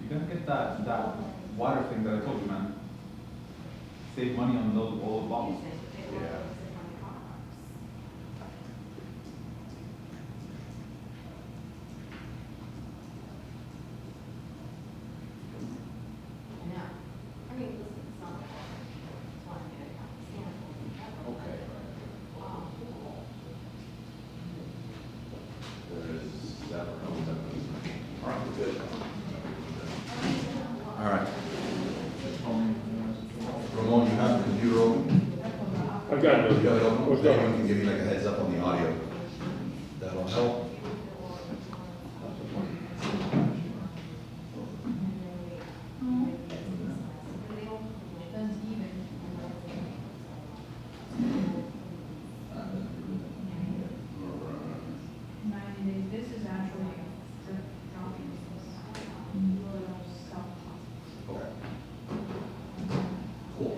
can get that water thing that I told you, man. Save money on those old bottles. Yeah. Okay. All right, we're good. All right. Ramon, you have the computer open? I've got it. You got it open? What's If anyone up? can give me like a heads up on the audio, that'll help. This is actually dropping stuff. Okay. Cool.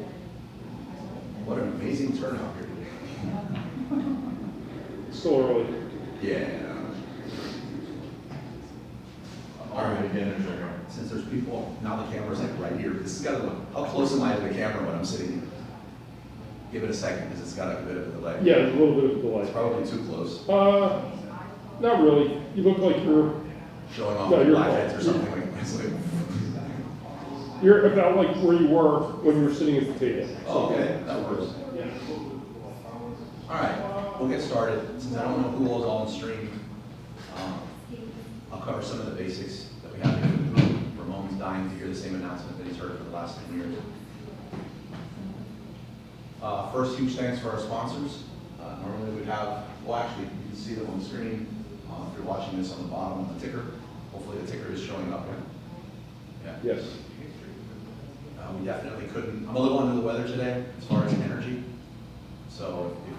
What an amazing turnout here today. Still early. Yeah. All right, again, since there's people, now the camera's like right here. This has got to, how close am I to the camera when I'm sitting here? Give it a second, because it's got a bit of a delay. Yeah, there's a little bit of a It's delay. probably too close. Not really. You look like you're Showing off No, my you're blackheads or fine. something like it's like, you're about like where you were when you were sitting at the table. oh, okay, that works. Yeah. All right, we'll get started. Since I don't know who all's on stream, I'll cover some of the basics that we have here. Ramon's dying to hear the same announcement that he's heard for the last 10 years. First, huge thanks for our sponsors. Normally we'd have, well actually, you can see them on the screen. If you're watching this on the bottom of the ticker, hopefully the ticker is showing up, right? Yeah. Yes. We definitely couldn't, I'm a little under the weather today as far as energy. So if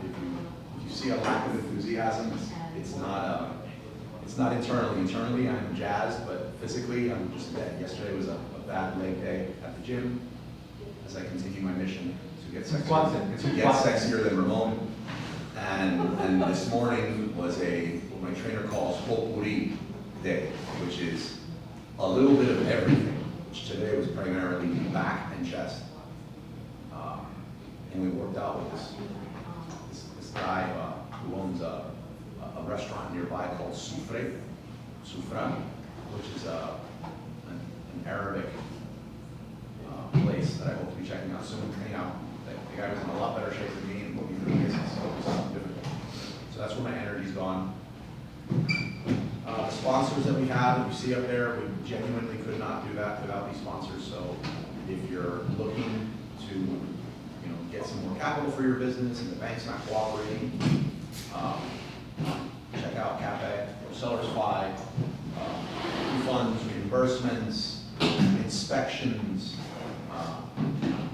you see a lack of enthusiasm, it's not internally. Internally, I'm jazzed, but physically, I'm just dead. Yesterday was a bad leg day at the gym as I continue my mission to get sexier than Ramon. And this morning was what my trainer calls potpourri day, which is a little bit of everything, which today was primarily back and chest. And we worked out with this guy who owns a restaurant nearby called Sufra, which is an Arabic place that I hope to be checking out soon. Anyhow, the guy was in a lot better shape than me and put me through the business, so it was something different. So that's where my energy's gone. The sponsors that we have, that you see up there, we genuinely could not do that without these sponsors. So if you're looking to get some more capital for your business and the bank's not cooperating, check out Cafe, Seller's Fi, refunds, reimbursements, inspections,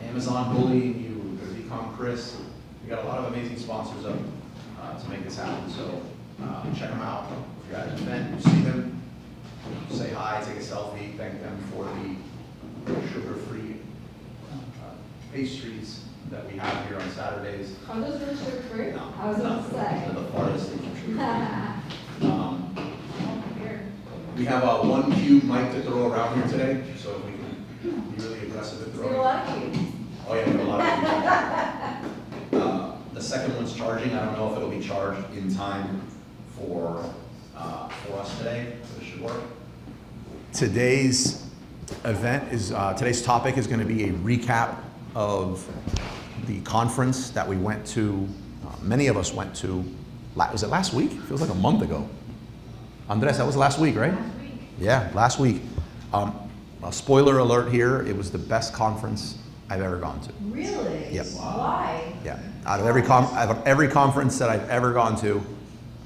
Amazon bullying you, there's Ecom Chris. We got a lot of amazing sponsors up to make this happen. So check them out. If you're at an event, you see them, say hi, take a selfie, thank them for the sugar-free pastries that we have here on Saturdays. Are those really sugar-free? No, I was going to say. They're the farthest thing from sugar-free. We have a 1 cube mic to throw around here today, so if we can be really aggressive at There's a throwing. lot of cubes. Oh yeah, we have a lot of cubes. The second one's charging. I don't know if it'll be charged in time for us today, but it should work. Today's event is, today's topic is going to be a recap of the conference that we went to, many of us went to, was it last week? It feels like a month ago. Andres, that was last week, right? Last week. Yeah, last week. A spoiler alert here, it was the best conference I've ever gone to. Really? Yep. Why? Yeah, out of every conference that I've ever gone to,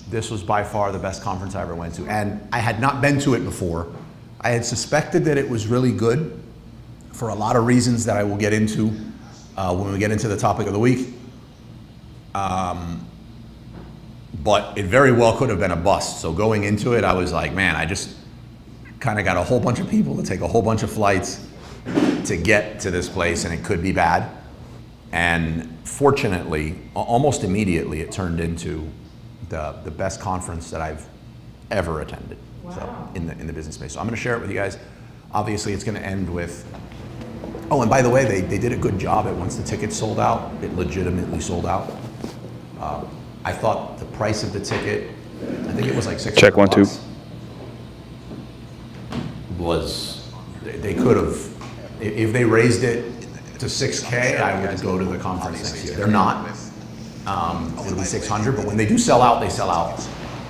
this was by far the best conference I ever went to. And I had not been to it before. I had suspected that it was really good for a lot of reasons that I will get into when we get into the topic of the week. But it very well could have been a bust. So going into it, I was like, man, I just kind of got a whole bunch of people to take a whole bunch of flights to get to this place, and it could be bad. And fortunately, almost immediately, it turned into the best conference that I've ever attended. Wow. So in the business space. So I'm going to share it with you guys. Obviously, it's going to end with, oh, and by the way, they did a good job at once the tickets sold out, it legitimately sold out. I thought the price of the ticket, I think it was like $600. Check 1 2. Was, they could have, if they raised it to $6K, I would go to the conference next year. They're not. It'll be 600, but when they do sell out, they sell out.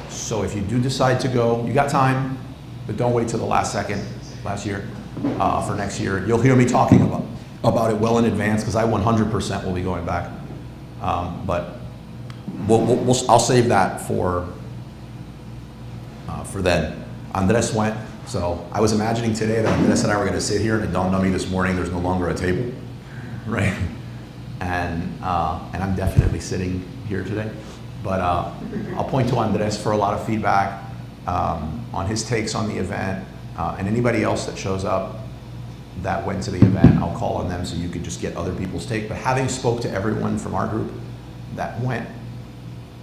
So if you do decide to go, you got time, but don't wait till the last second, last year, for next year. You'll hear me talking about it well in advance, because I 100% will be going back. But I'll save that for then. Andres went, so I was imagining today that Andres and I were going to sit here, and it dawned on me this morning there's no longer a table, right? And I'm definitely sitting here today. But I'll point to Andres for a lot of feedback on his takes on the event, and anybody else that shows up that went to the event, I'll call on them so you could just get other people's take. But having spoke to everyone from our group that went,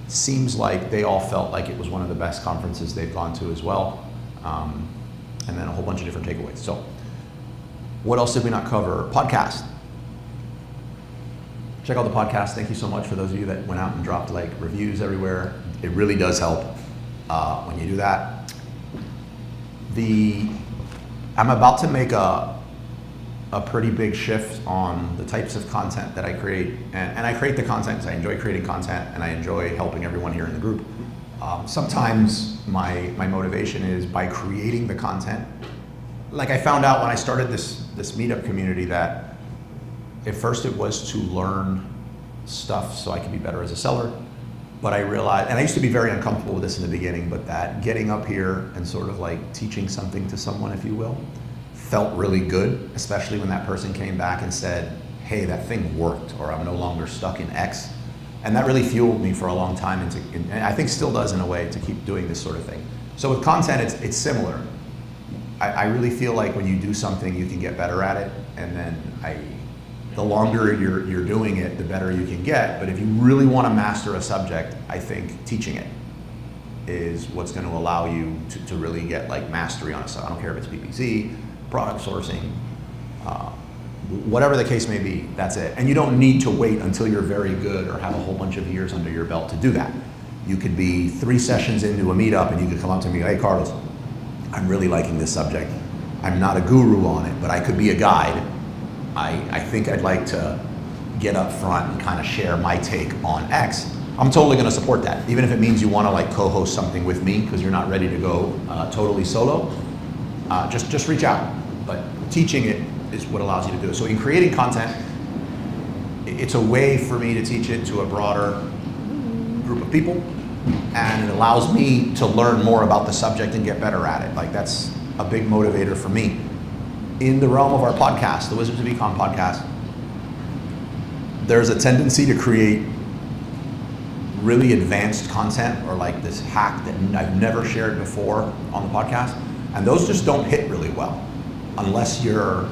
seems like they all felt like it was one of the best conferences they've gone to as well. And then a whole bunch of different takeaways. So what else did we not cover? Podcast. Check out the podcast. Thank you so much for those of you that went out and dropped like reviews everywhere. It really does help when you do that. I'm about to make a pretty big shift on the types of content that I create. And I create the content because I enjoy creating content and I enjoy helping everyone here in the group. Sometimes my motivation is by creating the content. Like I found out when I started this meetup community that at first it was to learn stuff so I could be better as a seller. But I realized, and I used to be very uncomfortable with this in the beginning, but that getting up here and sort of like teaching something to someone, if you will, felt really good, especially when that person came back and said, hey, that thing worked, or I'm no longer stuck in X. And that really fueled me for a long time, and I think still does in a way, to keep doing this sort of thing. So with content, it's similar. I really feel like when you do something, you can get better at it, and then the longer you're doing it, the better you can get. But if you really want to master a subject, I think teaching it is what's going to allow you to really get like mastery on it. So I don't care if it's PPC, product sourcing, whatever the case may be, that's it. And you don't need to wait until you're very good or have a whole bunch of years under your belt to do that. You could be 3 sessions into a meetup and you could come up to me, hey Carlos, I'm really liking this subject. I'm not a guru on it, but I could be a guide. I think I'd like to get up front and kind of share my take on X. I'm totally going to support that, even if it means you want to like co-host something with me because you're not ready to go totally solo. Just reach out. But teaching it is what allows you to do it. So in creating content, it's a way for me to teach it to a broader group of people, and it allows me to learn more about the subject and get better at it. Like that's a big motivator for me. In the realm of our podcast, the Wizards of Econ podcast, there's a tendency to create really advanced content or like this hack that I've never shared before on the podcast, and those just don't hit really well unless you're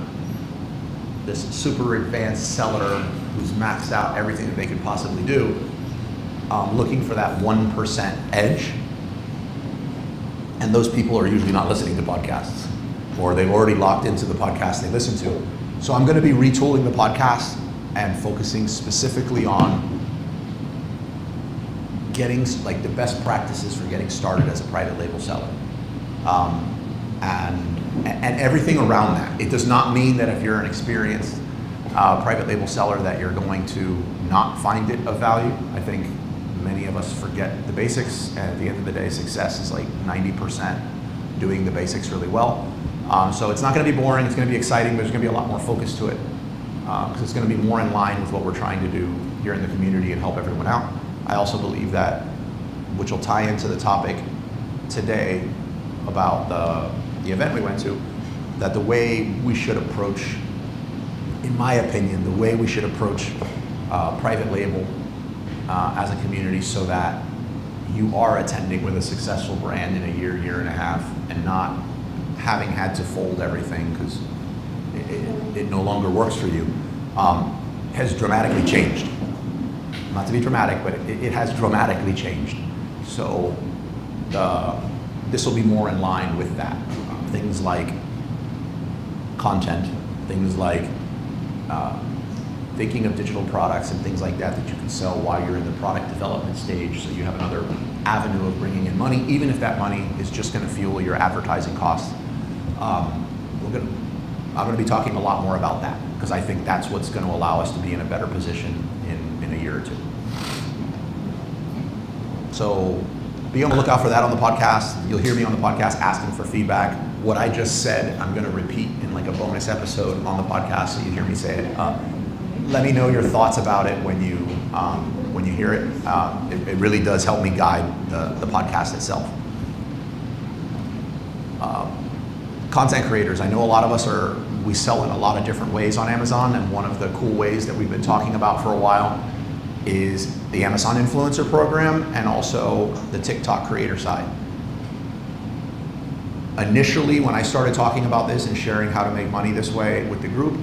this super advanced seller who's maxed out everything that they could possibly do, looking for that 1% edge. And those people are usually not listening to podcasts, or they've already locked into the podcast they listen to. So I'm going to be retooling the podcast and focusing specifically on getting like the best practices for getting started as a private label seller. And everything around that. It does not mean that if you're an experienced private label seller that you're going to not find it of value. I think many of us forget the basics, and at the end of the day, success is like 90% doing the basics really well. So it's not going to be boring, it's going to be exciting, but there's going to be a lot more focus to it because it's going to be more in line with what we're trying to do here in the community and help everyone out. I also believe that, which will tie into the topic today about the event we went to, that the way we should approach, in my opinion, the way we should approach private label as a community so that you are attending with a successful brand in a year, year and a half, and not having had to fold everything because it no longer works for you, has dramatically changed. Not to be dramatic, but it has dramatically changed. So this will be more in line with that. Things like content, things like thinking of digital products and things like that that you can sell while you're in the product development stage, so you have another avenue of bringing in money, even if that money is just going to fuel your advertising costs. I'm going to be talking a lot more about that, because I think that's what's going to allow us to be in a better position in a year or two. So be on the lookout for that on the podcast. You'll hear me on the podcast asking for feedback. What I just said, I'm going to repeat in like a bonus episode on the podcast, so you hear me say it. Let me know your thoughts about it when you hear it. It really does help me guide the podcast itself. Content creators, I know a lot of us we sell in a lot of different ways on Amazon, and one of the cool ways that we've been talking about for a while is the Amazon Influencer Program and also the TikTok creator side. Initially, when I started talking about this and sharing how to make money this way with the group,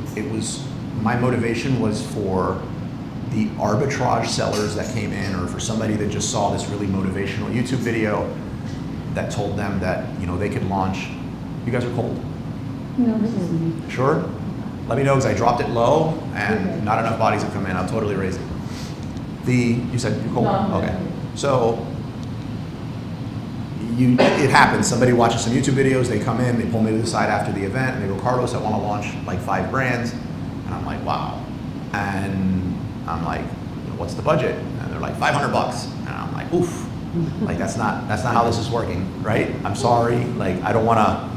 my motivation was for the arbitrage sellers that came in, or for somebody that just saw this really motivational YouTube video that told them that, you know, they could launch. You guys are cold? No, this isn't. Sure? Let me know, because I dropped it low and not enough bodies have come in. I'll totally raise it. You said you're cold? No. Okay. So it happens. Somebody watches some YouTube videos, they come in, they pull me to the side after the event, and they go, Carlos, I want to launch like 5 brands. And I'm like, wow. And I'm like, what's the budget? And they're like, $500. And I'm like, oof. Like, that's not how this is working, right? I'm sorry. Like, I don't want to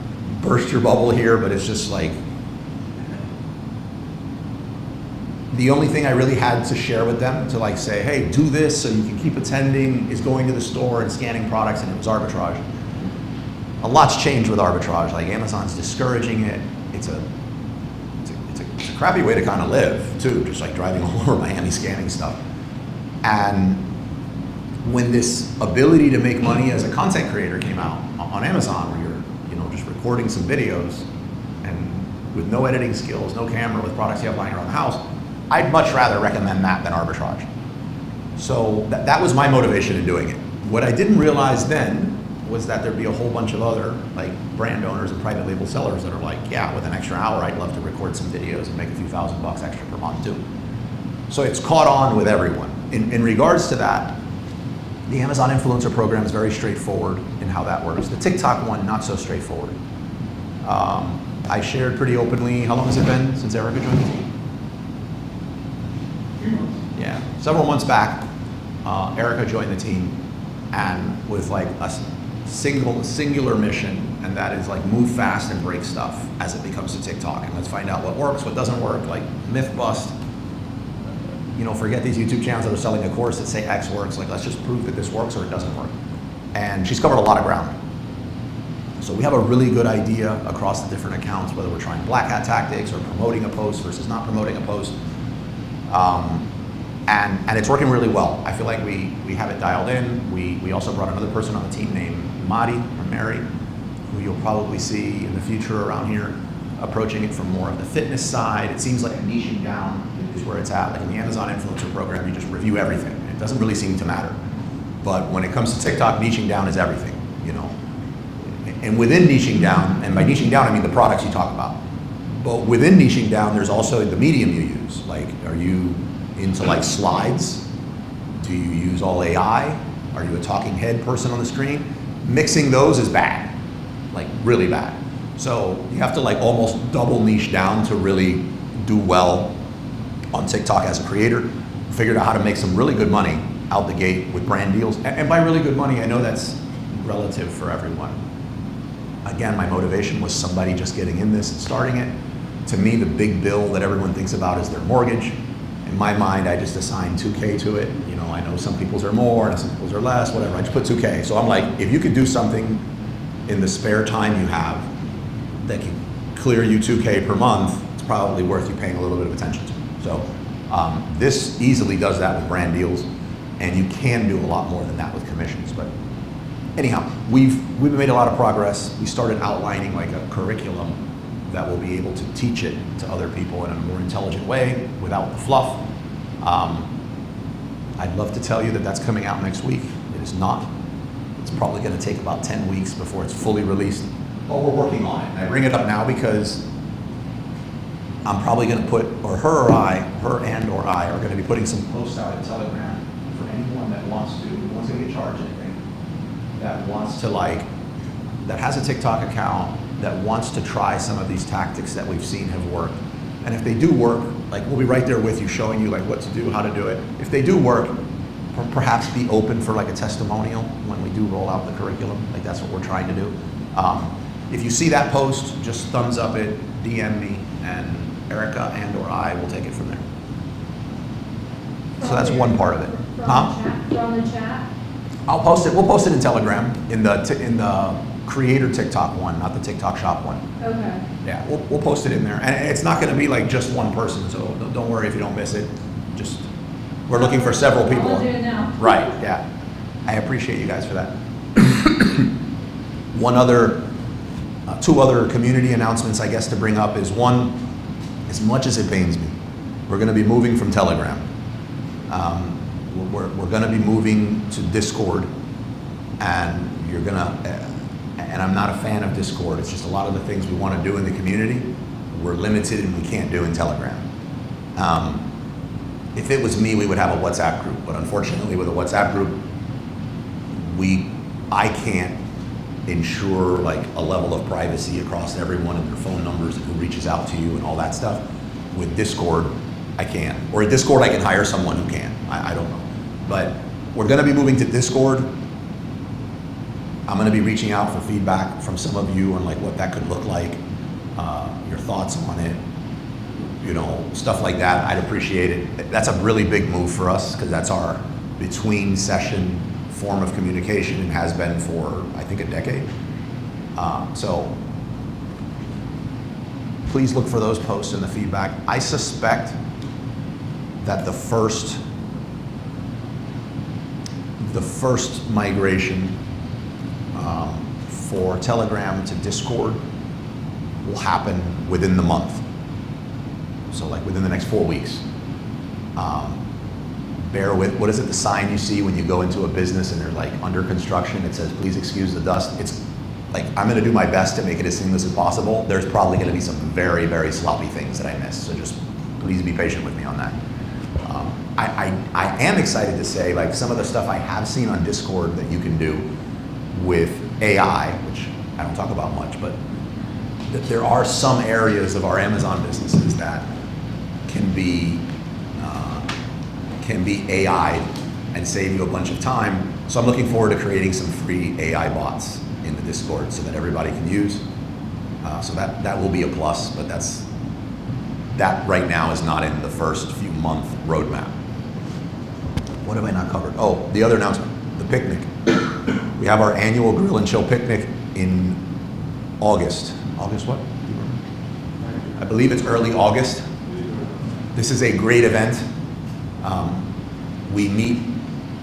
burst your bubble here, but it's just like, the only thing I really had to share with them to like say, hey, do this so you can keep attending, is going to the store and scanning products, and it was arbitrage. A lot's changed with arbitrage. Like, Amazon's discouraging it. It's a crappy way to kind of live too, just like driving all over Miami scanning stuff. And when this ability to make money as a content creator came out on Amazon, where you're, you know, just recording some videos and with no editing skills, no camera, with products you have lying around the house, I'd much rather recommend that than arbitrage. So that was my motivation in doing it. What I didn't realize then was that there'd be a whole bunch of other like brand owners and private label sellers that are like, yeah, with an extra hour, I'd love to record some videos and make a few $1,000 extra per month too. So it's caught on with everyone. In regards to that, the Amazon Influencer Program is very straightforward in how that works. The TikTok one, not so straightforward. I shared pretty openly, how long has it been since Erica joined the team? Yeah, several months back, Erica joined the team, and with like a singular mission, and that is like move fast and break stuff as it becomes to TikTok, and let's find out what works, what doesn't work, like myth bust. You know, forget these YouTube channels that are selling a course that say X works, like let's just prove that this works or it doesn't work. And she's covered a lot of ground. So we have a really good idea across the different accounts, whether we're trying black hat tactics or promoting a post versus not promoting a post. And it's working really well. I feel like we have it dialed in. We also brought another person on the team named Mary, who you'll probably see in the future around here, approaching it from more of the fitness side. It seems like niching down is where it's at. Like in the Amazon Influencer Program, you just review everything. It doesn't really seem to matter. But when it comes to TikTok, niching down is everything, you know. And within niching down, and by niching down, I mean the products you talk about. But within niching down, there's also the medium you use. Like, are you into like slides? Do you use all AI? Are you a talking head person on the screen? Mixing those is bad, like really bad. So you have to like almost double niche down to really do well on TikTok as a creator. Figured out how to make some really good money out the gate with brand deals. And by really good money, I know that's relative for everyone. Again, my motivation was somebody just getting in this and starting it. To me, the big bill that everyone thinks about is their mortgage. In my mind, I just assign $2K to it. You know, I know some people's are more and some people's are less, whatever. I just put $2K. So I'm like, if you could do something in the spare time you have that can clear you $2K per month, it's probably worth you paying a little bit of attention to. So this easily does that with brand deals, and you can do a lot more than that with commissions. But anyhow, we've made a lot of progress. We started outlining like a curriculum that will be able to teach it to other people in a more intelligent way without the fluff. I'd love to tell you that that's coming out next week. It is not. It's probably going to take about 10 weeks before it's fully released, but we're working on it. And I bring it up now because I'm probably gonna put, or her and or I are gonna be putting some posts out in Telegram for anyone that wants to, no one's gonna get charged anything, that wants to that has a TikTok account, that wants to try some of these tactics that we've seen have worked. And if they do work, we'll be right there with you, showing you what to do, how to do it. If they do work, perhaps be open for a testimonial when we do roll out the curriculum. That's what we're trying to do. If you see that post, just thumbs up it, DM me, and Erica and or I will take it from there. So that's one part of it. From the chat? I'll post it. We'll post it in Telegram in the creator TikTok one, not the TikTok shop one. Okay. Yeah, we'll post it in there, and it's not going to be just one person. So don't worry if you don't miss it. Just we're looking for several people. I'll do it now. Right. Yeah. I appreciate you guys for that. Two other community announcements, I guess, to bring up is one. As much as it pains me, we're going to be moving from Telegram. We're going to be moving to Discord, and you're going to. And I'm not a fan of Discord. It's just a lot of the things we want to do in the community, we're limited and we can't do in Telegram. If it was me, we would have a WhatsApp group, but unfortunately with a WhatsApp group, I can't ensure a level of privacy across everyone and their phone numbers and who reaches out to you and all that stuff. With Discord, I can. Or at Discord, I can hire someone who can. I don't know. But we're going to be moving to Discord. I'm going to be reaching out for feedback from some of you on what that could look like, your thoughts on it, stuff like that. I'd appreciate it. That's a really big move for us because that's our between session form of communication and has been for, I think, a decade. So please look for those posts and the feedback. I suspect that the first migration for Telegram to Discord will happen within the month. So within the next 4 weeks. Bear with, what is it, the sign you see when you go into a business and they're under construction, it says, please excuse the dust. It's I'm gonna do my best to make it as seamless as possible. There's probably gonna be some very, very sloppy things that I miss. So just please be patient with me on that. I am excited to say some of the stuff I have seen on Discord that you can do with AI, which I don't talk about much, but there are some areas of our Amazon businesses that can be AI'd and save you a bunch of time. So I'm looking forward to creating some free AI bots in the Discord so that everybody can use. So that will be a plus, but that right now is not in the first few month roadmap. What have I not covered? Oh, the other announcement, the picnic. We have our annual Grill and Chill picnic in August. August what? I believe it's early August. This is a great event. We meet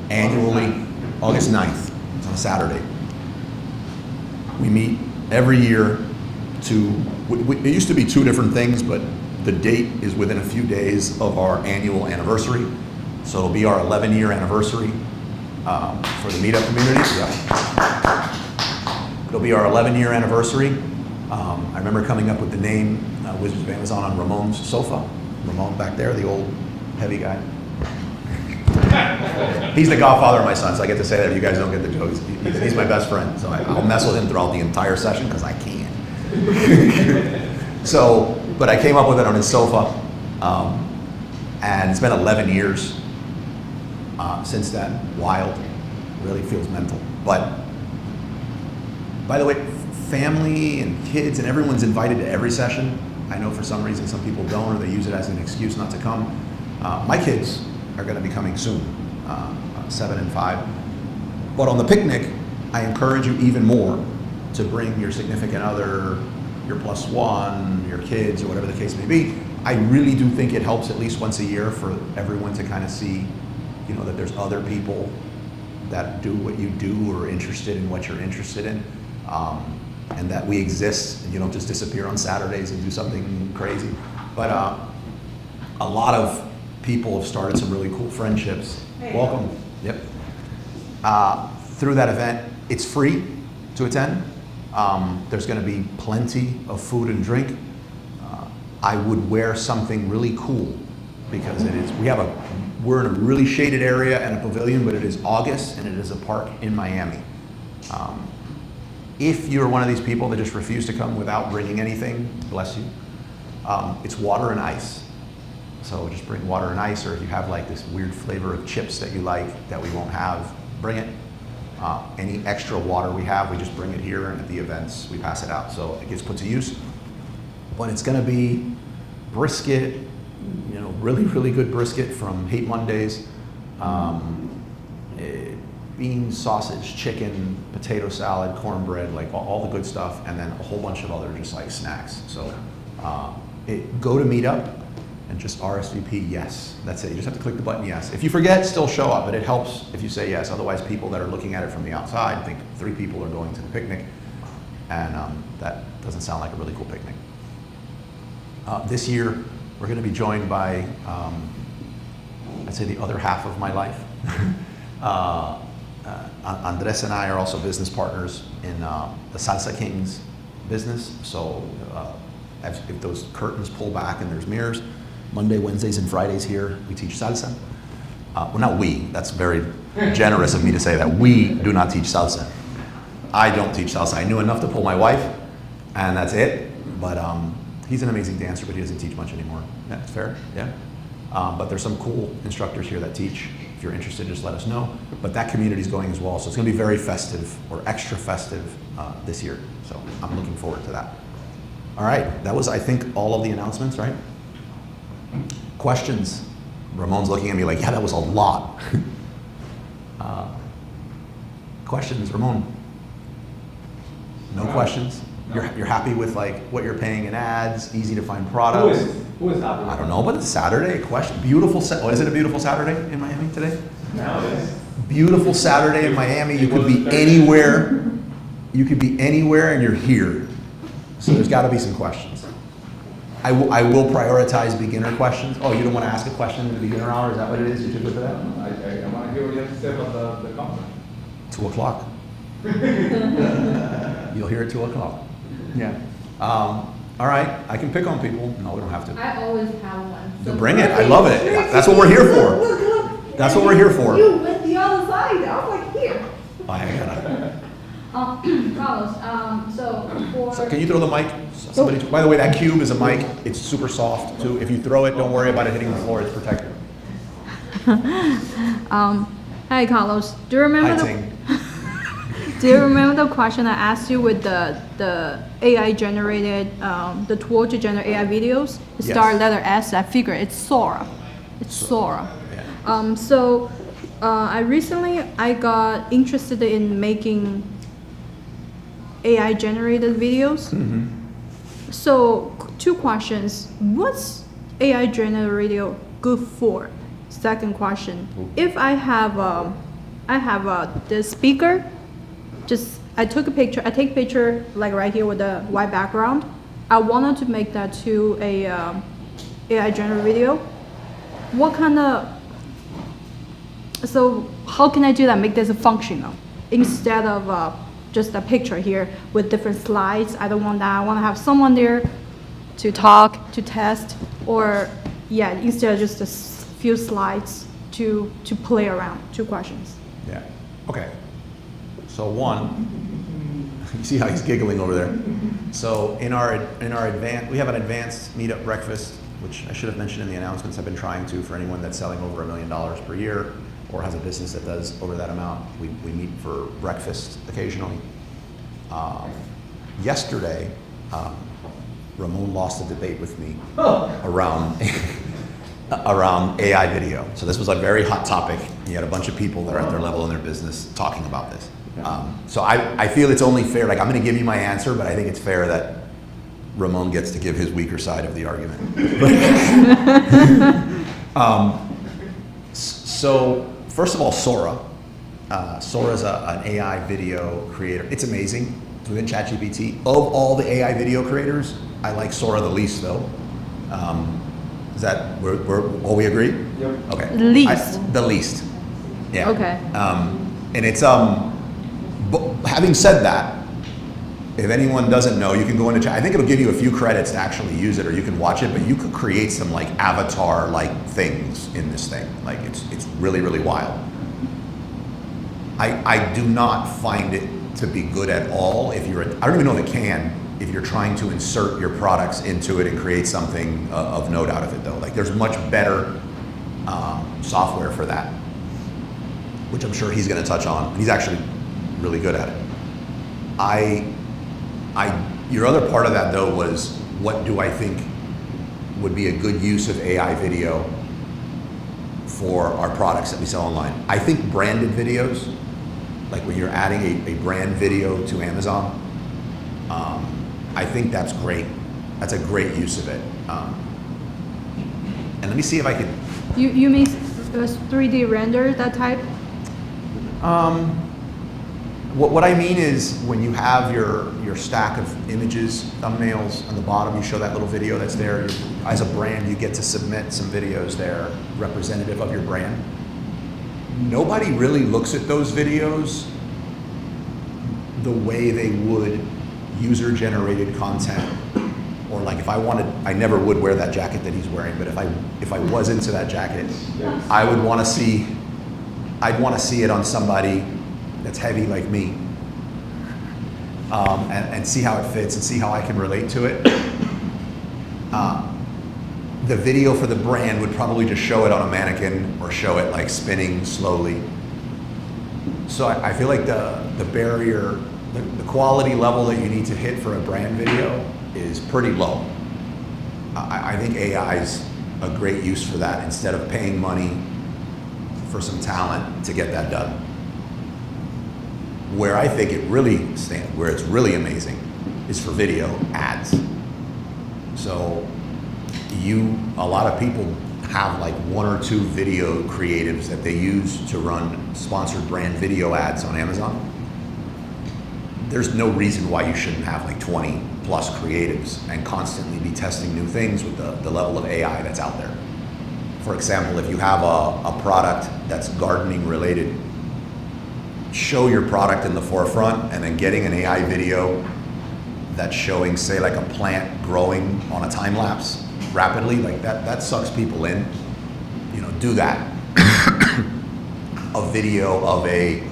annually, August 9th, it's on a Saturday. We meet every year it used to be 2 different things, but the date is within a few days of our annual anniversary. So it'll be our 11-year anniversary for the Meetup community. Yeah. It'll be our 11-year anniversary. I remember coming up with the name Wizards of Amazon on Ramon's sofa. Ramon back there, the old heavy guy. He's the godfather of my son, so I get to say that if you guys don't get the jokes. He's my best friend, so I'll mess with him throughout the entire session because I can. But I came up with it on his sofa, and it's been 11 years since then. Wild, really feels mental. But by the way, family and kids and everyone's invited to every session. I know for some reason some people don't, or they use it as an excuse not to come. My kids are going to be coming soon, 7 and 5. But on the picnic, I encourage you even more to bring your significant other, your +1, your kids, or whatever the case may be. I really do think it helps at least once a year for everyone to kind of see, that there's other people that do what you do or are interested in what you're interested in, and that we exist, and you don't just disappear on Saturdays and do something crazy. But a lot of people have started some really cool friendships. Hey. Welcome. Yep. Through that event, it's free to attend. There's going to be plenty of food and drink. I would wear something really cool because it is, we're in a really shaded area and a pavilion, but it is August and it is a park in Miami. If you're one of these people that just refuse to come without bringing anything, bless you, it's water and ice. So just bring water and ice, or if you have like this weird flavor of chips that you like that we won't have, bring it. Any extra water we have, we just bring it here, and at the events, we pass it out. So it gets put to use. But it's gonna be brisket, you know, really, really good brisket from Hate Mondays. Beans, sausage, chicken, potato salad, cornbread, like all the good stuff, and then a whole bunch of other just like snacks. So go to Meetup and just RSVP yes. That's it. You just have to click the button yes. If you forget, still show up, but it helps if you say yes. Otherwise, people that are looking at it from the outside think 3 people are going to the picnic, and that doesn't sound like a really cool picnic. This year, we're going to be joined by, I'd say, the other half of my life. Andres and I are also business partners in the Salsa Kings business. So if those curtains pull back and there's mirrors, Monday, Wednesdays, and Fridays here, we teach salsa. Well, not we, that's very generous of me to say that. We do not teach salsa. I don't teach salsa. I knew enough to pull my wife, and that's it. But he's an amazing dancer, but he doesn't teach much anymore. Yeah, that's fair, yeah. But there's some cool instructors here that teach. If you're interested, just let us know. But that community's going as well, so it's gonna be very festive, or extra festive this year. So I'm looking forward to that. All right, that was, I think, all of the announcements, right? Questions? Ramon's looking at me like, yeah, that was a lot. Questions, Ramon? No questions? You're happy with like what you're paying in ads, easy to find products? Who is happy? I don't know, but it's Saturday. Question. Beautiful. Is it a beautiful Saturday in Miami today? No, it is. Beautiful Saturday in Miami. You could be anywhere. You could be anywhere, and you're here. So there's got to be some questions. I will prioritize beginner questions. Oh, you don't want to ask a question in the beginner hour? Is that what it is? You're too good for that? I want to hear what you have to say about the conference. 2 o'clock. You'll hear at 2 o'clock. Yeah. All right. I can pick on people. No, we don't have to. I always have one. So bring it. I love it. That's what we're here for. Look. That's what we're here for. You went the other side. I was like, here. I gotta. Carlos, So can you throw the mic? Somebody. By the way, that cube is a mic. It's super soft too. If you throw it, don't worry about it hitting the floor. It's protected. Hi, Carlos. Do you remember Hi, Ting. Do you remember the question I asked you with the AI generated, the tool to generate AI videos? It Yes. started letter S. I figure it's Sora. It's Sora. Yeah. I recently got interested in making AI generated videos. Mm-hmm. So 2 questions. What's AI generated video good for? Second question. If I have the speaker, I take a picture like right here with the white background. I wanted to make that to a AI generated video. What kind of, so how can I do that? Make this functional instead of just a picture here with different slides. I don't want that. I want to have someone there to talk, to test, or instead of just a few slides to play around. 2 questions. Yeah. Okay. So one, you see how he's giggling over there. So in our we have an advanced meetup breakfast, which I should have mentioned in the announcements. I've been trying to for anyone that's selling over $1 million per year or has a business that does over that amount. We meet for breakfast occasionally. Yesterday, Ramon lost a debate with me around AI video. So this was a very hot topic. You had a bunch of people that are at their level in their business talking about this. So I feel it's only fair, like I'm going to give you my answer, but I think it's fair that Ramon gets to give his weaker side of the argument. So first of all, Sora. Sora is an AI video creator. It's amazing. It's within ChatGPT. Of all the AI video creators, I like Sora the least though. Is that, we agree? Yep. Okay. Least. The least. Yeah. Okay. And it's, but having said that, if anyone doesn't know, you can go into chat. I think it'll give you a few credits to actually use it, or you can watch it, but you could create some like avatar-like things in this thing. Like it's really, really wild. I do not find it to be good at all if you're, I don't even know if it can, if you're trying to insert your products into it and create something of note out of it though. Like there's much better software for that, which I'm sure he's gonna touch on. He's actually really good at it. Your other part of that though was, what do I think would be a good use of AI video for our products that we sell online? I think branded videos, like when you're adding a brand video to Amazon, I think that's great. That's a great use of it. And let me see if I can. You mean 3D render, that type? What I mean is when you have your stack of images, thumbnails on the bottom, you show that little video that's there. As a brand, you get to submit some videos there representative of your brand. Nobody really looks at those videos the way they would user-generated content. Or like if I wanted, I never would wear that jacket that he's wearing, but if I was into that jacket, I would want to see, I'd want to see it on somebody that's heavy like me, and see how it fits and see how I can relate to it. The video for the brand would probably just show it on a mannequin or show it like spinning slowly. So I feel like the barrier, the quality level that you need to hit for a brand video is pretty low. I think AI is a great use for that instead of paying money for some talent to get that done. Where I think it really stands, where it's really amazing, is for video ads. So a lot of people have like 1 or 2 video creatives that they use to run sponsored brand video ads on Amazon. There's no reason why you shouldn't have like 20 plus creatives and constantly be testing new things with the level of AI that's out there. For example, if you have a product that's gardening related, show your product in the forefront and then getting an AI video that's showing, say, like a plant growing on a time lapse rapidly, like that sucks people in. You know, do that. A video of a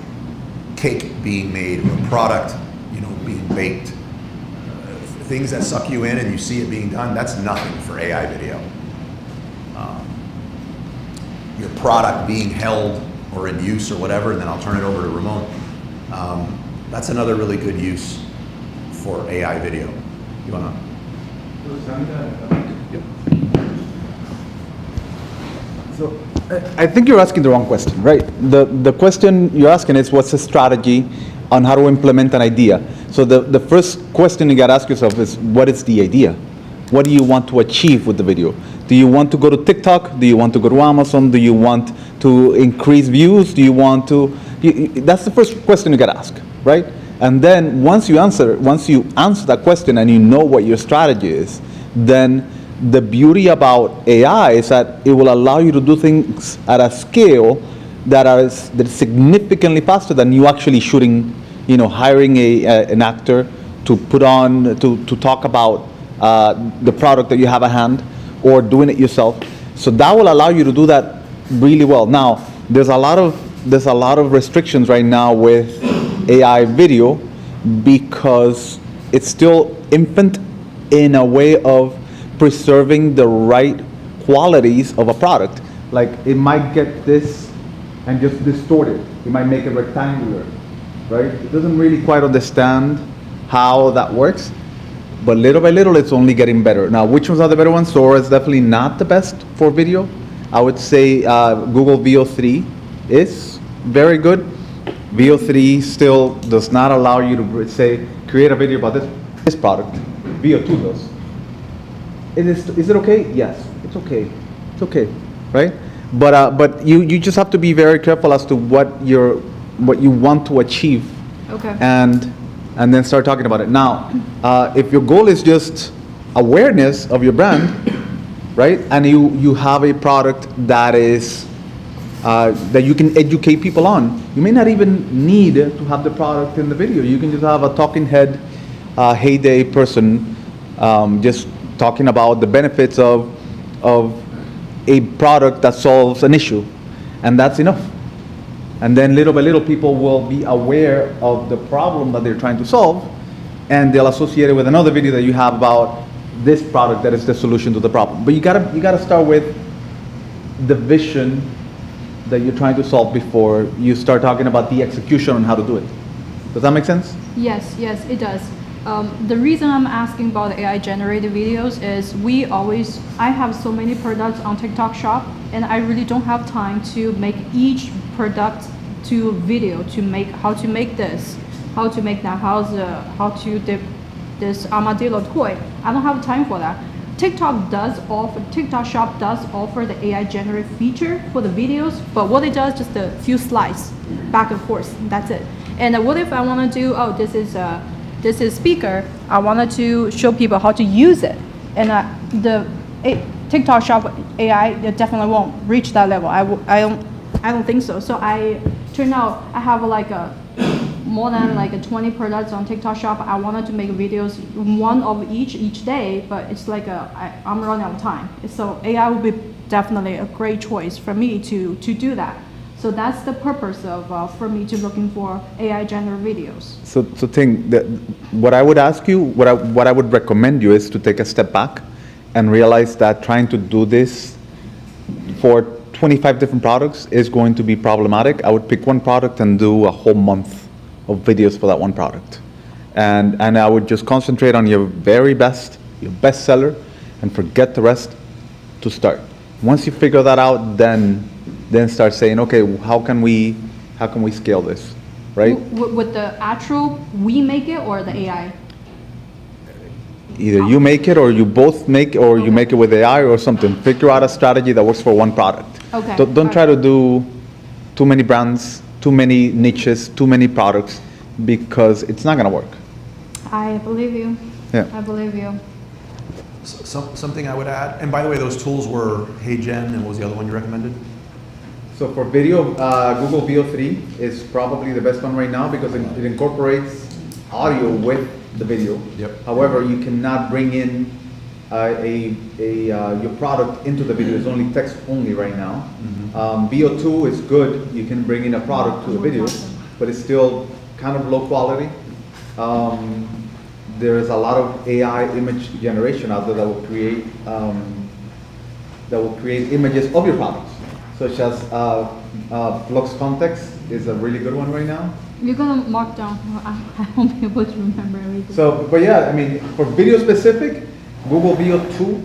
cake being made or a product, you know, being baked. Things that suck you in and you see it being done, that's nothing for AI video. Your product being held or in use or whatever, and then I'll turn it over to Ramon. That's another really good use for AI video. You wanna? Yep. So I think you're asking the wrong question, right? The question you're asking is what's the strategy on how to implement an idea? So the first question you gotta ask yourself is, what is the idea? What do you want to achieve with the video? Do you want to go to TikTok? Do you want to go to Amazon? Do you want to increase views? Do you want to, that's the first question you gotta ask, right? And then once you answer that question and you know what your strategy is, then the beauty about AI is that it will allow you to do things at a scale that is significantly faster than you actually shooting, you know, hiring an actor to put on, to talk about the product that you have at hand, or doing it yourself. So that will allow you to do that really well. Now, there's a lot of restrictions right now with AI video because it's still infant in a way of preserving the right qualities of a product. Like it might get this and just distort it. It might make it rectangular, right? It doesn't really quite understand how that works. But little by little, it's only getting better. Now, which ones are the better ones? Sora is definitely not the best for video. I would say Google VO3 is very good. VO3 still does not allow you to say, create a video about this product. VO2 does. Is it okay? Yes, it's okay. It's okay, right? But you just have to be very careful as to what you want to achieve. Okay. And then start talking about it. Now, if your goal is just awareness of your brand, right, and you have a product that is that you can educate people on, you may not even need to have the product in the video. You can just have a talking head heyday person just talking about the benefits of a product that solves an issue, and that's enough. And then little by little, people will be aware of the problem that they're trying to solve, and they'll associate it with another video that you have about this product that is the solution to the problem. But you gotta start with the vision that you're trying to solve before you start talking about the execution on how to do it. Does that make sense? Yes, yes, it does. The reason I'm asking about AI generated videos is I have so many products on TikTok Shop, and I really don't have time to make each product to video to make how to make this, how to make that, how to dip this armadillo toy. I don't have time for that. TikTok Shop does offer the AI generate feature for the videos, but what it does just a few slides back and forth. That's it. And what if I want to do? Oh, this is speaker. I wanted to show people how to use it, and TikTok Shop AI it definitely won't reach that level. I don't think so. So I have more than 20 products on TikTok Shop. I wanted to make videos, one of each day, but it's I'm running out of time. So AI would be definitely a great choice for me to do that. So that's the purpose of for me to looking for AI generated videos. So think that what I would ask you, what I would recommend you is to take a step back and realize that trying to do this for 25 different products is going to be problematic. I would pick one product and do a whole month of videos for that one product. And I would just concentrate on your very best, your best seller, and forget the rest to start. Once you figure that out, then start saying, okay, how can we scale this, right? With the actual we make it or the AI? Either you make it or you both make, or you make it with AI or something. Figure out a strategy that works for one product. Okay. Don't try to do too many brands, too many niches, too many products, because it's not gonna work. I believe you. Yeah. I believe you. Something I would add, and by the way, those tools were HeyGen, and what was the other one you recommended? So for video, Google Veo 3 is probably the best one right now because it incorporates audio with the video. Yep. However, you cannot bring in your product into the video. It's only text only right now. Veo 2 is good. You can bring in a product to the video, but it's still kind of low quality. There is a lot of AI image generation out there that will create images of your products, such as Flux Context is a really good one right now. You're gonna mark down. I won't be able to remember everything. So, but yeah, I mean, for video specific, Google Veo 2,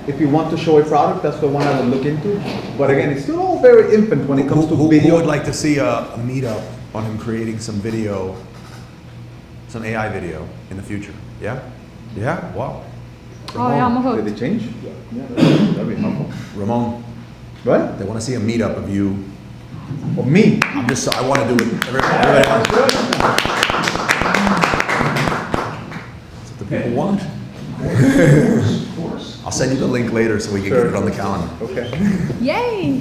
if you want to show a product, that's the one I would look into. But again, it's still all very infant when it comes to video. Who would like to see a meetup on him creating some video, some AI video in the future? Yeah? Yeah? Wow. Oh yeah, I'm hooked. Did they change? Yeah, that'd be helpful. Ramon, What? they want to see a meetup of you. Or me? I want to do it. Everybody else. That's what the people want. Of course. I'll send you the link later so we can get it on the calendar. Okay. Yay!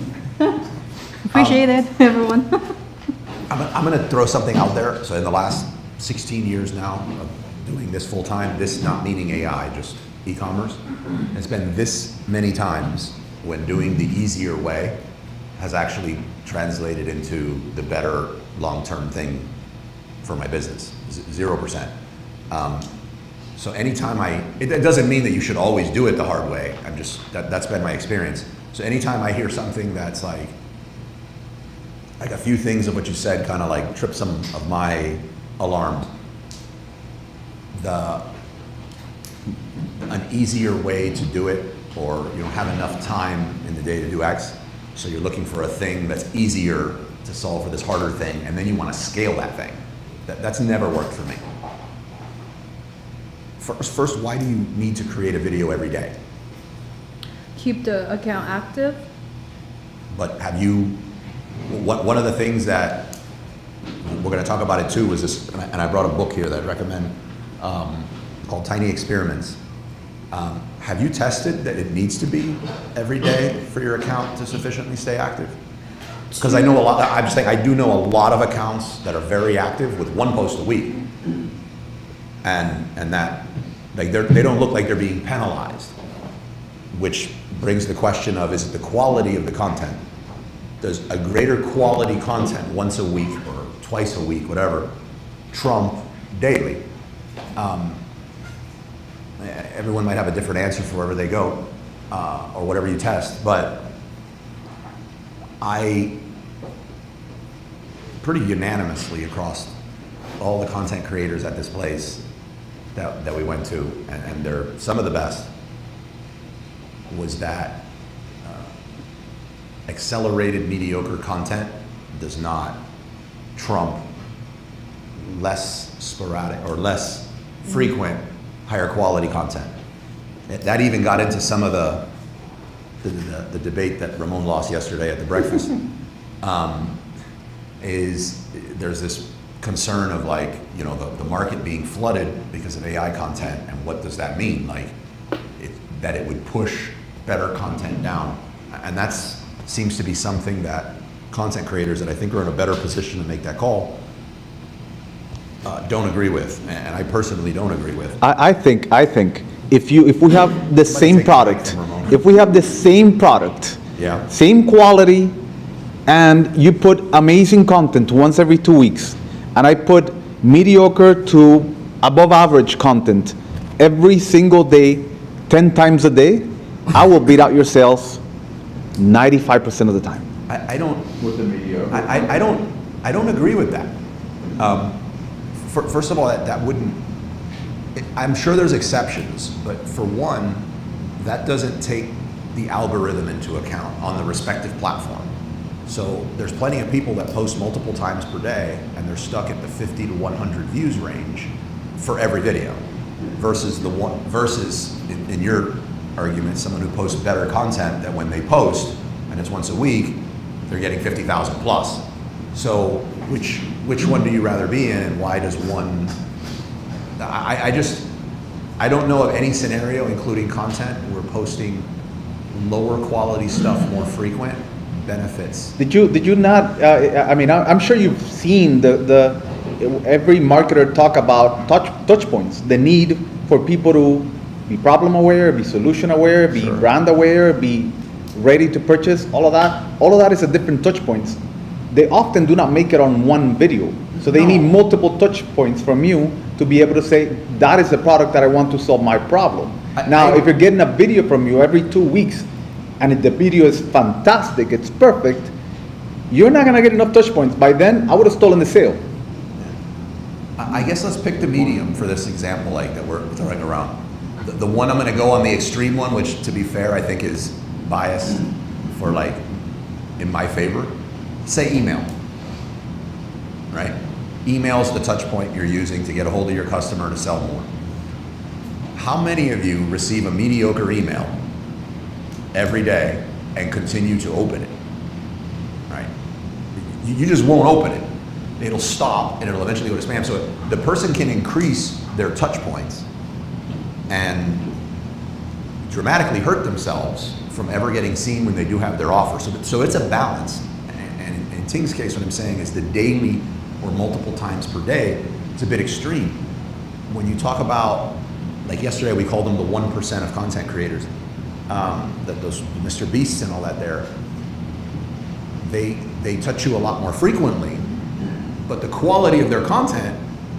Appreciate it, everyone. I'm going to throw something out there. So in the last 16 years now of doing this full time, this not meaning AI, just e-commerce, it's been this many times when doing the easier way has actually translated into the better long-term thing for my business, 0%. So anytime it doesn't mean that you should always do it the hard way. That's been my experience. So anytime I hear something that's like a few things of what you said kind of like trip some of my alarms. An easier way to do it, or you don't have enough time in the day to do X, so you're looking for a thing that's easier to solve for this harder thing, and then you want to scale that thing. That's never worked for me. First, why do you need to create a video every day? Keep the account active. But have you, one of the things that we're going to talk about it too is this, and I brought a book here that I recommend called Tiny Experiments. Have you tested that it needs to be every day for your account to sufficiently stay active? Because I know a lot, I do know a lot of accounts that are very active with one post a week. And that, like, they don't look like they're being penalized, which brings the question of, is it the quality of the content? Does a greater quality content once a week or twice a week, whatever, trump daily? Everyone might have a different answer for wherever they go, or whatever you test, but I pretty unanimously across all the content creators at this place that we went to, and they're some of the best, was that accelerated mediocre content does not trump less sporadic or less frequent higher quality content. That even got into some of the debate that Ramon lost yesterday at the breakfast. There's this concern of, like, you know, the market being flooded because of AI content, and what does that mean? Like, that it would push better content down, and that's seems to be something that content creators that I think are in a better position to make that call don't agree with, and I personally don't agree with. I think if we have the same take the mic product, from Ramon. if we have the same product, Yeah. same quality, and you put amazing content once every 2 weeks, and I put mediocre to above average content every single day, 10 times a day, I will beat out your sales 95% of the time. I don't. With the mediocre. I don't agree with that. First of all, that wouldn't. I'm sure there's exceptions, but for one, that doesn't take the algorithm into account on the respective platform. So there's plenty of people that post multiple times per day, and they're stuck at the 50 to 100 views range for every video, versus in your argument, someone who posts better content that when they post, and it's once a week, they're getting 50,000 plus. So which one do you rather be in, and why does one? I don't know of any scenario, including content, where posting lower quality stuff more frequent benefits. Did you not? I mean, I'm sure you've seen every marketer talk about touch points, the need for people to be problem aware, be solution aware, be Sure. brand aware, be ready to purchase. All of that is a different touch points. They often do not make it on one video, so they No. need multiple touch points from you to be able to say that is the product that I want to solve my problem. Now, if you're getting a video from you every 2 weeks, and if the video is fantastic, it's perfect, you're not gonna get enough touch points. By then, I would have stolen the sale. I guess let's pick the medium for this example, like, that we're throwing around. The one I'm gonna go on the extreme one, which, to be fair, I think is biased for, like, in my favor. Say email, right? Email's the touch point you're using to get a hold of your customer to sell more. How many of you receive a mediocre email every day and continue to open it, right? You just won't open it. It'll stop and it'll eventually go to spam. So the person can increase their touch points and dramatically hurt themselves from ever getting seen when they do have their offer. So it's a balance. And in Ting's case, what I'm saying is the daily or multiple times per day, it's a bit extreme. When you talk about, like yesterday, we called them the 1% of content creators, those Mr. Beasts and all that there, they touch you a lot more frequently, but the quality of their content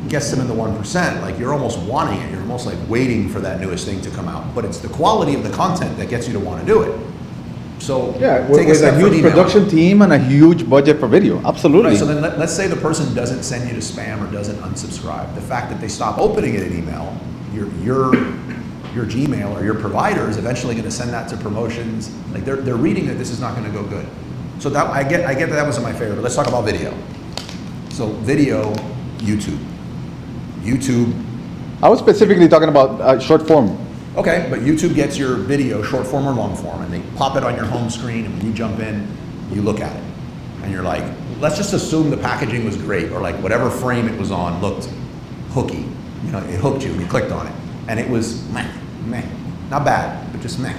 gets them in the 1%. Like, you're almost wanting it. You're almost like waiting for that newest thing to come out. But it's the quality of the content that gets you to want to do it. So Yeah, take with a step from huge email. production team and a huge budget for video. Absolutely. Right, so then let's say the person doesn't send you to spam or doesn't unsubscribe. The fact that they stop opening it in email, your Gmail or your provider is eventually going to send that to promotions. Like, they're reading that this is not going to go good. So that I get that was in my favor. But let's talk about video. So video, YouTube. I was specifically talking about short form. Okay, but YouTube gets your video, short form or long form, and they pop it on your home screen, and when you jump in, you look at it. And you're like, let's just assume the packaging was great, or like whatever frame it was on looked hooky. You know, it hooked you, and you clicked on it. And it was meh. Not bad, but just meh.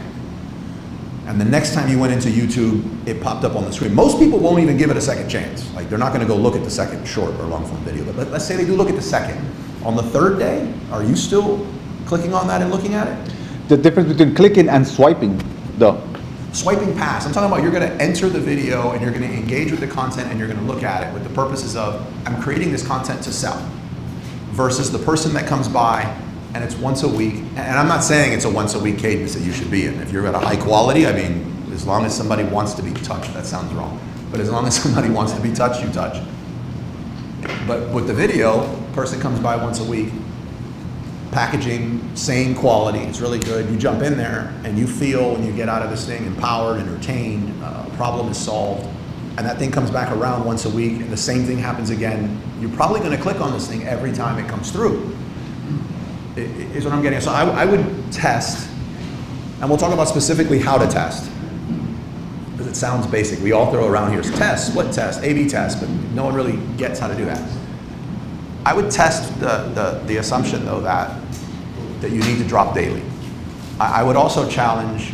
And the next time you went into YouTube, it popped up on the screen. Most people won't even give it a second chance. Like, they're not gonna go look at the second short or long form video, but let's say they do look at the second, On the third day, are you still clicking on that and looking at it? The difference between clicking and swiping, though. Swiping past, I'm talking about you're gonna enter the video and you're gonna engage with the content and you're gonna look at it with the purposes of, I'm creating this content to sell, versus the person that comes by and it's once a week, and I'm not saying it's a once a week cadence that you should be in. If you're at a high quality, I mean, as long as somebody wants to be touched, that sounds wrong, but as long as somebody wants to be touched, you touch. But with the video, person comes by once a week, packaging, same quality, it's really good. You jump in there and you feel when you get out of this thing empowered, entertained, problem is solved, and that thing comes back around once a week and the same thing happens again. You're probably gonna click on this thing every time it comes through, is what I'm getting at. So I would test, and we'll talk about specifically how to test, because it sounds basic. We all throw around here is test, split test, A/B test, but no one really gets how to do that. I would test the assumption though that you need to drop daily. I would also challenge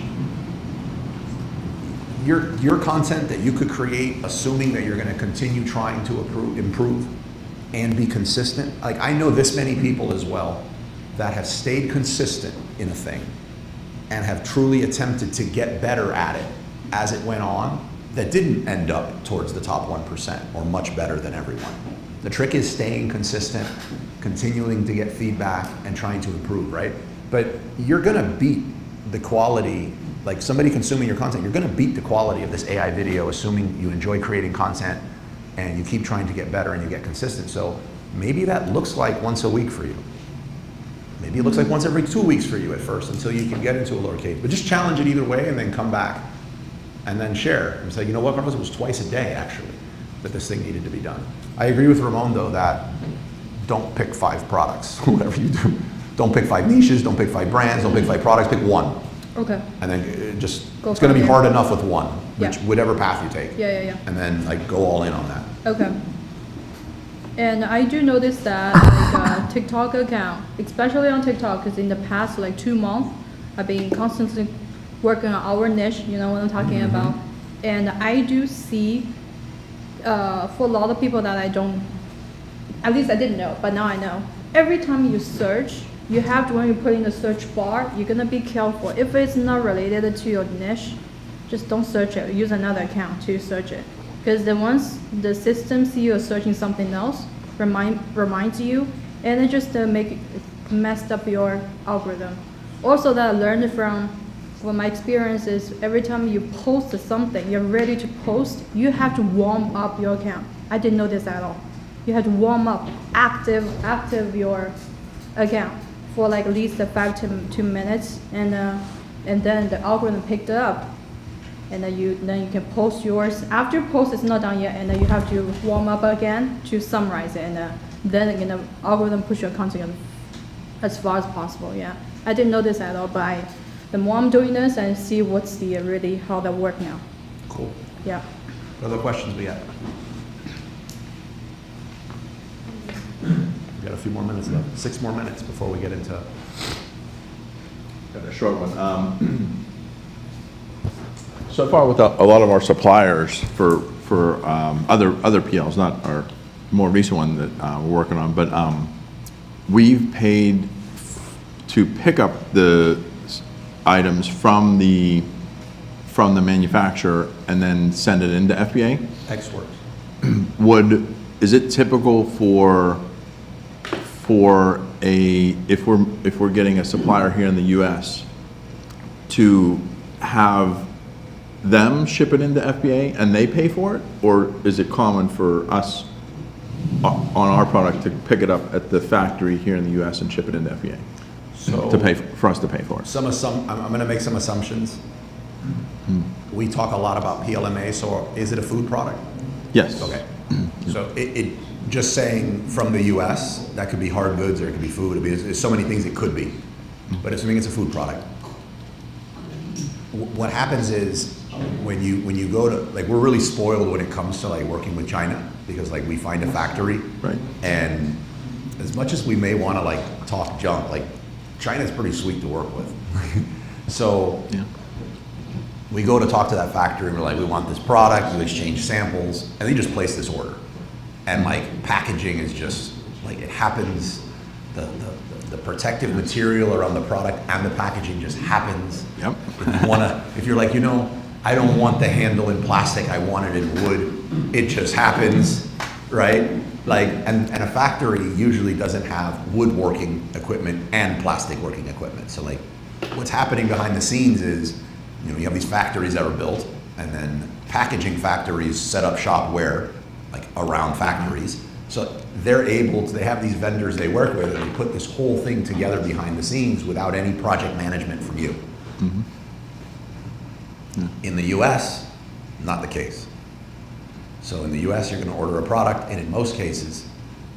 your content that you could create, assuming that you're going to continue trying to improve and be consistent. Like, I know this many people as well that have stayed consistent in a thing and have truly attempted to get better at it as it went on, that didn't end up towards the top 1% or much better than everyone. The trick is staying consistent, continuing to get feedback and trying to improve, right? But you're gonna beat the quality, like somebody consuming your content, you're gonna beat the quality of this AI video, assuming you enjoy creating content and you keep trying to get better and you get consistent. So maybe that looks like once a week for you. Maybe it looks like once every 2 weeks for you at first until you can get into a lower cadence. But just challenge it either way and then come back and then share and say, you know what, Carlos, it was twice a day actually that this thing needed to be done. I agree with Ramon though that don't pick 5 products, whatever you do. Don't pick 5 niches, don't pick 5 brands, don't pick 5 products, pick one. Okay. And then just, Go it's gonna be for it. hard enough with one, Yeah. whatever path you take. Yeah. And then like go all in on that. Okay. And I do notice that like TikTok account, especially on TikTok, because in the past like 2 months, I've been constantly working on our niche, you know what I'm talking about. And I do see, for a lot of people that I don't, at least I didn't know, but now I know. Every time you search, you have to, when you put in the search bar, you're gonna be careful. If it's not related to your niche, just don't search it. Use another account to search it. Because then once the system see you are searching something else, reminds you, and it just messed up your algorithm. Also that I learned from my experience is every time you post something, you're ready to post, you have to warm up your account. I didn't know this at all. You have to warm up, active your account for like at least 5 to 2 minutes, and then the algorithm picked it up. And then you can post yours. After post is not done yet, and then you have to warm up again to summarize it, and then the algorithm push your content as far as possible. Yeah, I didn't know this at all, but the more I'm doing this, and see what's the really how that work now. Cool. Yeah. What other questions we got? We got a few more minutes left. 6 more minutes before we get into. Got a short one. So far with a lot of our suppliers for other PLs, not our more recent one that we're working on, but we've paid to pick up the items from the manufacturer and then send it into FBA. X works. Is it typical for if we're getting a supplier here in the U.S. to have them ship it into FBA and they pay for it, or is it common for us on our product to pick it up at the factory here in the U.S. and ship it into FBA? So For us to pay for it. I'm going to make some assumptions. We talk a lot about PLMA, so is it a food product? Yes. Okay. So it just saying from the U.S., that could be hard goods or it could be food. There's so many things it could be, but assuming it's a food product. What happens is when you go to, like, we're really spoiled when it comes to like working with China, because like we find a factory, Right. and as much as we may want to like talk junk, like China's pretty sweet to work with. So Yeah. we go to talk to that factory and we're like, we want this product, you exchange samples, and they just place this order. And like packaging is just like, it happens the protective material around the product and the packaging just happens. Yep. If you're like, I don't want the handle in plastic, I want it in wood, it just happens, right? Like, and a factory usually doesn't have woodworking equipment and plastic working equipment. So like, what's happening behind the scenes is, you have these factories that are built, and then packaging factories set up shop where, like around factories. So they have these vendors they work with, and they put this whole thing together behind the scenes without any project management from you. Mm-hmm. Yeah. In the US, not the case. So in the US, you're gonna order a product, and in most cases,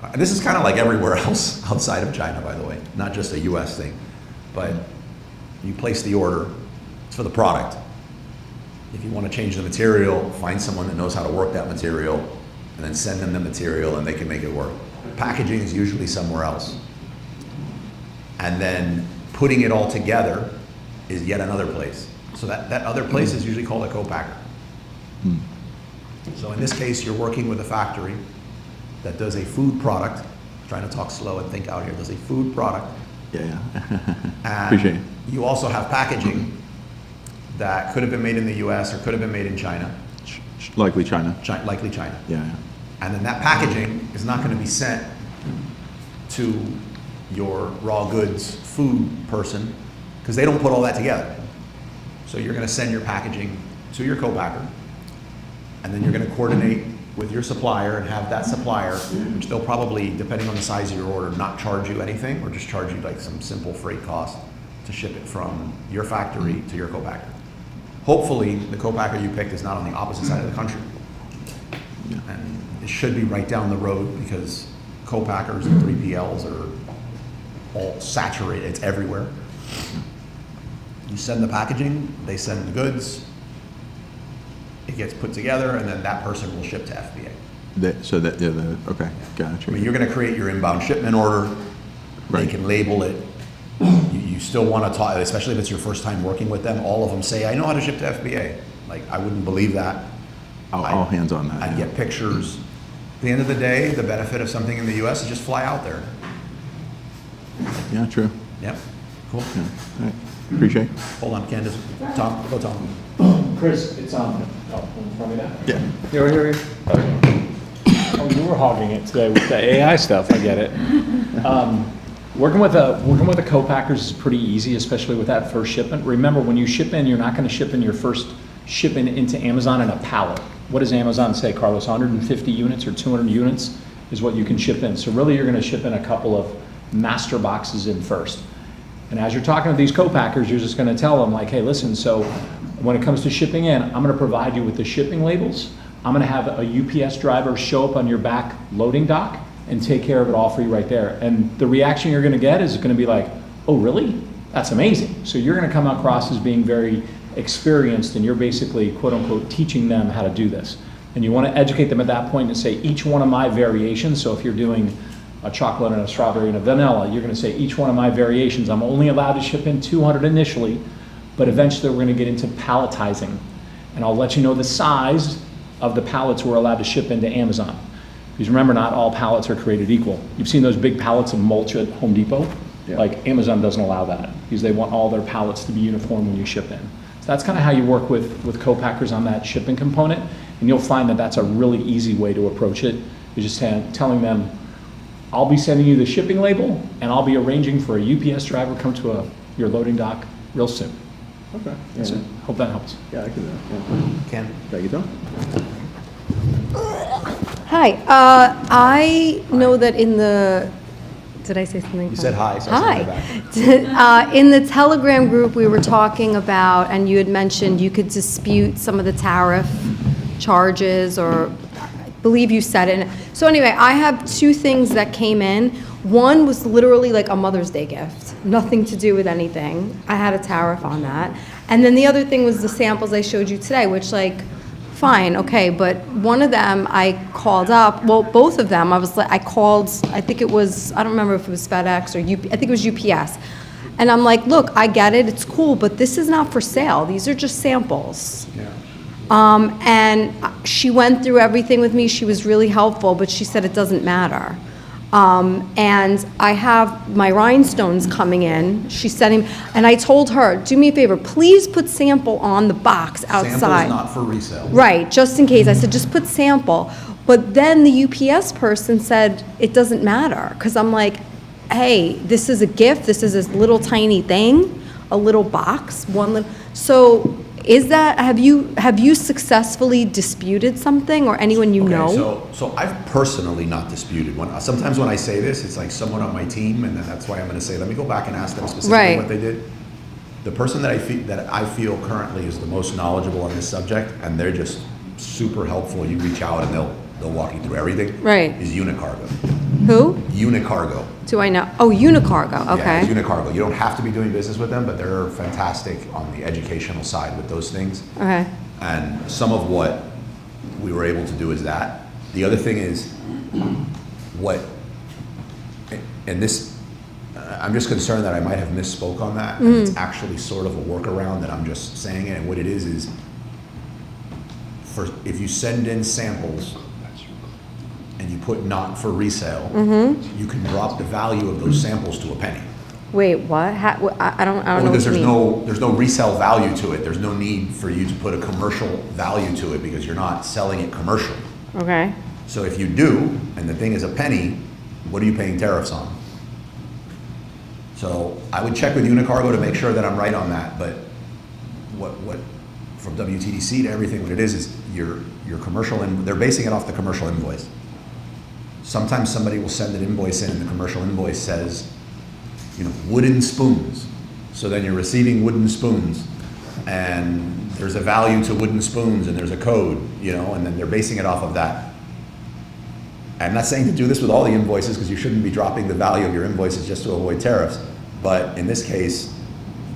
and this is kind of like everywhere else outside of China, by the way, not just a US thing, but you place the order, it's for the product. If you want to change the material, find someone that knows how to work that material, and then send them the material and they can make it work. Packaging is usually somewhere else. And then putting it all together is yet another place. So that other place is usually called a co-packer. Hmm. So in this case, you're working with a factory that does a food product. I'm trying to talk slow and think out here. Does a food product. Yeah. And Appreciate it. you also have packaging that could have been made in the US or could have been made in China. Likely China. Likely China. Yeah. And then that packaging is not going to be sent to your raw goods food person because they don't put all that together. So you're going to send your packaging to your co-packer, and then you're going to coordinate with your supplier and have that supplier, which they'll probably, depending on the size of your order, not charge you anything or just charge you like some simple freight cost to ship it from your factory to your co-packer. Hopefully, the co-packer you picked is not on the opposite side of the country. And it should be right down the road because co-packers and 3PLs are all saturated, it's everywhere. You send the packaging, they send the goods, it gets put together, and then that person will ship to FBA. Okay, gotcha. I mean, you're gonna create your inbound shipment order, Right. they can label it. You still wanna talk, especially if it's your first time working with them, all of them say, I know how to ship to FBA. Like, I wouldn't believe that. All hands on that. I'd yeah. get pictures. At the end of the day, the benefit of something in the US is just fly out there. Yeah, true. Yep, cool. Yeah. All right. Appreciate it. Hold on, Candace. Tom, go Tom. Chris, it's on. Oh, in front of me now. Yeah. Here. Oh, you were hogging it today with the AI stuff. I get it. Working with a co-packers is pretty easy, especially with that first shipment. Remember, when you ship in, you're not going to ship in your first shipment into Amazon in a pallet. What does Amazon say, Carlos? 150 units or 200 units is what you can ship in. So really, you're going to ship in a couple of master boxes in first. And as you're talking to these co-packers, you're just going to tell them like, hey, listen, so when it comes to shipping in, I'm going to provide you with the shipping labels. I'm going to have a UPS driver show up on your back loading dock and take care of it all for you right there. And the reaction you're going to get is going to be like, oh, really? That's amazing. So you're going to come across as being very experienced, and you're basically, quote unquote, teaching them how to do this. And you want to educate them at that point and say each one of my variations. So if you're doing a chocolate and a strawberry and a vanilla, you're going to say each one of my variations, I'm only allowed to ship in 200 initially, but eventually we're going to get into palletizing. And I'll let you know the size of the pallets we're allowed to ship into Amazon. Because remember, not all pallets are created equal. You've seen those big pallets of mulch at Home Depot? Yeah. Like Amazon doesn't allow that because they want all their pallets to be uniform when you ship in. So that's kind of how you work with co-packers on that shipping component. And you'll find that that's a really easy way to approach it. You're just telling them, I'll be sending you the shipping label, and I'll be arranging for a UPS driver to come to your loading dock real soon. Okay. That's it. Hope that helps. Yeah, I can do that. Yeah. Ken? Thank you, Tom. Hi, I know that in the, did I say something? You said hi, so I said hi Hi. In the Telegram group, we were talking about, and you had mentioned you could dispute some of the tariff charges, or I believe you said it. So anyway, I have two things that came in. One was literally like a Mother's Day gift, nothing to do with anything. I had a tariff on that. And then the other thing was the samples I showed you today, which like, fine, okay, but one of them I called up, well, both of them, I called, I think it was, I don't remember if it was FedEx or I think it was UPS. And I'm like, look, I get it, it's cool, but this is not for sale. These are just samples. Yeah. And she went through everything with me. She was really helpful, but she said it doesn't matter. And I have my rhinestones coming in. She's sending, and I told her, do me a favor, please put sample on the box outside. Sample's not for resale. Right, just in case. I said, just put sample. But then the UPS person said, it doesn't matter. Because I'm like, hey, this is a gift. This is this little tiny thing, a little box, one little. So is that, have you successfully disputed something or anyone you know? Okay, so I've personally not disputed one. Sometimes when I say this, it's like someone on my team, and then that's why I'm going to say, let me go back and ask them specifically Right. what they did. The person that I feel currently is the most knowledgeable on this subject, and they're just super helpful. You reach out and they'll walk you through everything. Right. Is Unicargo. Who? Unicargo. Do I know? Oh, Unicargo, Yeah, okay. it's Unicargo. You don't have to be doing business with them, but they're fantastic on the educational side with those things. Okay. And some of what we were able to do is that. The other thing is and this, I'm just concerned that I might have misspoke on that. And it's actually sort of a workaround that I'm just saying it. And what it is if you send in samples and you put not for resale, you can drop the value of those samples to a penny. Wait, what? I don't know what Because you mean. there's no resale value to it. There's no need for you to put a commercial value to it because you're not selling it commercial. Okay. So if you do, and the thing is a penny, what are you paying tariffs on? So I would check with Unicargo to make sure that I'm right on that, but what from WTDC to everything, what it is your commercial, and they're basing it off the commercial invoice. Sometimes somebody will send an invoice in and the commercial invoice says, wooden spoons. So then you're receiving wooden spoons and there's a value to wooden spoons and there's a code, and then they're basing it off of that. I'm not saying to do this with all the invoices because you shouldn't be dropping the value of your invoices just to avoid tariffs. But in this case,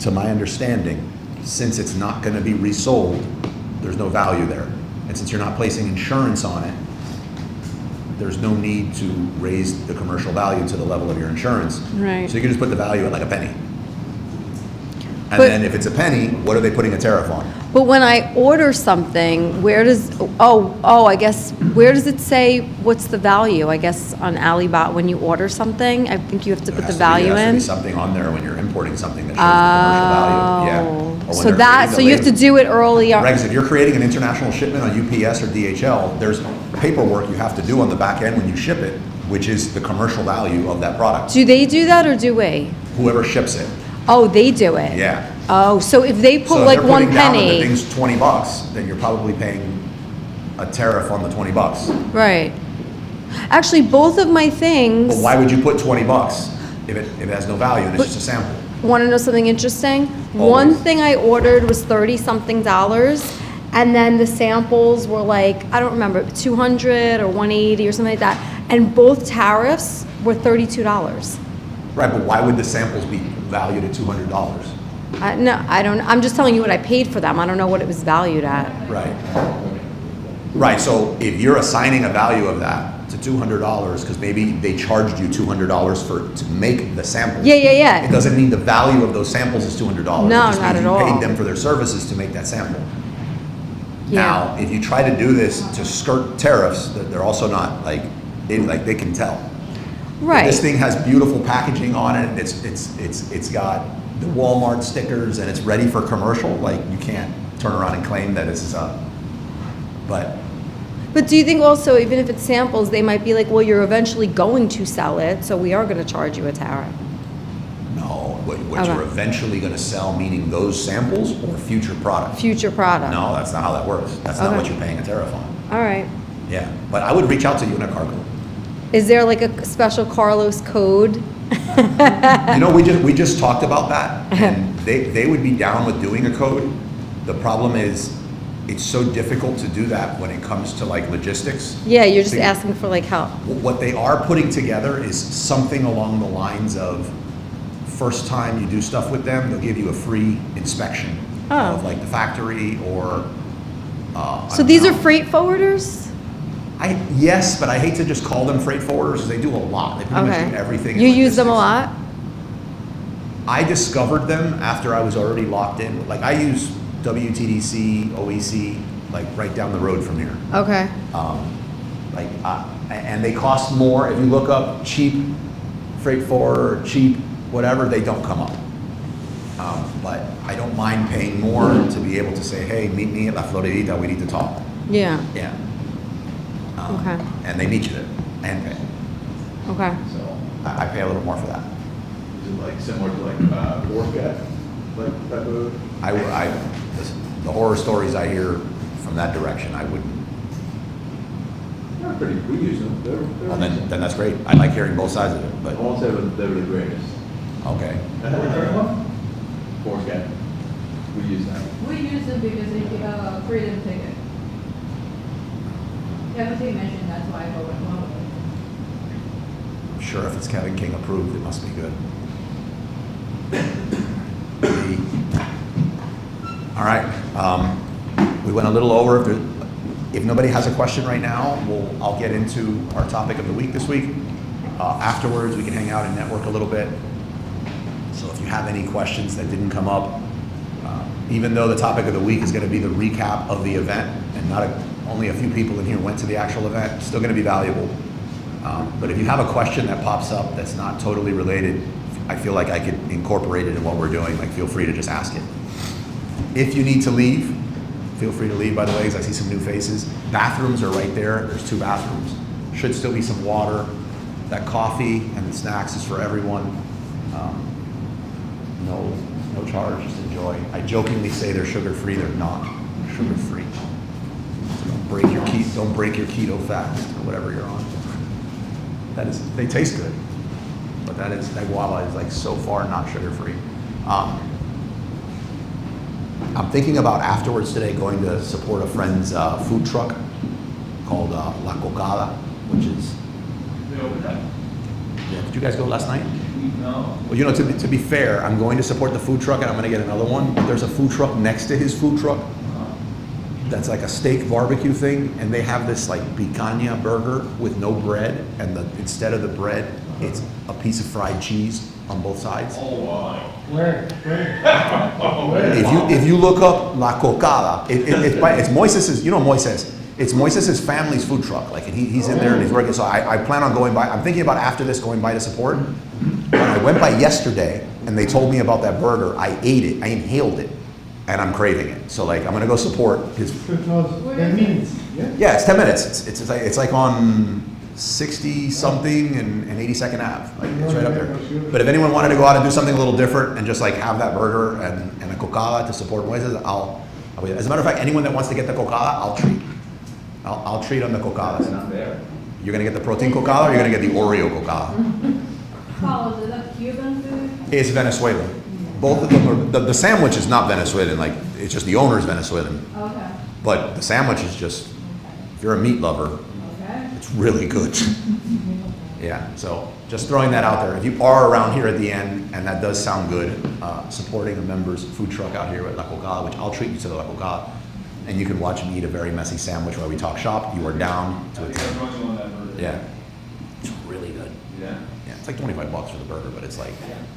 to my understanding, since it's not going to be resold, there's no value there. And since you're not placing insurance on it, there's no need to raise the commercial value to the level of your insurance. Right. So you can just put the value at like a penny. And But- then if it's a penny, what are they putting a tariff on? But when I order something, where does it say what's the value? I guess on Alibaba, when you order something, I think you have to put the value There has to in. be something on there when you're importing something that shows the commercial value. Yeah. Or when So they're that, creating so the you have to label. do it early on. Regs, if you're creating an international shipment on UPS or DHL, there's paperwork you have to do on the back end when you ship it, which is the commercial value of that product. Do they do that or do we? Whoever ships it. Oh, they do it? Yeah. Oh, so if they put So if like they're one putting down that the penny, thing's $20, then you're probably paying a tariff on the $20. right. Actually, both of my things. But why would you put $20 if it has no value and it's just a sample? Want to know something interesting? Always. One thing I ordered was $30-something, and then the samples were like, I don't remember, 200 or 180 or something like that, and both tariffs were $32. Right, but why would the samples be valued at $200? No, I don't, I'm just telling you what I paid for them. I don't know what it was valued at. Right. Right, so if you're assigning a value of that to $200, because maybe they charged you $200 to make the samples. Yeah, yeah, yeah. It doesn't mean the value of those samples is $200. No, It just not means at you all. paid them for their services to make that sample. Yeah. Now, if you try to do this to skirt tariffs, they're also not they can tell. Right. This thing has beautiful packaging on it. It's got the Walmart stickers and it's ready for commercial. Like you can't turn around and claim that this is But do you think also, even if it's samples, they might be like, well, you're eventually going to sell it, so we are going to charge you a tariff? no, what Okay. you're eventually going to sell, meaning those samples or future product. Future product? No, that's not how that works. That's not Okay. what you're paying a tariff on. All right. Yeah, but I would reach out to Unicargo. Is there like a special Carlos code? We just talked about that, and they would be down with doing a code. The problem is, it's so difficult to do that when it comes to like logistics. Yeah, you're just See, asking for like help. What they are putting together is something along the lines of, first time you do stuff with them, they'll give you a free inspection Oh. of like the factory or. I So don't these know. are freight forwarders? Yes, but I hate to just call them freight forwarders because they do a lot. They pretty much Okay. do everything. in You use them a logistics. lot? I discovered them after I was already locked in. Like I use WTDC, OEC, like right down the road from here. Okay. and they cost more. If you look up cheap freight forwarder or cheap whatever, they don't come up. But I don't mind paying more to be able to say, hey, meet me at La Floridita, we need to talk. Yeah, Yeah. okay, And they meet you there and pay. okay. So I pay a little more for that. Is it like similar to like, Orcat, like type of? Listen, the horror stories I hear from that direction, I wouldn't. They're pretty, we use them, they're Well, then that's great. I like hearing both sides of it, I but, won't say that they were the greatest. okay. Orcat, we use that. We use it because they give a freedom ticket. Everything mentioned, that's why I go with one of them. I'm sure if it's Kevin King approved, it must be good. All right, we went a little over. If nobody has a question right now, I'll get into our topic of the week this week. Afterwards, we can hang out and network a little bit. So if you have any questions that didn't come up, even though the topic of the week is going to be the recap of the event, and only a few people in here went to the actual event, it's still going to be valuable. But if you have a question that pops up that's not totally related, I feel like I could incorporate it in what we're doing. Like, feel free to just ask it. If you need to leave, feel free to leave, by the way, because I see some new faces. Bathrooms are right there. There's 2 bathrooms. Should still be some water. That coffee and the snacks is for everyone. No charge, just enjoy. I jokingly say they're sugar-free. They're not sugar-free. So don't break your keto fast or whatever you're on. They taste good, but that guava is like so far not sugar-free. I'm thinking about afterwards today going to support a friend's food truck called La Cocada, which is. They open up? Yeah, did you guys go last night? No. Well, you know, to be fair, I'm going to support the food truck and I'm going to get another one. But there's a food truck next to his food truck that's like a steak barbecue thing, and they have this like picanha burger with no bread, and instead of the bread, it's a piece of fried cheese on both sides. Oh, wow. If you look up La Cocada, it's Moises's. You know Moises. It's Moises's family's food truck. Like, and he's in there and he's working. So I plan on going by. I'm thinking about after this going by to support. When I went by yesterday and they told me about that burger, I ate it. I inhaled it, and I'm craving it. So like, I'm gonna go support his. Because 10 minutes, yeah? Yeah, it's 10 minutes. It's like on 60 something and 82nd Ave. Like, it's right up there. But if anyone wanted to go out and do something a little different and just like have that burger and a cocada to support Moises, I'll as a matter of fact, anyone that wants to get the cocada, I'll treat. I'll treat on the cocadas. Not there. You're gonna get the protein cocada or you're gonna get the Oreo cocada? Carlos, is that Cuban food? It's Venezuelan. Both of them are, the sandwich is not Venezuelan, like, it's just the owner's Venezuelan. Okay, But the sandwich is just, if you're a meat lover, okay. it's really good. Yeah, so just throwing that out there. If you are around here at the end, and that does sound good, supporting a member's food truck out here at La Cocada, which I'll treat you to the La Cocada, and you can watch me eat a very messy sandwich while we talk shop, you are down to I think I'm running on that burger. Yeah. It's really good. Yeah. Yeah, it's like $25 for the burger, but it's like,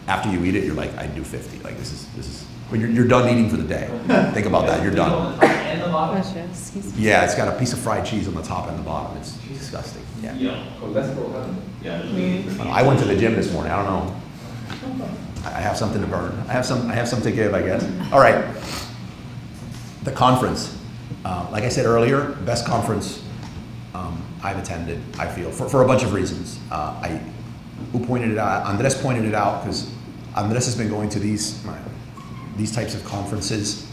after you eat it, you're like, I'd do 50. Like, this is, when you're done eating for the day. Think about that, you're done. And the bottom? Excuse me. Yeah, it's got a piece of fried cheese on the top and the bottom. It's disgusting. Yeah. Yeah. Oh, that's what happened. Yeah. I went to the gym this morning. I don't know. I have something to burn. I have some to give, I guess. All right. The conference. Like I said earlier, best conference I've attended, I feel, for a bunch of reasons. Who pointed it out? Andres pointed it out because Andres has been going to these types of conferences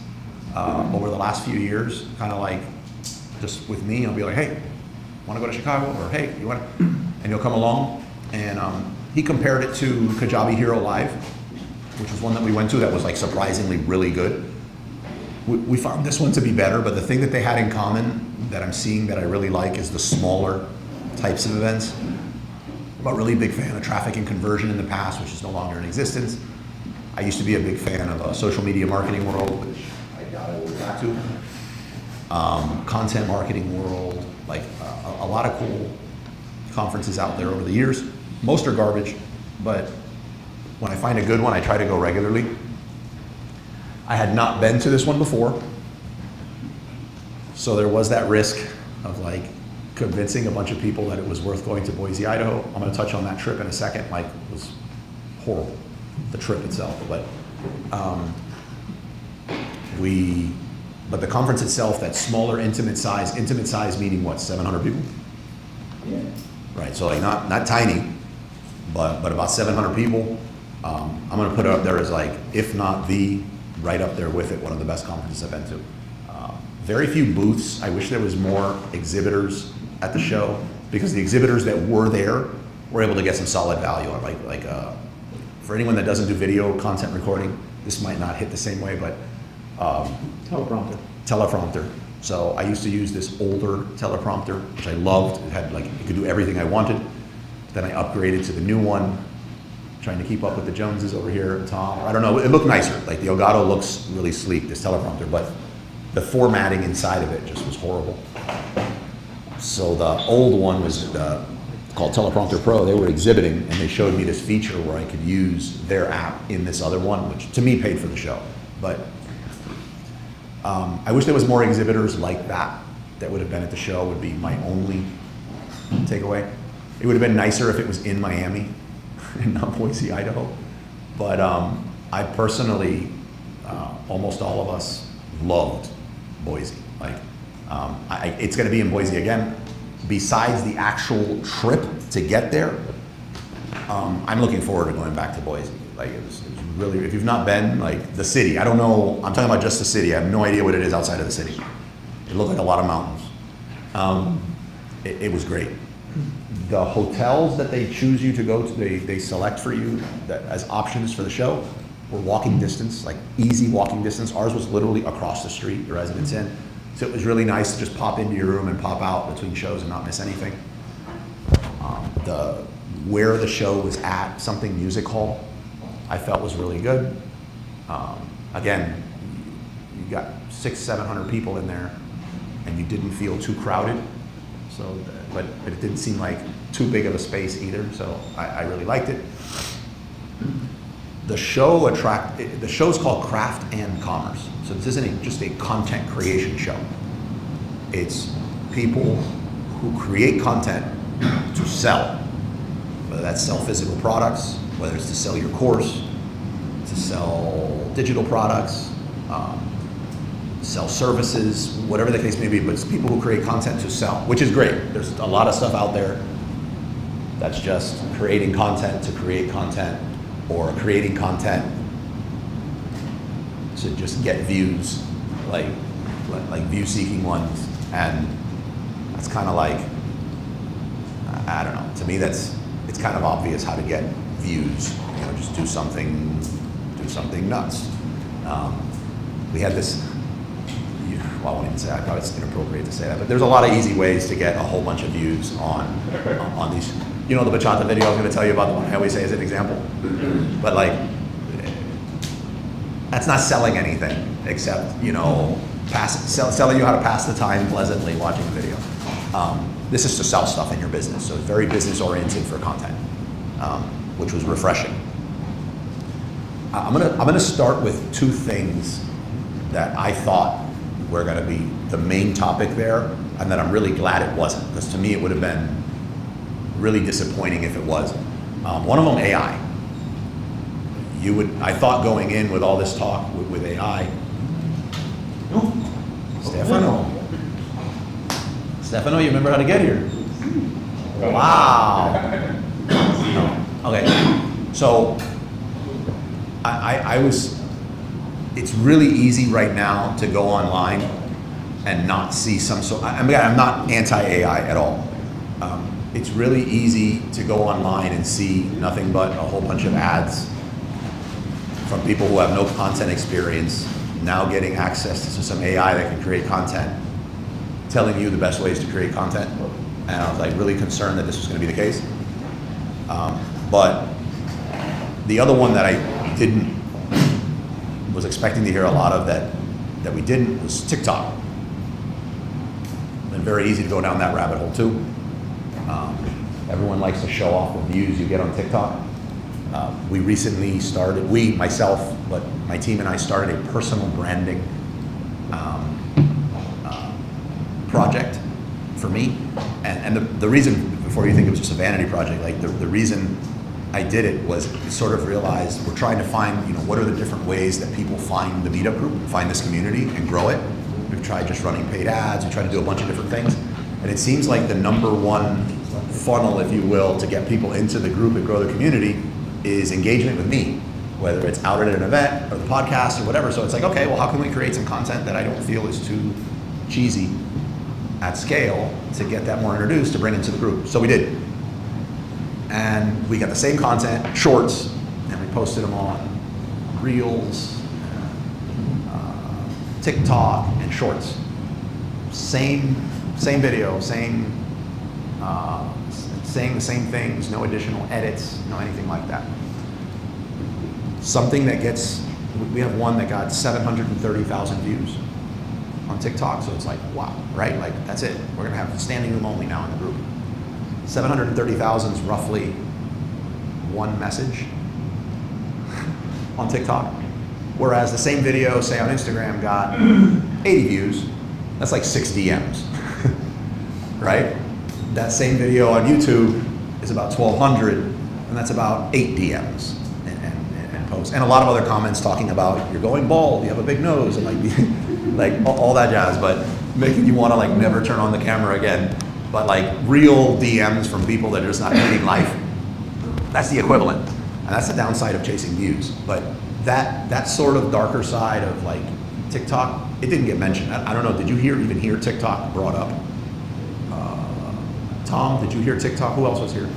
over the last few years, kind of like just with me. I'll be like, hey, want to go to Chicago? Or hey, you want to? And he'll come along. And he compared it to Kajabi Hero Live, which was one that we went to that was like surprisingly really good. We found this one to be better, but the thing that they had in common that I'm seeing that I really like is the smaller types of events. I'm a really big fan of traffic and conversion in the past, which is no longer in existence. I used to be a big fan of social media marketing world, which I doubt I will go back to. Content marketing world, like a lot of cool conferences out there over the years. Most are garbage, but when I find a good one, I try to go regularly. I had not been to this one before, so there was that risk of like convincing a bunch of people that it was worth going to Boise, Idaho. I'm going to touch on that trip in a second. Like, it was horrible, the trip itself. But but the conference itself, that smaller, intimate size meaning what, 700 people? Yeah. Right, so like not tiny, but about 700 people. I'm gonna put it up there as like, if not the, right up there with it, one of the best conferences I've been to. Very few booths. I wish there was more exhibitors at the show, because the exhibitors that were there were able to get some solid value on, for anyone that doesn't do video content recording, this might not hit the same way, but teleprompter. So I used to use this older teleprompter, which I loved. It had it could do everything I wanted. Then I upgraded to the new one, trying to keep up with the Joneses over here, Tom. I don't know, it looked nicer. Like the Elgato looks really sleek, this teleprompter, but the formatting inside of it just was horrible. So the old one was called Teleprompter Pro. They were exhibiting, and they showed me this feature where I could use their app in this other one, which to me paid for the show. But I wish there was more exhibitors like that would have been at the show, would be my only takeaway. It would have been nicer if it was in Miami and not Boise, Idaho. But I personally, almost all of us loved Boise. It's gonna be in Boise again. Besides the actual trip to get there, I'm looking forward to going back to Boise. It was really, if you've not been, the city, I don't know, I'm talking about just the city. I have no idea what it is outside of the city. It looked like a lot of mountains. It was great. The hotels that they choose you to go to, they select for you as options for the show were walking distance, easy walking distance. Ours was literally across the street, the Residence Inn. So it was really nice to just pop into your room and pop out between shows and not miss anything. Where the show was at, something music hall, I felt was really good. Again, you got 600-700 people in there, and you didn't feel too crowded. So, but it didn't seem like too big of a space either. So I really liked it. The show's called Craft and Commerce. So this isn't just a content creation show. It's people who create content to sell, whether that's sell physical products, whether it's to sell your course, to sell digital products, sell services, whatever the case may be, but it's people who create content to sell, which is great. There's a lot of stuff out there that's just creating content to create content, or creating content to just get views, like view-seeking ones, and it's kind of I don't know. To me, it's kind of obvious how to get views. Just do something nuts. We had this. Well, I won't even say. I thought it's inappropriate to say that, but there's a lot of easy ways to get a whole bunch of views on these. The bachata video I was going to tell you about, the one I always say as an example. But that's not selling anything except, selling you how to pass the time pleasantly watching a video. This is to sell stuff in your business. So it's very business oriented for content, which was refreshing. I'm gonna start with two things that I thought were gonna be the main topic there, and that I'm really glad it wasn't, because to me it would have been really disappointing if it was. One of them, AI. I thought going in with all this talk with AI, Stefano, you remember how to get here? Wow. Okay, so it's really easy right now to go online and not see I'm not anti-AI at all. It's really easy to go online and see nothing but a whole bunch of ads from people who have no content experience, now getting access to some AI that can create content, telling you the best ways to create content. And I was really concerned that this was going to be the case. But the other one that I was expecting to hear a lot of that we didn't was TikTok. Been very easy to go down that rabbit hole too. Everyone likes to show off the views you get on TikTok. We recently started, myself, but my team and I started a personal branding project for me, and the reason, before you think it was just a vanity project, like the reason I did it was we sort of realized we're trying to find, what are the different ways that people find the meetup group, find this community and grow it. We've tried just running paid ads, we tried to do a bunch of different things. And it seems like the number one funnel, if you will, to get people into the group and grow the community is engagement with me, whether it's out at an event or the podcast or whatever. So it's like, okay, well, how can we create some content that I don't feel is too cheesy at scale to get that more introduced, to bring into the group? So we did. And we got the same content, shorts, and we posted them on Reels, TikTok, and Shorts. Same video, saying the same things, no additional edits, no anything like that. Something that we have one that got 730,000 views on TikTok, so it's like, wow, right? Like, that's it. We're gonna have standing room only now in the group. 730,000 is roughly one message on TikTok. Whereas the same video, say on Instagram, got 80 views. That's like 6 DMs, right? That same video on YouTube is about 1,200, and that's about 8 DMs and posts. And a lot of other comments talking about, you're going bald, you have a big nose, and like all that jazz, but making you want to like never turn on the camera again. But like real DMs from people that are just not hating life, that's the equivalent. And that's the downside of chasing views. But that sort of darker side of like TikTok, it didn't get mentioned. I don't know, did you even hear TikTok brought up? Tom, did you hear TikTok? Who else was here?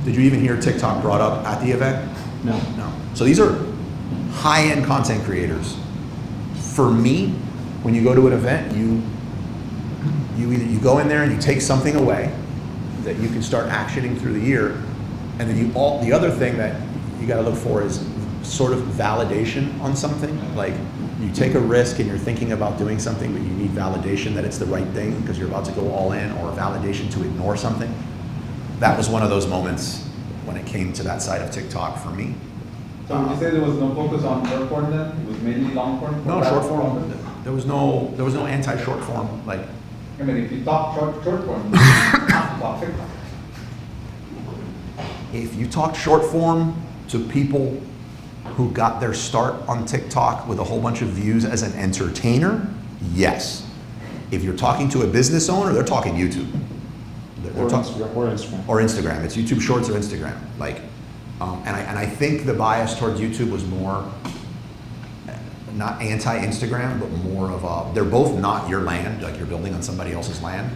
Did you even hear TikTok brought up at the event? No. No. So these are high-end content creators. For me, when you go to an event, you go in there and you take something away that you can start actioning through the year, and then the other thing that you got to look for is sort of validation on something. Like, you take a risk and you're thinking about doing something, but you need validation that it's the right thing because you're about to go all in, or validation to ignore something. That was one of those moments when it came to that side of TikTok for me. So would you say there was no focus on short form then? It was mainly long form? No, short form. There was no anti-short form. Like, I mean, if you talk short form, you have to talk TikTok. if you talk short form to people who got their start on TikTok with a whole bunch of views as an entertainer, yes. If you're talking to a business owner, they're talking YouTube. Or Instagram. Or Instagram. It's YouTube Shorts or Instagram. Like, and I think the bias towards YouTube was more, not anti-Instagram, but more of a, they're both not your land, like you're building on somebody else's land,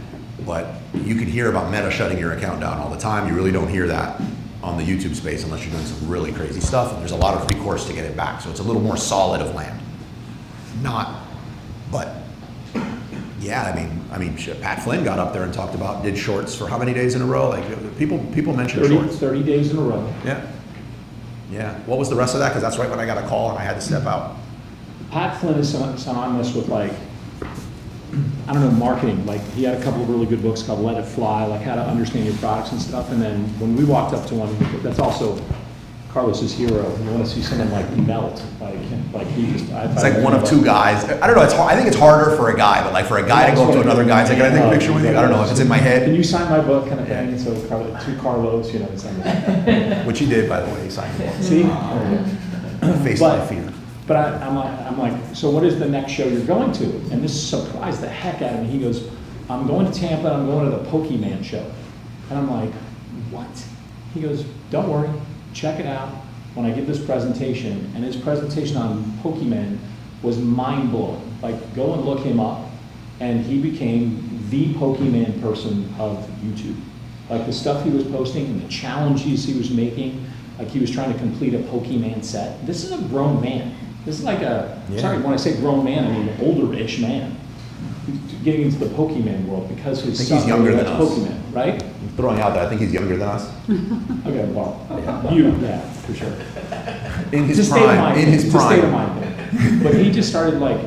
but you could hear about Meta shutting your account down all the time. You really don't hear that on the YouTube space unless you're doing some really crazy stuff, and there's a lot of recourse to get it back. So it's a little more solid of land. But yeah, I mean, shit, Pat Flynn got up there and talked about, did shorts for how many days in a row? Like, people mention shorts. 30 days in a row. Yeah. What was the rest of that? Because that's right when I got a call and I had to step out. Pat Flynn is synonymous with, like, I don't know, marketing. Like, he had a couple of really good books called Let It Fly, like how to understand your products and stuff. And then when we walked up to one, that's also Carlos's hero. You want to see someone like melt, like he just. It's like one of two guys. I don't know. It's hard. I think it's harder for a guy, but like for a guy to go up to another guy and say, "Can I take a picture with you?" I don't know if it's in my head. Can you sign my book, kind of thing? So to Carlos, you know, it's Which he did, by the way. He signed the book. See, Face My Fear. But I'm like, so what is the next show you're going to? And this surprised the heck out of me. He goes, I'm going to Tampa, I'm going to the Pokemon show. And I'm like, what? He goes, don't worry, check it out when I give this presentation. And his presentation on Pokemon was mind-blowing. Like, go and look him up. And he became the Pokemon person of YouTube. Like, the stuff he was posting and the challenges he was making, like he was trying to complete a Pokemon set. This is a grown man. This is like sorry, when I say grown man, I mean older-ish man. Getting into the Pokemon world because his son he's younger than us. Pokemon, right? I'm throwing out that I think he's younger than us. Okay, well, yeah, for sure. In his It's a prime. In his It's a state of prime. mind thing. But he just started like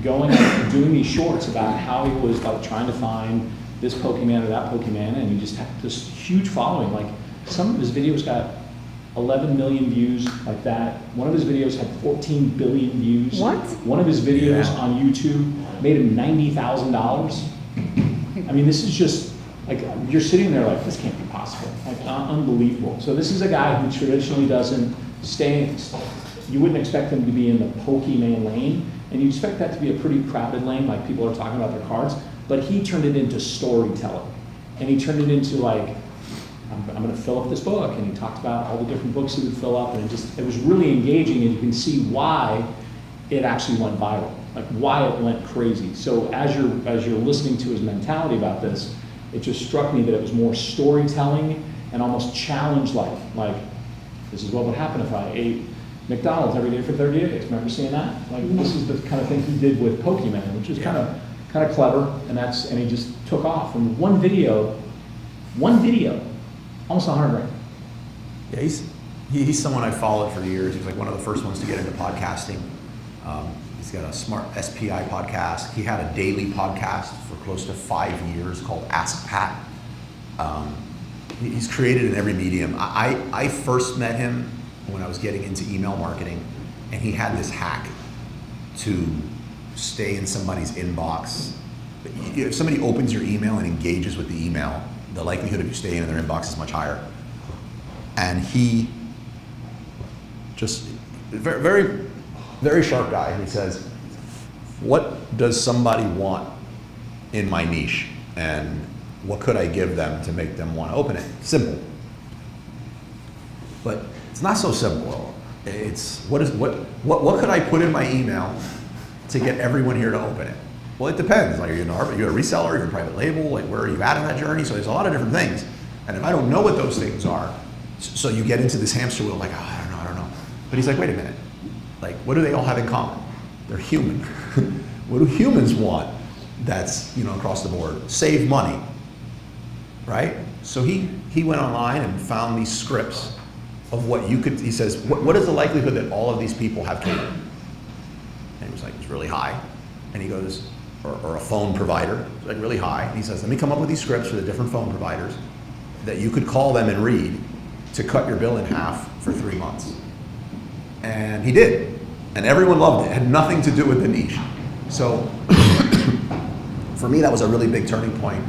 going and doing these shorts about how he was like trying to find this Pokemon or that Pokemon, and he just had this huge following. Like, some of his videos got 11 million views, like that. One of his videos had 14 billion views. What? One of his videos on YouTube made him $90,000. I mean, this is just like, you're sitting there like, this can't be possible, like, unbelievable. So this is a guy who traditionally doesn't you wouldn't expect him to be in the Pokemon lane, and you expect that to be a pretty crowded lane, like people are talking about their cards, but he turned it into storytelling. And he turned it into like, I'm gonna fill up this book, and he talked about all the different books he would fill up, and it was really engaging, and you can see why it actually went viral, like why it went crazy. So as you're listening to his mentality about this, it just struck me that it was more storytelling and almost challenge-like. Like, this is what would happen if I ate McDonald's every day for 30 days. Remember seeing that? Like, this is the kind of thing he did with Pokemon, which is kind of clever, and he just took off. And one video, almost 100 grand. Yeah, he's someone I followed for years. He's like one of the first ones to get into podcasting. He's got a smart SPI podcast. He had a daily podcast for close to 5 years called Ask Pat. He's created in every medium. I first met him when I was getting into email marketing, and he had this hack to stay in somebody's inbox. If somebody opens your email and engages with the email, the likelihood of you staying in their inbox is much higher. And he just, very, very, very sharp guy. And he says, what does somebody want in my niche? And what could I give them to make them want to open it? Simple. But it's not so simple. It's what could I put in my email to get everyone here to open it? Well, it depends. Like, are you a reseller? Are you a private label? Like, where are you at in that journey? So there's a lot of different things. And if I don't know what those things are, so you get into this hamster wheel, like, oh, I don't know. But he's like, wait a minute. Like, what do they all have in common? They're human. What do humans want? That's, across the board. Save money, right? So he went online and found these scripts of what you could, he says, what is the likelihood that all of these people have cable? And he was like, it's really high. And he goes, or a phone provider, it's like really high. And he says, let me come up with these scripts for the different phone providers that you could call them and read to cut your bill in half for 3 months. And he did. And everyone loved it. It had nothing to do with the niche. So for me, that was a really big turning point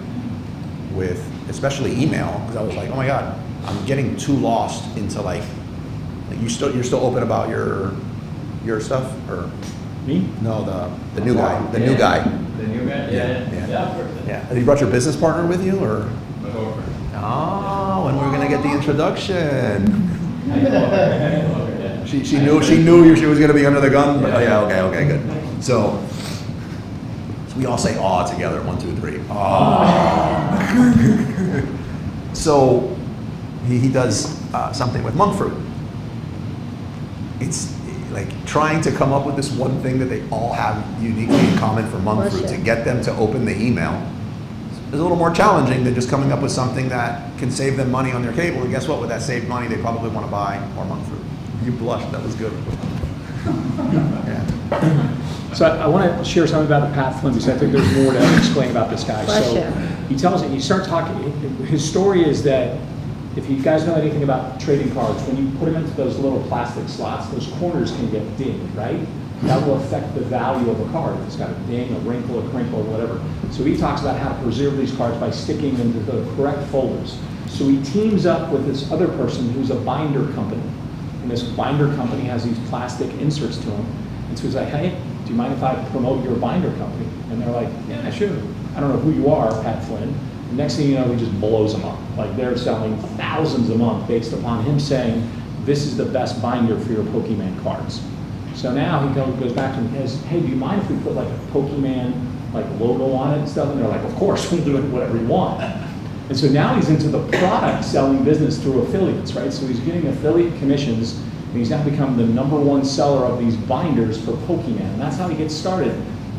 with especially email, because I was like, oh my God, I'm getting too lost into like you're still open about your stuff, or Me? no, the new guy, the new guy. The new guy? Yeah. Have you brought your business partner with you, or? My girlfriend. Oh, and we're gonna get the introduction. I know her. She knew she was gonna be under the gun. But, yeah, okay, good. So we all say "aw" together. 1, 2, 3. Aw. So he does something with monk fruit. It's like trying to come up with this one thing that they all have uniquely in common for monk fruit to get them to open the email is a little more challenging than just coming up with something that can save them money on their cable. And guess what? With that saved money, they probably want to buy more monk fruit. You blushed. That was good. Yeah. So I want to share something about the Pat Flynn, because I think there's more to explain about this guy. So he tells it, you start talking, his story is that if you guys know anything about trading cards, when you put them into those little plastic slots, those corners can get dinged, right? That will affect the value of a card. If it's got a ding, a wrinkle, a crinkle, or whatever. So he talks about how to preserve these cards by sticking them into the correct folders. So he teams up with this other person who's a binder company. And this binder company has these plastic inserts to them. And so he's like, hey, do you mind if I promote your binder company? And they're like, yeah, sure. I don't know who you are, Pat Flynn. And next thing you know, he just blows them up. Like, they're selling thousands a month based upon him saying, this is the best binder for your Pokemon cards. So now he goes back to him and says, hey, do you mind if we put like a Pokemon logo on it and stuff? And they're like, of course, we'll do it whatever you want. And so now he's into the product selling business through affiliates, right? So he's getting affiliate commissions, and he's now become the #1 seller of these binders for Pokemon. And that's how he gets started.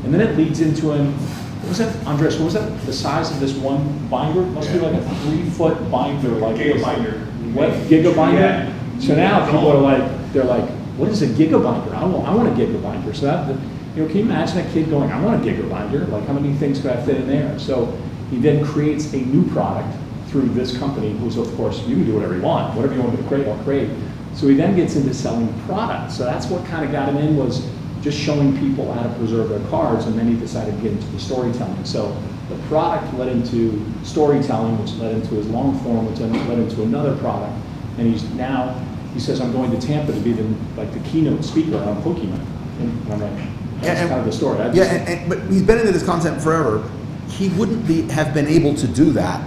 And then it leads into him, what was that, Andres, what was that, the size of this one binder? It must be like a 3-foot binder. Giga binder. What, giga binder? Yeah. So now people are like, they're like, what is a giga binder? I want a giga binder. So that, can you imagine a kid going, I want a giga binder? Like, how many things could I fit in there? So he then creates a new product through this company, who's, of course, you can do whatever you want. Whatever you want me to create, I'll create. So he then gets into selling products. So that's what kind of got him in, was just showing people how to preserve their cards, and then he decided to get into the storytelling. So the product led into storytelling, which led into his long form, which then led into another product. And he says, I'm going to Tampa to be the keynote speaker on Pokemon. And I'm like, that's kind of the story. But he's been into this content forever. He wouldn't have been able to do that.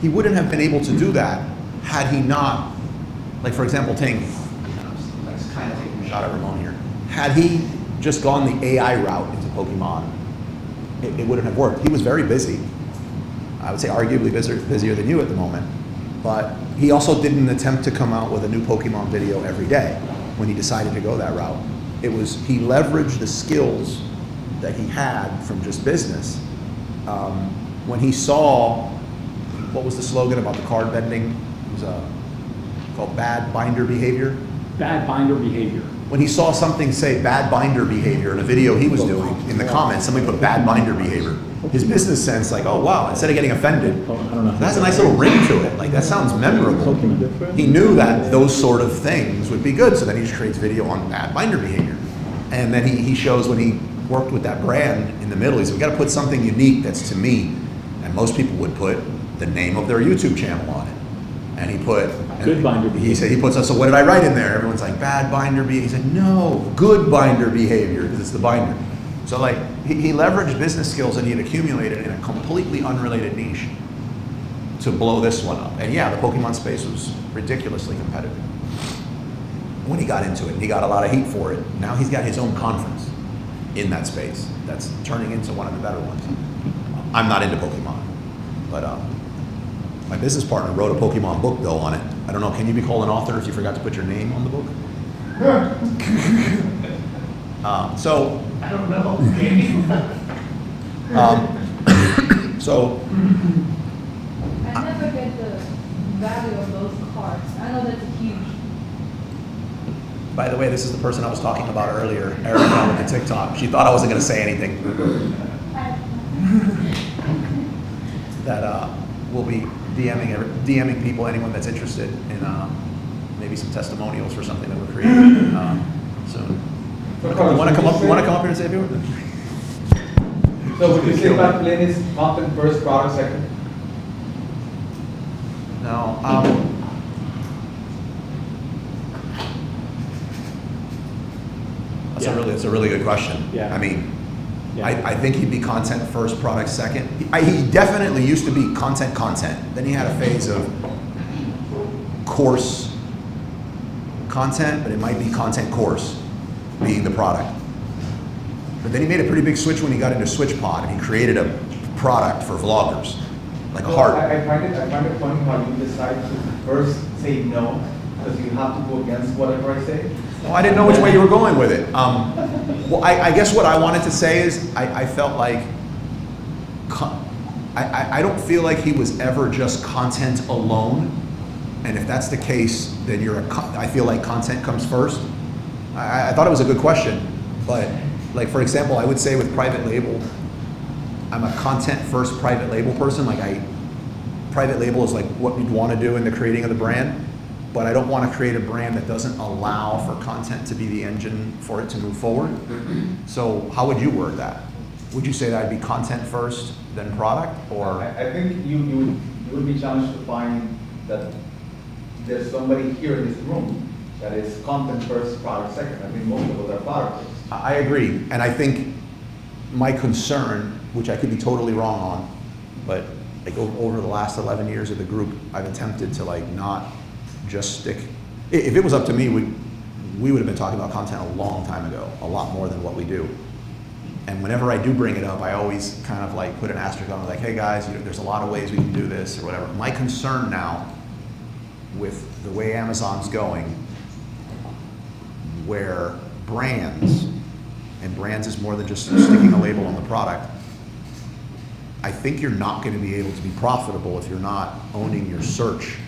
He wouldn't have been able to do that had he not, like for example, let's kind of take a shot at Ramon here. Had he just gone the AI route into Pokemon, it wouldn't have worked. He was very busy. I would say arguably busier than you at the moment. But he also didn't attempt to come out with a new Pokemon video every day when he decided to go that route. He leveraged the skills that he had from just business. When he saw, what was the slogan about the card bending? It was called bad binder behavior. Bad binder behavior. When he saw something say bad binder behavior in a video he was doing, in the comments, somebody put bad binder behavior. His business sense, like, oh wow, instead of getting offended, that's a nice little ring to it. Like, that sounds memorable. He knew that those sort of things would be good, so then he just creates video on bad binder behavior. And then he shows when he worked with that brand in the middle, he said, we gotta put something unique that's to me. And most people would put the name of their YouTube channel on it. And he put, good binder behavior. He said, he puts, so what did I write in there? Everyone's like, bad binder behavior. He said, no, good binder behavior, because it's the binder. So like, he leveraged business skills that he had accumulated in a completely unrelated niche to blow this one up. And yeah, the Pokemon space was ridiculously competitive when he got into it. He got a lot of heat for it. Now he's got his own conference in that space that's turning into one of the better ones. I'm not into Pokemon, but my business partner wrote a Pokemon book though on it. I don't know, can you be called an author if you forgot to put your name on the book? So I don't know. So I never get the value of those cards. I know that's huge. by the way, this is the person I was talking about earlier, Erica with the TikTok. She thought I wasn't going to say anything. That we'll be DMing people, anyone that's interested in maybe some testimonials for something that we're creating soon. Want to come up here and say a few words? So would you say my plan is content first, product second? No. That's a really good question. Yeah. I mean, Yeah. I think he'd be content first, product second. He definitely used to be content. Then he had a phase of course content, but it might be content course being the product. But then he made a pretty big switch when he got into SwitchPod, and he created a product for vloggers, like a So heart. I find it funny how you decide to first say no, because you have to go against whatever I say. Well, I didn't know which way you were going with it. Well, I guess what I wanted to say is I felt like I don't feel like he was ever just content alone. And if that's the case, then I feel like content comes first. I thought it was a good question, but like for example, I would say with private label, I'm a content first private label person. Private label is like what you'd want to do in the creating of the brand. But I don't want to create a brand that doesn't allow for content to be the engine for it to move forward. So how would you word that? Would you say that I'd be content first, then product, or? I think you would be challenged to find that there's somebody here in this room that is content first, product second. I think most of us are product first. I agree, and I think my concern, which I could be totally wrong on, but like over the last 11 years of the group, I've attempted to like not just stick. If it was up to me, we would have been talking about content a long time ago, a lot more than what we do. And whenever I do bring it up, I always kind of like put an asterisk on it, like, hey guys, there's a lot of ways we can do this or whatever. My concern now with the way Amazon's going, where brands, and brands is more than just sticking a label on the product, I think you're not going to be able to be profitable if you're not owning your search,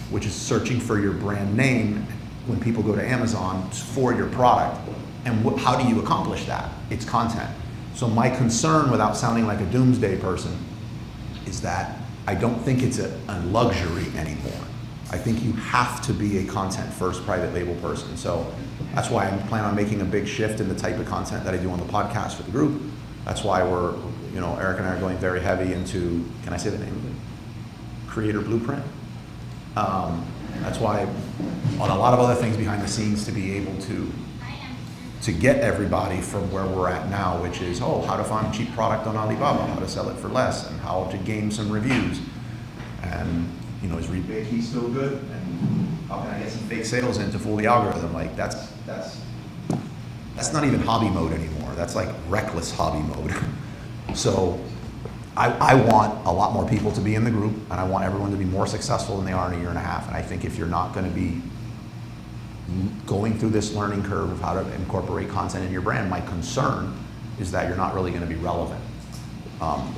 which is searching for your brand name when people go to Amazon for your product. And how do you accomplish that? It's content. So my concern, without sounding like a doomsday person, is that I don't think it's a luxury anymore. I think you have to be a content first private label person. So That's why I plan on making a big shift in the type of content that I do on the podcast for the group. That's why we're, Eric and I are going very heavy into, can I say the name of it? Creator Blueprint. That's why on a lot of other things behind the scenes to be able to get everybody from where we're at now, which is, how to find a cheap product on Alibaba, how to sell it for less, and how to gain some reviews. And, is rebate key still good? And how can I get some fake sales in to fool the algorithm? Like, that's not even hobby mode anymore. That's like reckless hobby mode. So I want a lot more people to be in the group, and I want everyone to be more successful than they are in a year and a half. And I think if you're not going to be going through this learning curve of how to incorporate content in your brand, my concern is that you're not really going to be relevant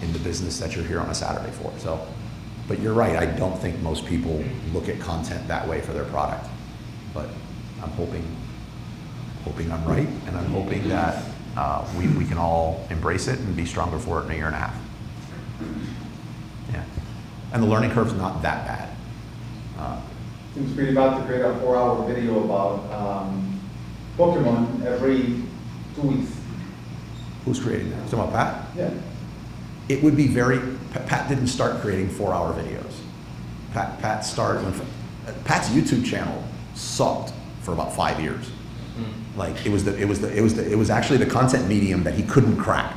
in the business that you're here on a Saturday for. So, but you're right, I don't think most people look at content that way for their product. But I'm hoping I'm right, and I'm hoping that we can all embrace it and be stronger for it in a year and a half. Yeah, and the learning curve's not that bad. Seems pretty bad to create a 4-hour video about Pokemon every 2 weeks. Who's creating that? Talking about Pat? Yeah. It would be Pat didn't start creating 4-hour videos. Pat started Pat's YouTube channel sucked for about 5 years. Like it was actually the content medium that he couldn't crack.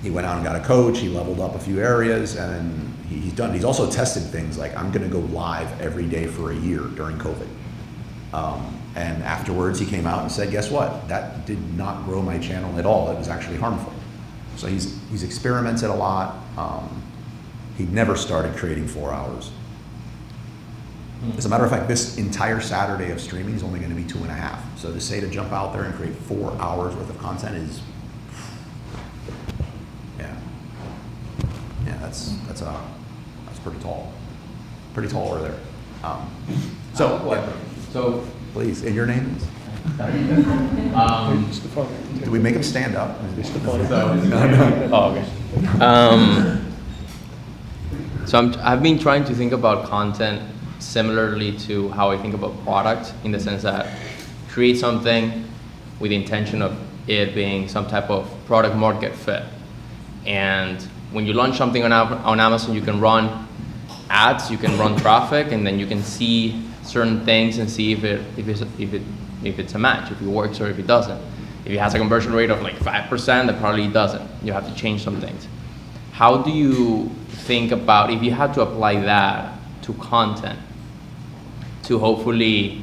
He went out and got a coach. He leveled up a few areas, and he's also tested things like, I'm going to go live every day for a year during COVID. And afterwards, he came out and said, guess what? That did not grow my channel at all. It was actually harmful. So he's experimented a lot. He never started creating 4 hours. As a matter of fact, this entire Saturday of streaming is only going to be 2.5. So to say to jump out there and create 4 hours worth of content is, that's pretty tall. Pretty tall over there. So please, and your name is? Do we make him stand up? I've been trying to think about content similarly to how I think about product, in the sense that create something with the intention of it being some type of product market fit. And when you launch something on Amazon, you can run ads, you can run traffic, and then you can see certain things and see if it's a match, if it works or if it doesn't. If it has a conversion rate of like 5%, that probably doesn't. You have to change some things. How do you think about, if you had to apply that to content, to hopefully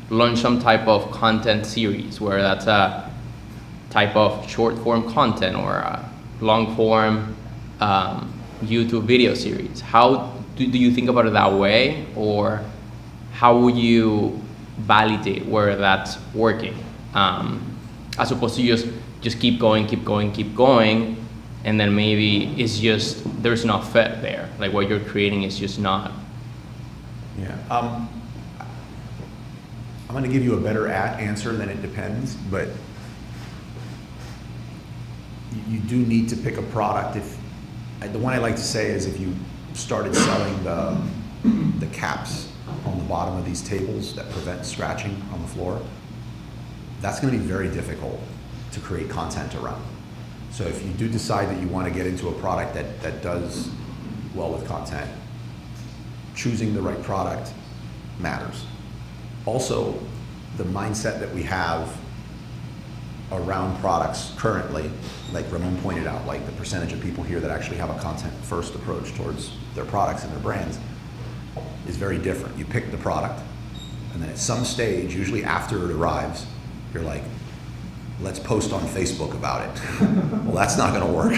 launch some type of content series, where that's a type of short form content or a long form YouTube video series? How do you think about it that way, or how would you validate where that's working, as opposed to just keep going, and then maybe it's just there's no fit there, like what you're creating is just not. Yeah, I'm going to give you a better answer than it depends, but you do need to pick a product. The one I like to say is, if you started selling the caps on the bottom of these tables that prevent scratching on the floor, that's going to be very difficult to create content around. So if you do decide that you want to get into a product that does well with content, choosing the right product matters. Also, the mindset that we have around products currently, like Ramon pointed out, like the percentage of people here that actually have a content first approach towards their products and their brands is very different. You pick the product, and then at some stage, usually after it arrives, you're like, let's post on Facebook about it. Well, that's not going to work,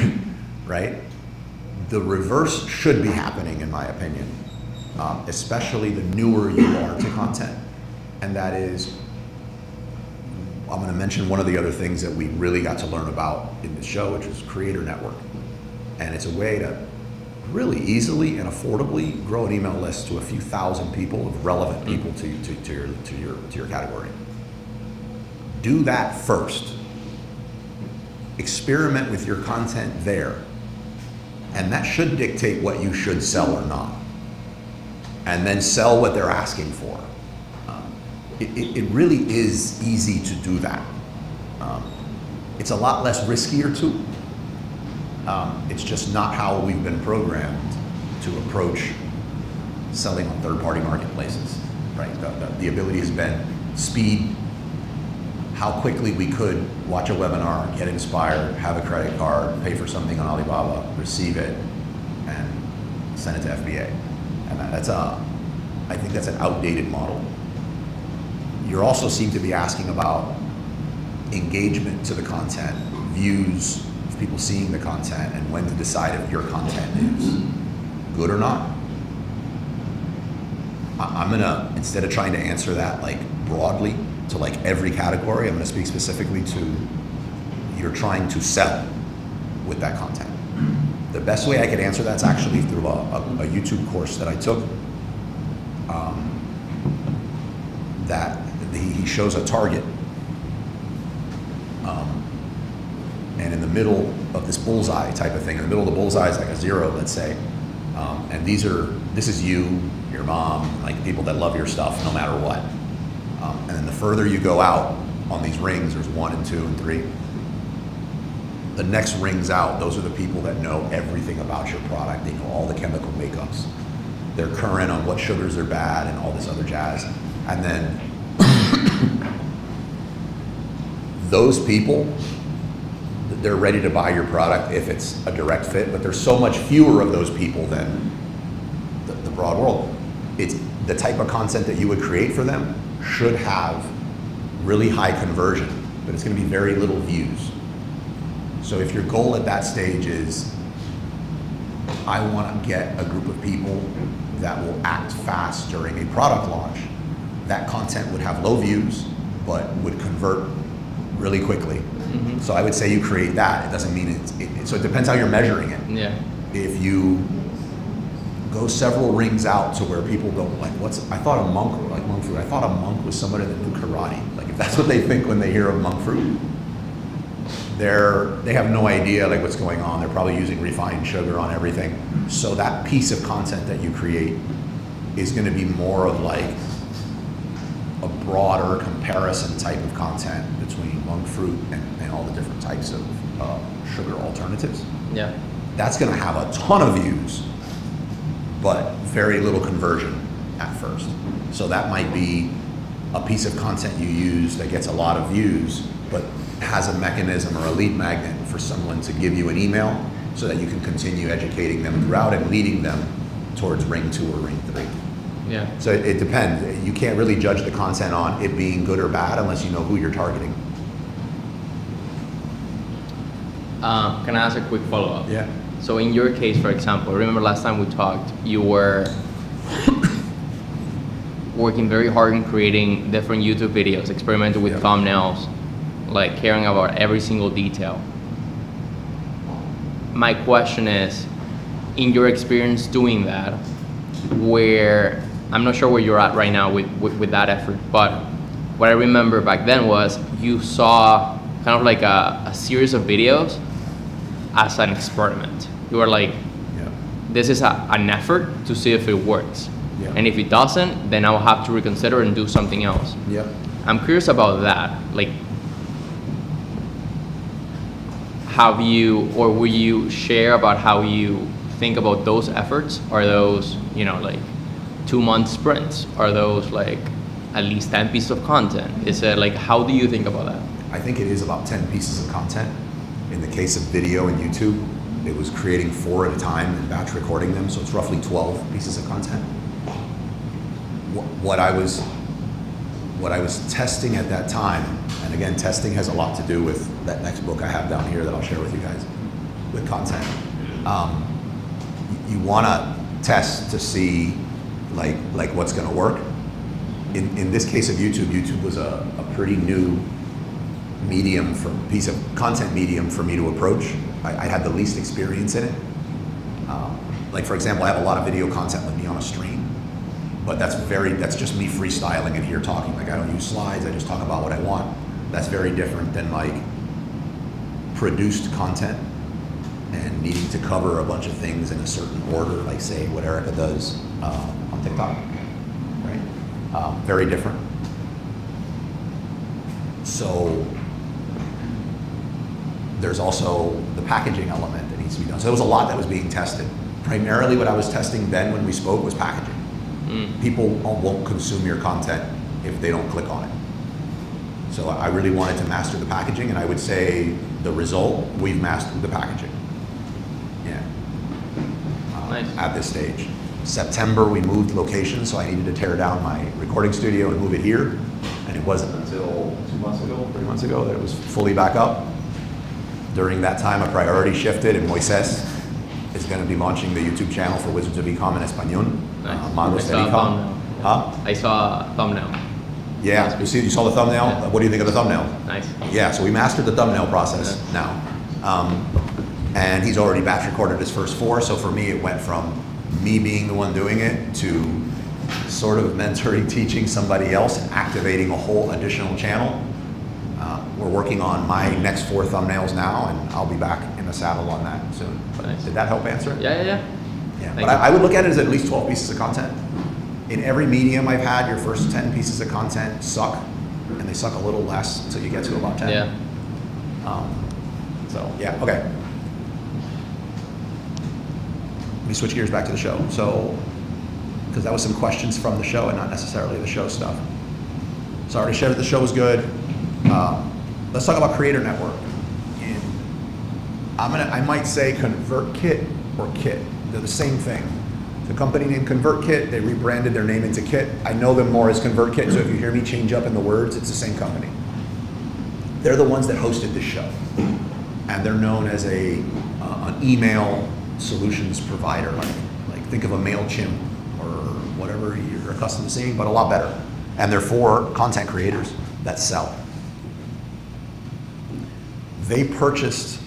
right? The reverse should be happening, in my opinion, especially the newer you are to content. And that is, I'm going to mention one of the other things that we really got to learn about in the show, which is Creator Network. And it's a way to really easily and affordably grow an email list to a few thousand people, of relevant people to your category. Do that first. Experiment with your content there. And that should dictate what you should sell or not. And then sell what they're asking for. it really is easy to do that. It's a lot less riskier too. It's just not how we've been programmed to approach selling on third-party marketplaces, right? The ability has been speed, how quickly we could watch a webinar, get inspired, have a credit card, pay for something on Alibaba, receive it, and send it to FBA. And I think that's an outdated model. You also seem to be asking about engagement to the content, views of people seeing the content, and when to decide if your content is good or not. I'm gonna, instead of trying to answer that like broadly to like every category, I'm gonna speak specifically to you're trying to sell with that content. The best way I could answer that's actually through a YouTube course that I took. That he shows a target, and in the middle of this bullseye type of thing, in the middle of the bullseye is like a 0, let's say, and this is you, your mom, like people that love your stuff no matter what. And then the further you go out on these rings, there's 1 and 2 and 3. The next rings out, those are the people that know everything about your product. They know all the chemical makeups. They're current on what sugars are bad and all this other jazz. And then those people, they're ready to buy your product if it's a direct fit, but there's so much fewer of those people than the broad world. It's the type of content that you would create for them should have really high conversion, but it's gonna be very little views. So if your goal at that stage is, I wanna get a group of people that will act fast during a product launch, that content would have low views, but would convert really quickly. Mm-hmm. So I would say you create that. It doesn't mean so it depends how you're measuring it. Yeah. If you go several rings out to where people don't like, I thought a monk, like monk fruit, I thought a monk was somebody that knew karate. Like if that's what they think when they hear of monk fruit, they have no idea like what's going on. They're probably using refined sugar on everything. So that piece of content that you create is gonna be more of like a broader comparison type of content between monk fruit and all the different types of sugar alternatives. Yeah. That's gonna have a ton of views, but very little conversion at first. So that might be a piece of content you use that gets a lot of views, but has a mechanism or a lead magnet for someone to give you an email so that you can continue educating them throughout and leading them towards ring 2 or ring 3. Yeah. So it depends. You can't really judge the content on it being good or bad unless you know who you're targeting. Can I ask a quick follow-up? Yeah. So in your case, for example, remember last time we talked, you were working very hard in creating different YouTube videos, experimenting with thumbnails, like caring about every single detail. My question is, in your experience doing that, where, I'm not sure where you're at right now with that effort, but what I remember back then was you saw kind of like a series of videos as an experiment. You were like, this is an effort to see if it works. Yeah. And if it doesn't, then I'll have to reconsider and do something else. Yep. I'm curious about that. Like, have you, or will you share about how you think about those efforts? Are those, like 2-month sprints? Are those like at least 10 pieces of content? Is it like, how do you think about that? I think it is about 10 pieces of content. In the case of video and YouTube, it was creating 4 at a time and batch recording them, so it's roughly 12 pieces of content. What I was testing at that time, and again, testing has a lot to do with that next book I have down here that I'll share with you guys, with content. You want to test to see like what's going to work. In this case of YouTube, YouTube was a pretty new medium, piece of content medium for me to approach. I had the least experience in it. Like for example, I have a lot of video content with me on a stream, but that's just me freestyling and here talking. Like I don't use slides, I just talk about what I want. That's very different than like produced content and needing to cover a bunch of things in a certain order, like say what Erica does on TikTok, right? Very different. So there's also the packaging element that needs to be done. So there was a lot that was being tested. Primarily what I was testing then when we spoke was packaging. People won't consume your content if they don't click on it. So I really wanted to master the packaging, and I would say the result, we've mastered the packaging. Yeah. Nice. At this stage. September, we moved locations, so I needed to tear down my recording studio and move it here. And it wasn't until 3 months ago, that it was fully back up. During that time, a priority shifted, and Moises is going to be launching the YouTube channel for Wizards of Ecom in Español. Nice. Magos I del saw a Ecom. thumbnail. Huh? I saw a thumbnail. Yeah, you saw the thumbnail? Yeah. What do you think of the thumbnail? Nice. Yeah, so we mastered the thumbnail process Yeah. now. And he's already batch recorded his first 4, so for me it went from me being the one doing it to sort of mentoring, teaching somebody else, and activating a whole additional channel. We're working on my next 4 thumbnails now, and I'll be back in the saddle on that soon. Nice. Did that help answer it? Yeah. Yeah, Thank but you. I would look at it as at least 12 pieces of content. In every medium I've had, your first 10 pieces of content suck, and they suck a little less until you get to about 10. Yeah. So, yeah, okay. Let me switch gears back to the show. So, because that was some questions from the show and not necessarily the show stuff. So I already shared that the show was good. Let's talk about Creator Network. And I might say ConvertKit or Kit. They're the same thing. The company named ConvertKit, they rebranded their name into Kit. I know them more as ConvertKit, so if you hear me change up in the words, it's the same company. They're the ones that hosted this show. And they're known as an email solutions provider, like think of a MailChimp or whatever you're accustomed to seeing, but a lot better. And they're for content creators that sell. They purchased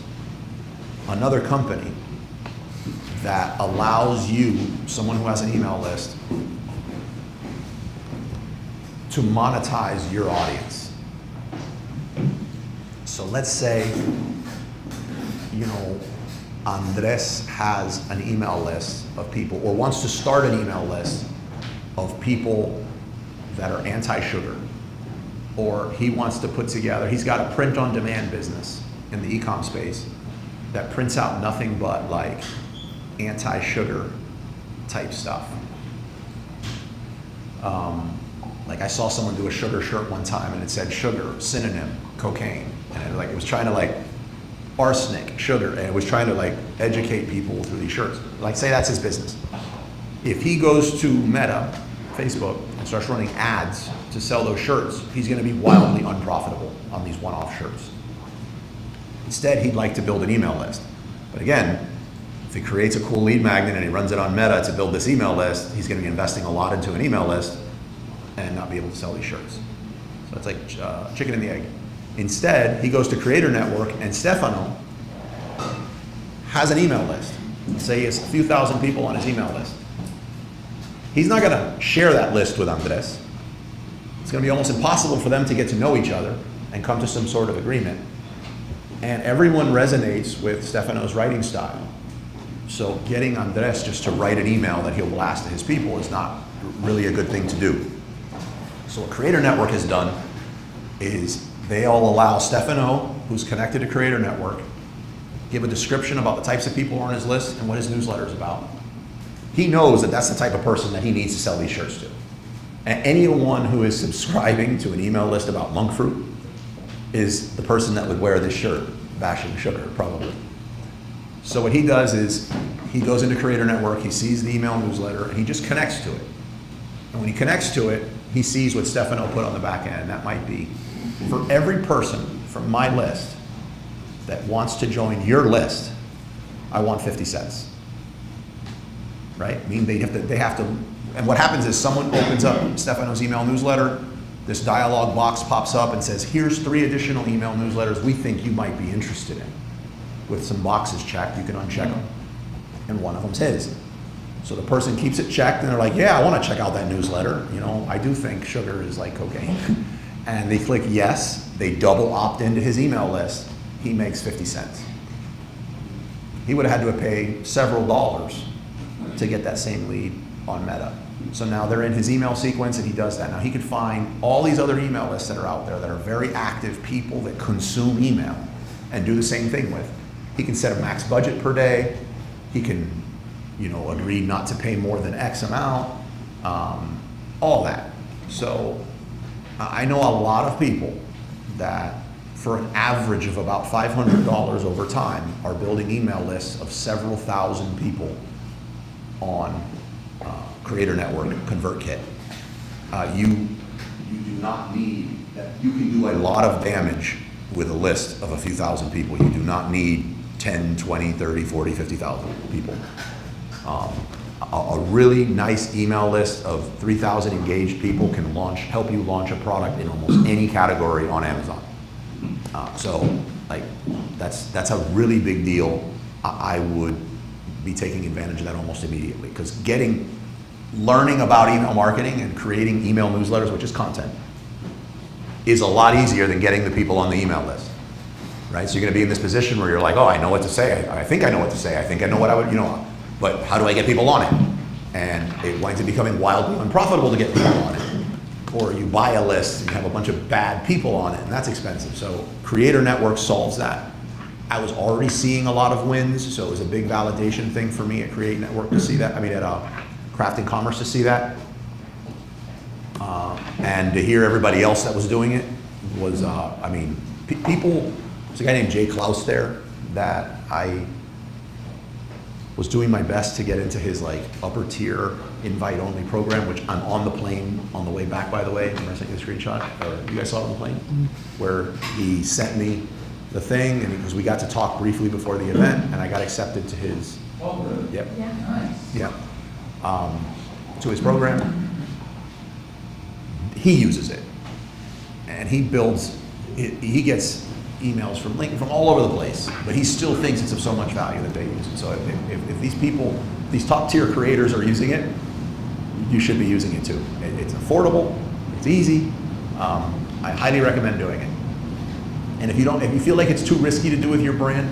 another company that allows you, someone who has an email list, to monetize your audience. So let's say, Andres has an email list of people, or wants to start an email list of people that are anti-sugar, or he wants to put together, he's got a print-on-demand business in the e-com space that prints out nothing but like anti-sugar type stuff. Like I saw someone do a sugar shirt one time and it said sugar, synonym, cocaine. And it was trying to arsenic, sugar, and it was trying to educate people through these shirts. Say that's his business. If he goes to Meta, Facebook, and starts running ads to sell those shirts, he's gonna be wildly unprofitable on these one-off shirts. Instead, he'd like to build an email list. But again, if he creates a cool lead magnet and he runs it on Meta to build this email list, he's gonna be investing a lot into an email list and not be able to sell these shirts. So it's like chicken and the egg. Instead, he goes to Creator Network, and Stefano has an email list. Say he has a few thousand people on his email list. He's not gonna share that list with Andres. It's gonna be almost impossible for them to get to know each other and come to some sort of agreement. And everyone resonates with Stefano's writing style. So getting Andres just to write an email that he'll blast to his people is not really a good thing to do. So what Creator Network has done is they all allow Stefano, who's connected to Creator Network, give a description about the types of people who are on his list and what his newsletter is about. He knows that that's the type of person that he needs to sell these shirts to. And anyone who is subscribing to an email list about monk fruit is the person that would wear this shirt, bashing sugar, probably. So what he does is he goes into Creator Network, he sees the email newsletter, and he just connects to it. And when he connects to it, he sees what Stefano put on the back end. That might be, for every person from my list that wants to join your list, I want 50 cents. Right? I mean, they have to, and what happens is someone opens up Stefano's email newsletter, this dialog box pops up and says, here's 3 additional email newsletters we think you might be interested in. With some boxes checked, you can uncheck them. And one of them's his. So the person keeps it checked and they're like, yeah, I want to check out that newsletter. I do think sugar is like cocaine. And they click yes, they double opt into his email list. He makes 50 cents. He would have had to pay several dollars to get that same lead on Meta. So now they're in his email sequence and he does that. Now he can find all these other email lists that are out there that are very active people that consume email and do the same thing with. He can set a max budget per day. He can, agree not to pay more than X amount, all that. So I know a lot of people that for an average of about $500 over time are building email lists of several thousand people on Creator Network ConvertKit. You do not need, you can do a lot of damage with a list of a few thousand people. You do not need 10, 20, 30, 40, 50,000 people. A really nice email list of 3,000 engaged people can help you launch a product in almost any category on Amazon. That's a really big deal. I would be taking advantage of that almost immediately, because learning about email marketing and creating email newsletters, which is content, is a lot easier than getting the people on the email list, right? So you're gonna be in this position where you're like, oh, I know what to say. I think I know what to say. I think I know what I would, but how do I get people on it? And it winds up becoming wildly unprofitable to get people on it. Or you buy a list and you have a bunch of bad people on it, and that's expensive. So Creator Network solves that. I was already seeing a lot of wins, so it was a big validation thing for me at Create Network to see that. at Craft and Commerce to see that. And to hear everybody else that was doing it was, people, there's a guy named Jay Klaus there that I was doing my best to get into his upper tier invite only program, which I'm on the plane on the way back, by the way. Remember I sent you the screenshot? Or you guys saw it on the plane? Where he sent me the thing, and because we got to talk briefly before the event, and I got accepted to his, yep. Yeah. Nice. Yep. To his program. He uses it, and he he gets emails from all over the place, but he still thinks it's of so much value that they use it. So if these people, these top tier creators are using it, you should be using it too. It's affordable, it's easy. I highly recommend doing it. And if you feel like it's too risky to do with your brand,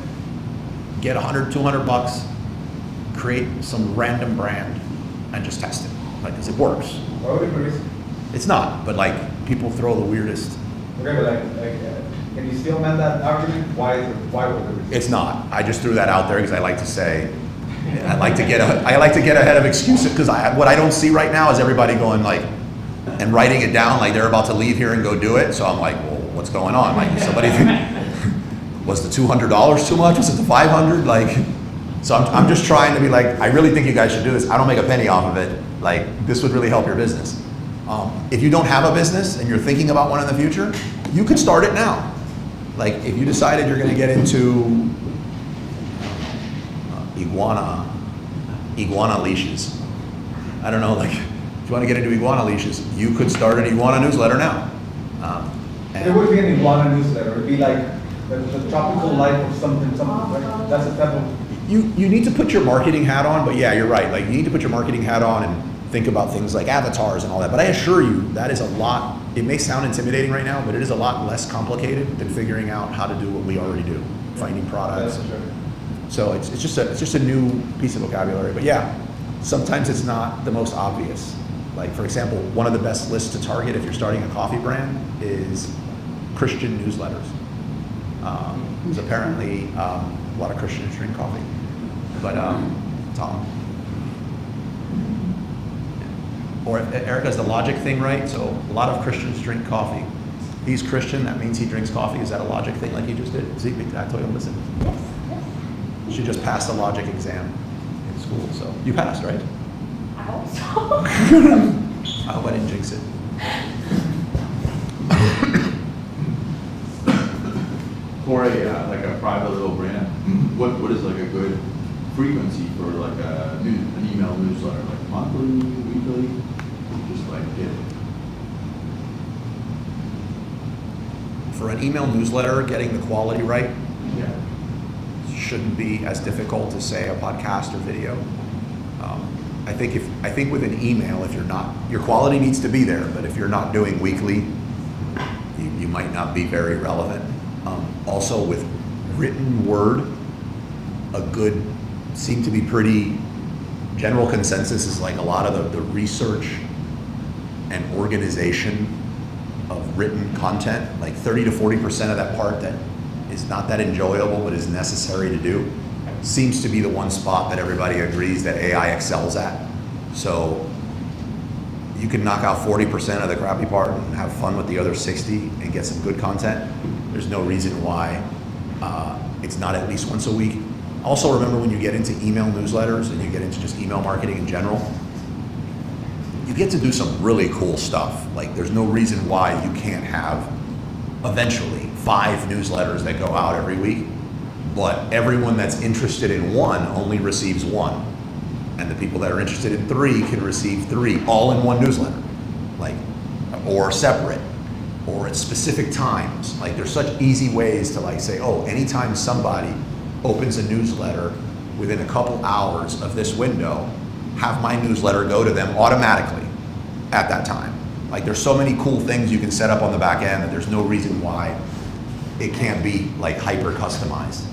get $100, $200, create some random brand, and just test it, because it works. Why would it be risky? It's not, but people throw the weirdest. Okay, but can you still amend that argument? Why would it be risky? It's not. I just threw that out there because I like to say, I like to get ahead of excuses, because what I don't see right now is everybody going and writing it down like they're about to leave here and go do it. So I'm like, well, what's going on? Somebody was the $200 too much? Was it the $500? So I'm just trying to be I really think you guys should do this. I don't make a penny off of it. This would really help your business. If you don't have a business and you're thinking about one in the future, you could start it now. If you decided you're going to get into iguana leashes. I don't know, if you want to get into iguana leashes, you could start an iguana newsletter now. It would be an iguana newsletter. It would be the tropical life of something, right? That's a type of... You need to put your marketing hat on, but yeah, you're right. You need to put your marketing hat on and think about things like avatars and all that. But I assure you, that is a lot. It may sound intimidating right now, but it is a lot less complicated than figuring out how to do what we already do, finding products. That's true. So it's just a new piece of vocabulary. But yeah, sometimes it's not the most obvious. For example, one of the best lists to target if you're starting a coffee brand is Christian newsletters. There's apparently a lot of Christians drink coffee. But Tom. Or Erica's the logic thing, right? So a lot of Christians drink coffee. He's Christian, that means he drinks coffee. Is that a logic thing like you just did? I told you, listen. Yes, yes. She just passed the logic exam in school, so you passed, right? I hope so. I hope I didn't jinx it. For a private little brand, what is a good frequency for an email newsletter? Monthly, weekly? Just get For an email newsletter, getting the quality right yeah. shouldn't be as difficult as, say, a podcast or video. I think with an email, if you're not, your quality needs to be there, but if you're not doing weekly, you might not be very relevant. Also, with written word, seem to be pretty general consensus is like a lot of the research and organization of written content, like 30 to 40% of that part that is not that enjoyable but is necessary to do, seems to be the one spot that everybody agrees that AI excels at. So you can knock out 40% of the crappy part and have fun with the other 60 and get some good content. There's no reason why it's not at least once a week. Also remember, when you get into email newsletters and you get into just email marketing in general, you get to do some really cool stuff. Like, there's no reason why you can't have eventually 5 newsletters that go out every week, but everyone that's interested in one only receives 1. And the people that are interested in 3 can receive 3, all in one newsletter, like, or separate, or at specific times. Like, there's such easy ways to like say, oh, anytime somebody opens a newsletter within a couple hours of this window, have my newsletter go to them automatically at that time. Like, there's so many cool things you can set up on the back end that there's no reason why it can't be like hyper customized.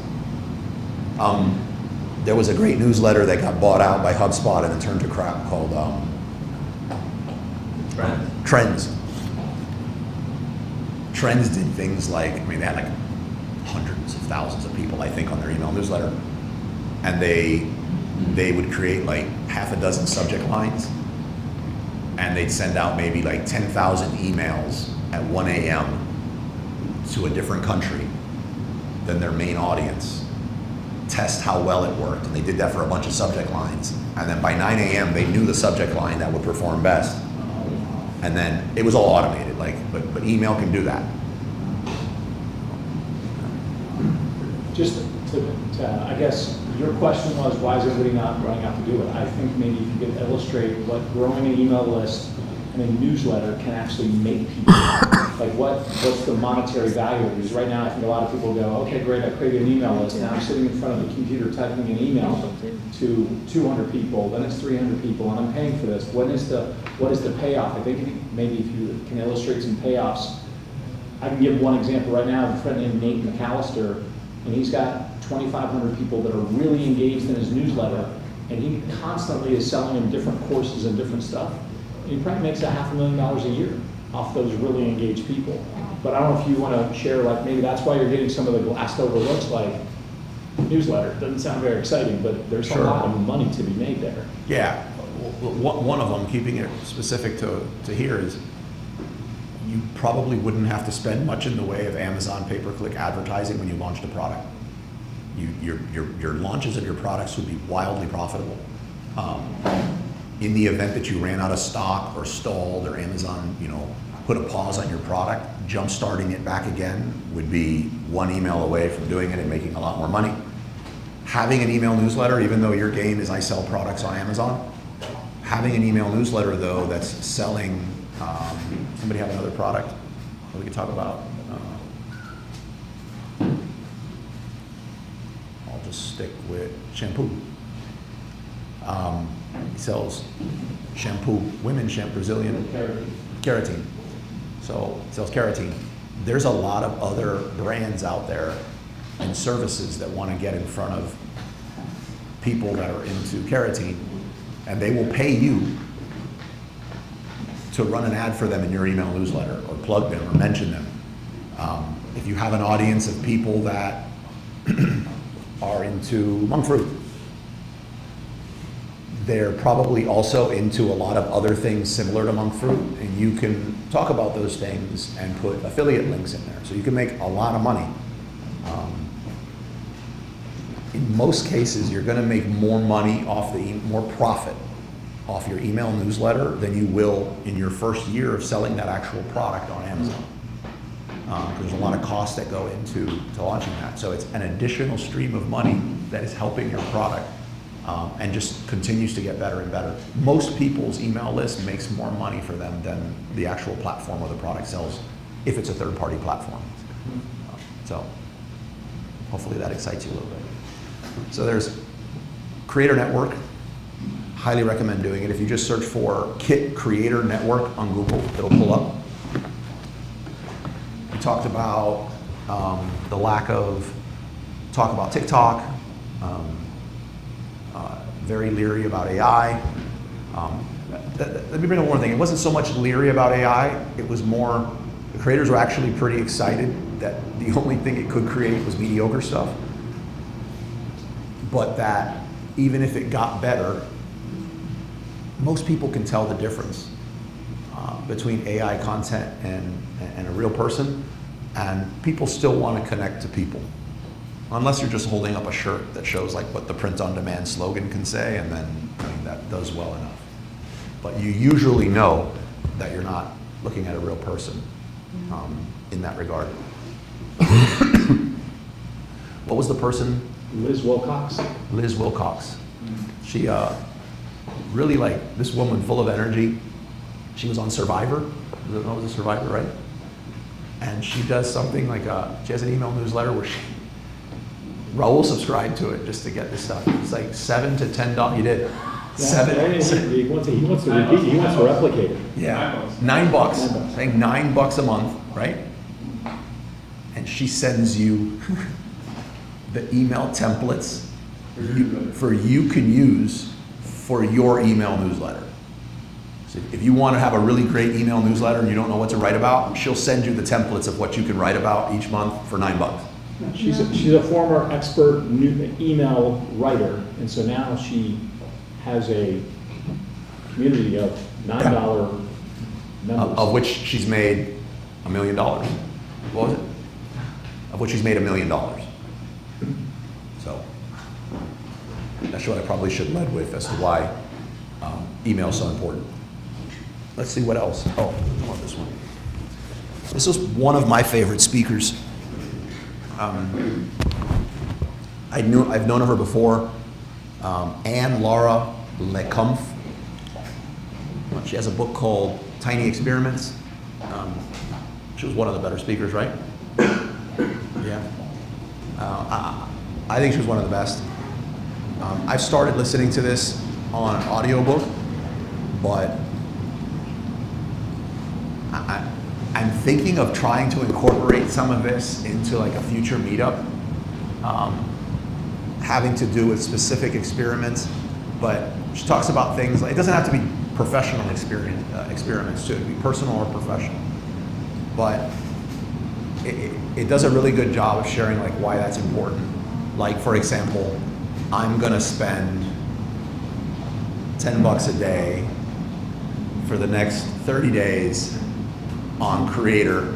There was a great newsletter that got bought out by HubSpot and then turned to crap called Trends. Trends did things like, I mean, they had like hundreds of thousands of people, I think, on their email newsletter. And they would create like half a dozen subject lines, and they'd send out maybe like 10,000 emails at 1 a.m. to a different country than their main audience, test how well it worked. And they did that for a bunch of subject lines. And then by 9 a.m. they knew the subject line that would perform best. And then it was all automated, like, but email can do that. Just I guess your question was, why is everybody not running out to do it? I think maybe if you could illustrate what growing an email list and a newsletter can actually make people. Like, what's the monetary value of it? Because right now I think a lot of people go, okay, great, I created an email list, now I'm sitting in front of the computer typing an email to 200 people, then it's 300 people, and I'm paying for this. What is the payoff? I think maybe if you can illustrate some payoffs. I can give one example right now. I have a friend named Nate McAllister, and he's got 2,500 people that are really engaged in his newsletter, and he constantly is selling them different courses and different stuff. And he probably makes $500,000 a year off those really engaged people. But I don't know if you want to share, like, maybe that's why you're getting some of the glassed over looks like newsletter. Doesn't sound very exciting, but there's a lot of money to be made there. Yeah, one of them, keeping it specific to here, is you probably wouldn't have to spend much in the way of Amazon pay-per-click advertising when you launched a product. Your launches of your products would be wildly profitable. In the event that you ran out of stock or stalled, or Amazon, put a pause on your product, jump-starting it back again would be one email away from doing it and making a lot more money. Having an email newsletter, even though your game is I sell products on Amazon, having an email newsletter though that's selling, somebody have another product that we could talk about? I'll just stick with shampoo. He sells shampoo, women's shampoo, Brazilian keratin. So it sells keratin. There's a lot of other brands out there and services that want to get in front of people that are into keratin, and they will pay you to run an ad for them in your email newsletter, or plug them, or mention them. If you have an audience of people that are into monk fruit, they're probably also into a lot of other things similar to monk fruit, and you can talk about those things and put affiliate links in there. So you can make a lot of money. In most cases, you're going to make more money more profit off your email newsletter than you will in your first year of selling that actual product on Amazon. There's a lot of costs that go into launching that. So it's an additional stream of money that is helping your product. And just continues to get better and better. Most people's email list makes more money for them than the actual platform where the product sells, if it's a third-party platform. So hopefully that excites you a little bit. So there's Creator Network. Highly recommend doing it. If you just search for Kit Creator Network on Google, it'll pull up. We talked about the lack of talk about TikTok. very leery about AI. Let me bring up one thing. It wasn't so much leery about AI, it was more, the creators were actually pretty excited that the only thing it could create was mediocre stuff. But that even if it got better, most people can tell the difference between AI content and a real person, and people still want to connect to people. Unless you're just holding up a shirt that shows like what the print-on-demand slogan can say, and then I mean, that does well enough. But you usually know that you're not looking at a real person in that regard. What was the person? Liz Wilcox. Liz Wilcox. She really like this woman full of energy. She was on Survivor. That was a Survivor, right? And she does something like she has an email newsletter where Raul subscribed to it just to get this stuff. It's like $7 to $10. You did. He wants to repeat. He wants to replicate it. Yeah, $9. I think $9 a month, right? And she sends you the email templates you can use for your email newsletter. So if you want to have a really great email newsletter and you don't know what to write about, she'll send you the templates of what you can write about each month for $9. She's a former expert email writer, and so now she has a community of $9 members. Of which she's made $1 million. What was it? Of which she's made $1 million. So that's what I probably should have led with as to why email is so important. Let's see what else. Oh, I want this one. This is one of my favorite speakers. I've known of her before. Anne Laura Lecomte. She has a book called Tiny Experiments. She was one of the better speakers, right? Yeah. I think she was one of the best. I've started listening to this on an audiobook, but I'm thinking of trying to incorporate some of this into like a future meetup, having to do with specific experiments. But she talks about things like, it doesn't have to be professional experiments too, it can be personal or professional. But it does a really good job of sharing like why that's important. Like for example, I'm gonna spend $10 a day for the next 30 days on Creator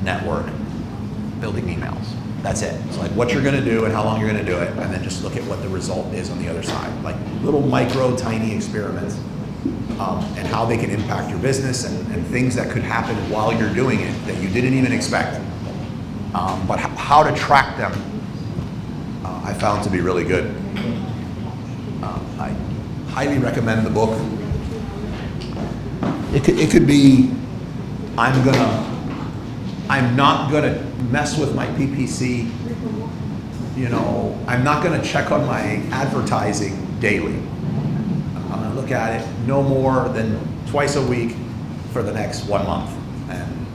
Network, building emails. That's it. So like what you're gonna do and how long you're gonna do it, and then just look at what the result is on the other side. Like little micro, tiny experiments, and how they can impact your business and things that could happen while you're doing it that you didn't even expect. But how to track them, I found to be really good. I highly recommend the book. It could be, I'm not gonna mess with my PPC, I'm not gonna check on my advertising daily. I'm gonna look at it no more than twice a week for the next 1 month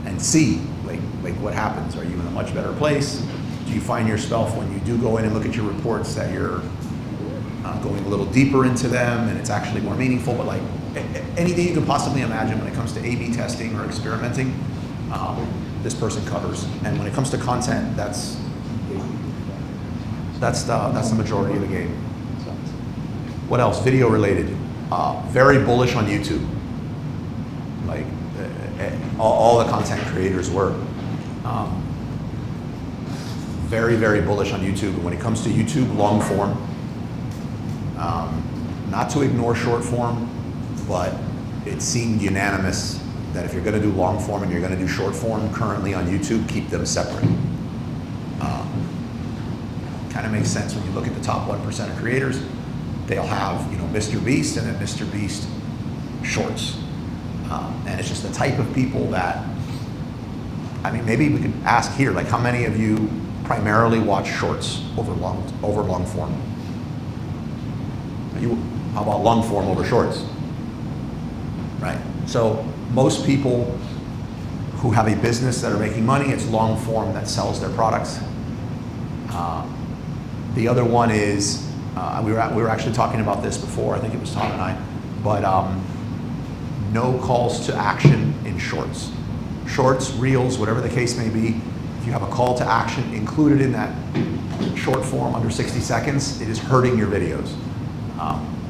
and see like what happens. Are you in a much better place? Do you find yourself when you do go in and look at your reports that you're going a little deeper into them and it's actually more meaningful? But like anything you could possibly imagine when it comes to A/B testing or experimenting, this person covers. And when it comes to content, that's the majority of the game. What else? Video related. Very bullish on YouTube. Like all the content creators were. Very, very bullish on YouTube. And when it comes to YouTube, long form. Not to ignore short form, but it seemed unanimous that if you're going to do long form and you're going to do short form currently on YouTube, keep them separate. Kind of makes sense when you look at the top 1% of creators. They'll have, Mr. Beast and then Mr. Beast Shorts. And it's just the type of people that, maybe we could ask here, like how many of you primarily watch shorts over long form? How about long form over shorts? Right. So most people who have a business that are making money, it's long form that sells their products. The other one is we were actually talking about this before, I think it was Tom and I, but no calls to action in shorts. Shorts, reels, whatever the case may be, if you have a call to action included in that short form under 60 seconds, it is hurting your videos.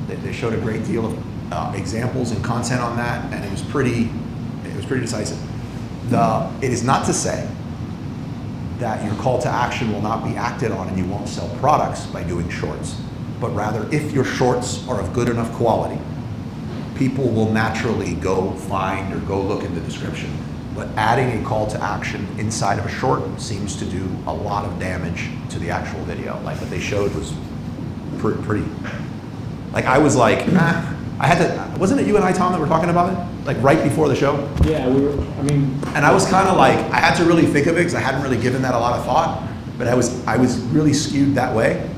They showed a great deal of examples and content on that, and it was pretty decisive. It is not to say that your call to action will not be acted on and you won't sell products by doing shorts, but rather if your shorts are of good enough quality, people will naturally go find or go look in the description. But adding a call to action inside of a short seems to do a lot of damage to the actual video. Like what they showed was pretty, like I was like, I had to, wasn't it you and I, Tom, that were talking about it? Like right before the show? Yeah, we were, I mean. And I was kind of like, I had to really think of it because I hadn't really given that a lot of thought, but I was really skewed that way.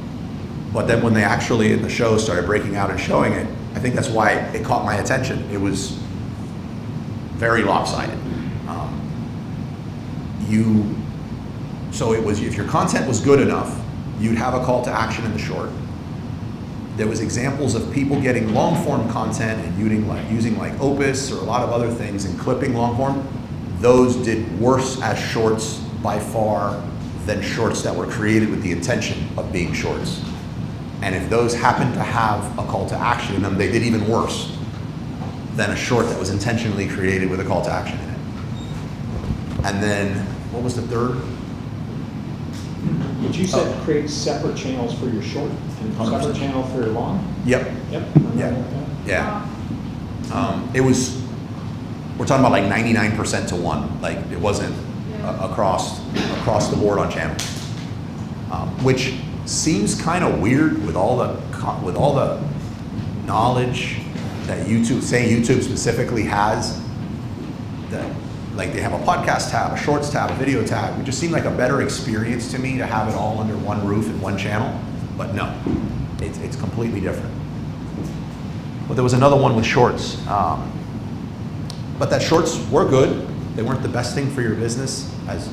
But then when they actually in the show started breaking out and showing it, I think that's why it caught my attention. It was very lopsided. So it was, if your content was good enough, you'd have a call to action in the short. There was examples of people getting long form content and using like Opus or a lot of other things and clipping long form. Those did worse as shorts by far than shorts that were created with the intention of being shorts. And if those happened to have a call to action in them, they did even worse than a short that was intentionally created with a call to action in it. And then, what was the third? But you said create separate channels for your short and 100%. separate channel for your long? Yep. Yep. Yeah. It was, we're talking about like 99% to 1. Like it wasn't across the board on channels, which seems kind of weird with all the knowledge that YouTube specifically has. That like they have a podcast tab, a shorts tab, a video tab. It just seemed like a better experience to me to have it all under one roof and one channel. But no, it's completely different. But there was another one with shorts. But that shorts were good. They weren't the best thing for your business. As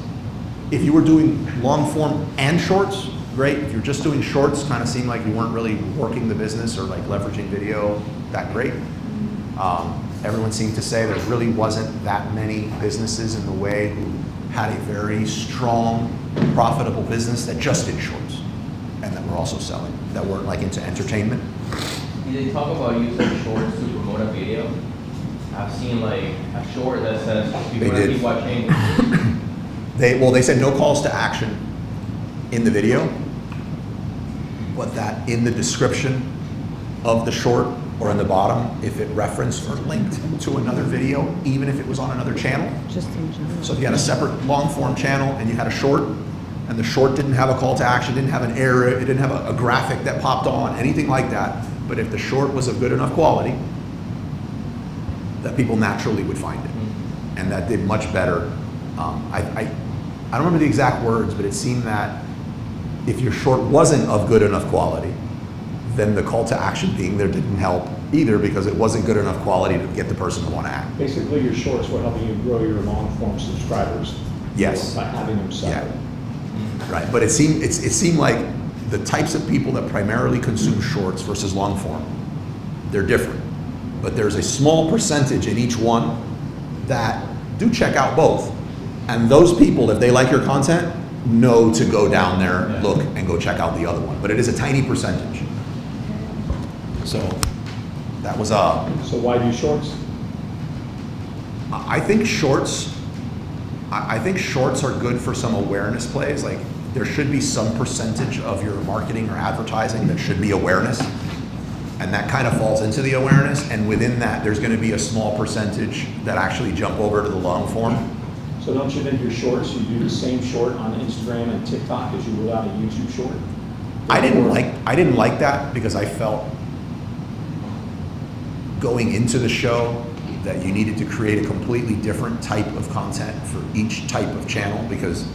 if you were doing long form and shorts, great. If you're just doing shorts, kind of seemed like you weren't really working the business or like leveraging video that great. Everyone seemed to say there really wasn't that many businesses in the way who had a very strong, profitable business that just did shorts and that were also selling, that weren't like into entertainment. Did they talk about using shorts to promote a video? I've seen like a short that says, if you want to keep watching. They said no calls to action in the video, but that in the description of the short or in the bottom, if it referenced or linked to another video, even if it was on another channel. Just in general. So if you had a separate long form channel and you had a short, and the short didn't have a call to action, didn't have an error, it didn't have a graphic that popped on, anything like that, but if the short was of good enough quality, that people naturally would find it. And that did much better. I don't remember the exact words, but it seemed that if your short wasn't of good enough quality, then the call to action being there didn't help either because it wasn't good enough quality to get the person to want to act. Basically, your shorts were helping you grow your long form subscribers. Yes. By having them separate. Yeah. Right, but it seemed like the types of people that primarily consume shorts versus long form, they're different. But there's a small percentage in each one that do check out both. And those people, if they like your content, know to go down there, look, and go check out the other one. But it is a tiny percentage. So that was So why do shorts? I think shorts are good for some awareness plays. Like there should be some percentage of your marketing or advertising that should be awareness. And that kind of falls into the awareness. And within that, there's going to be a small percentage that actually jump over to the long form. So don't you think your shorts, you do the same short on Instagram and TikTok as you would on a YouTube short? I didn't like that because I felt going into the show that you needed to create a completely different type of content for each type of channel because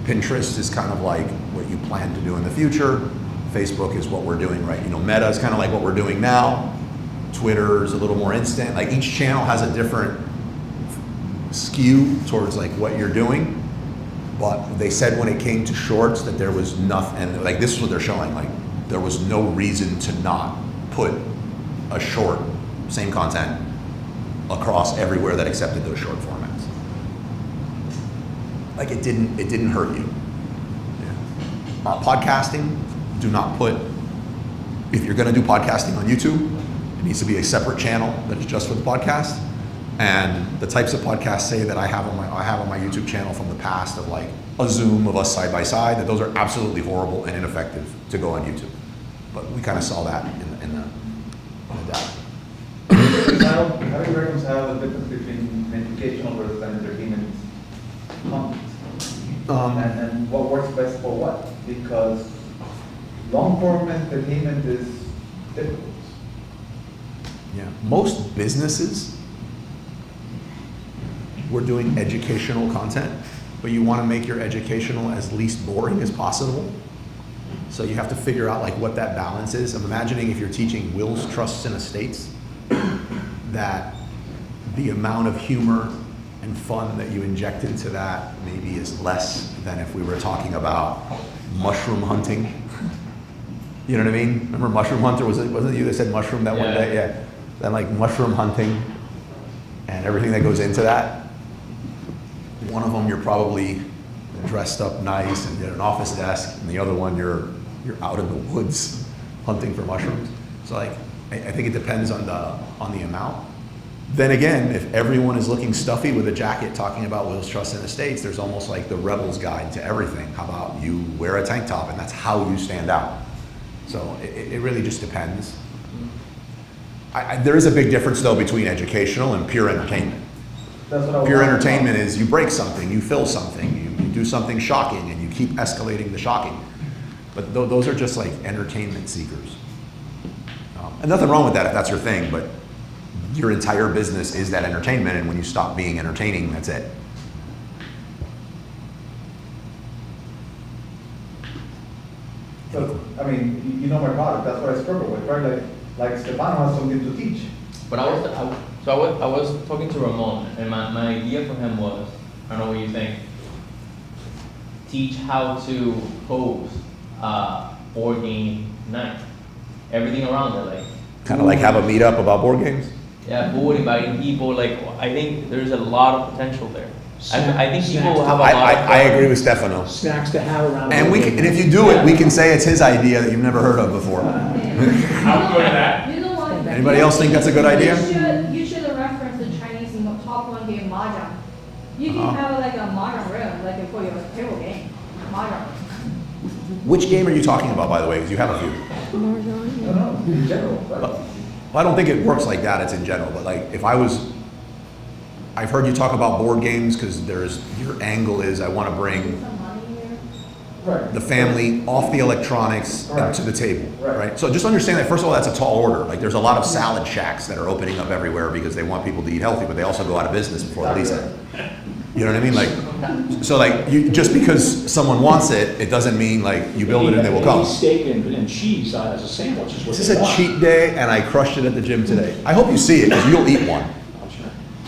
Pinterest is kind of like what you plan to do in the future. Facebook is what we're doing right. Meta is kind of like what we're doing now. Twitter is a little more instant. Like each channel has a different skew towards like what you're doing. But they said when it came to shorts that there was nothing, and like this is what they're showing, like there was no reason to not put a short, same content, across everywhere that accepted those short formats. Like it didn't hurt you. Podcasting, do not put, if you're gonna do podcasting on YouTube, it needs to be a separate channel that is just for the podcast. And the types of podcasts say that I have on my YouTube channel from the past of like a Zoom of us side by side, that those are absolutely horrible and ineffective to go on YouTube. But we kind of saw that in the data. How do you reconcile the difference between educational versus entertainment content? And what works best for what? Because long-form entertainment is difficult. Yeah, most businesses were doing educational content, but you want to make your educational as least boring as possible. So you have to figure out like what that balance is. I'm imagining if you're teaching wills, trusts, and estates, that the amount of humor and fun that you inject into that maybe is less than if we were talking about mushroom hunting. You know what I mean? Remember Mushroom Hunter? Wasn't it you that said mushroom that one day? Yeah. Then like mushroom hunting and everything that goes into that. One of them you're probably dressed up nice and at an office desk, and the other one you're out in the woods hunting for mushrooms. So like I think it depends on the amount. Then again, if everyone is looking stuffy with a jacket talking about wills, trusts, and estates, there's almost like the rebel's guide to everything. How about you wear a tank top and that's how you stand out? So it really just depends. There is a big difference though between educational and pure entertainment. That's what I Pure want. entertainment is you break something, you fill something, you do something shocking, and you keep escalating the shocking. But those are just like entertainment seekers. And nothing wrong with that if that's your thing, but your entire business is that entertainment, and when you stop being entertaining, that's it. So, I mean, you know my product, that's what I struggle with, right? Like Stefano has something to teach. But I was talking to Ramon, and my idea for him was, I don't know what you think, teach how to host board game night. Everything around it, like. Kind of like have a meetup about board games. Yeah, food, inviting people, like, I think there's a lot of potential there. I think people will have a lot of. I agree with Stefano. Snacks to have around. And if you do it, we can say it's his idea that you've never heard of before. I'll go to that. You know what? Anybody else think that's a good idea? You should reference the Chinese top one game, Mahjong. You can have like a Mahjong room, like for your table game, Mahjong. Which game are you talking about, by the way? Because you have a few. No, in general. Right? Well, I don't think it works like that. It's in general. But like, I've heard you talk about board games because your angle is I want to bring Right. the family off the electronics and to the table, right? So just understand that, first of all, that's a tall order. Like there's a lot of salad shacks that are opening up everywhere because they want people to eat healthy, but they also go out of business before they lease it. You know what I mean? Like, so like, just because someone wants it, it doesn't mean like you build it and they will come. Steak and cheese as a sandwich is what This is they a want. cheat day and I crushed it at the gym today. I hope you see it because you'll eat one.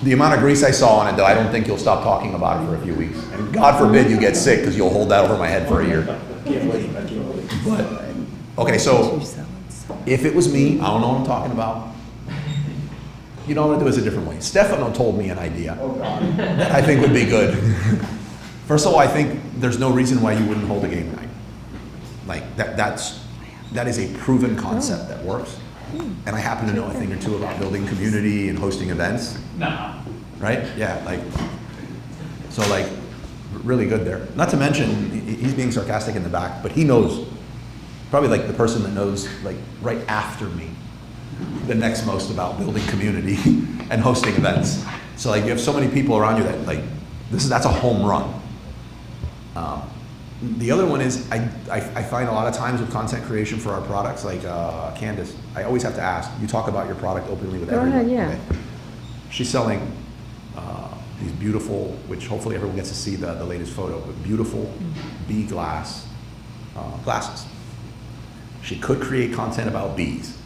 The amount of grease I saw on it, though, I don't think you'll stop talking about it for a few weeks. And God forbid you get sick because you'll hold that over my head for a year. Can't wait, I can't wait. But, okay, so if it was me, I don't know what I'm talking about. You know what I'm gonna do is a different way. Stefano told me an idea Oh, God. that I think would be good. First of all, I think there's no reason why you wouldn't hold a game night. Like that is a proven concept that works. And I happen to know a thing or two about building community and hosting events. Nah. Right? Yeah, like, so like, really good there. Not to mention, he's being sarcastic in the back, but he knows, probably like the person that knows like right after me, the next most about building community and hosting events. So like you have so many people around you that like, that's a home run. The other one is, I find a lot of times with content creation for our products, like Candace, I always have to ask, you talk about your product openly with everyone. ahead, yeah. Okay? She's selling these beautiful, which hopefully everyone gets to see the latest photo, but beautiful bee glass glasses. She could create content about bees,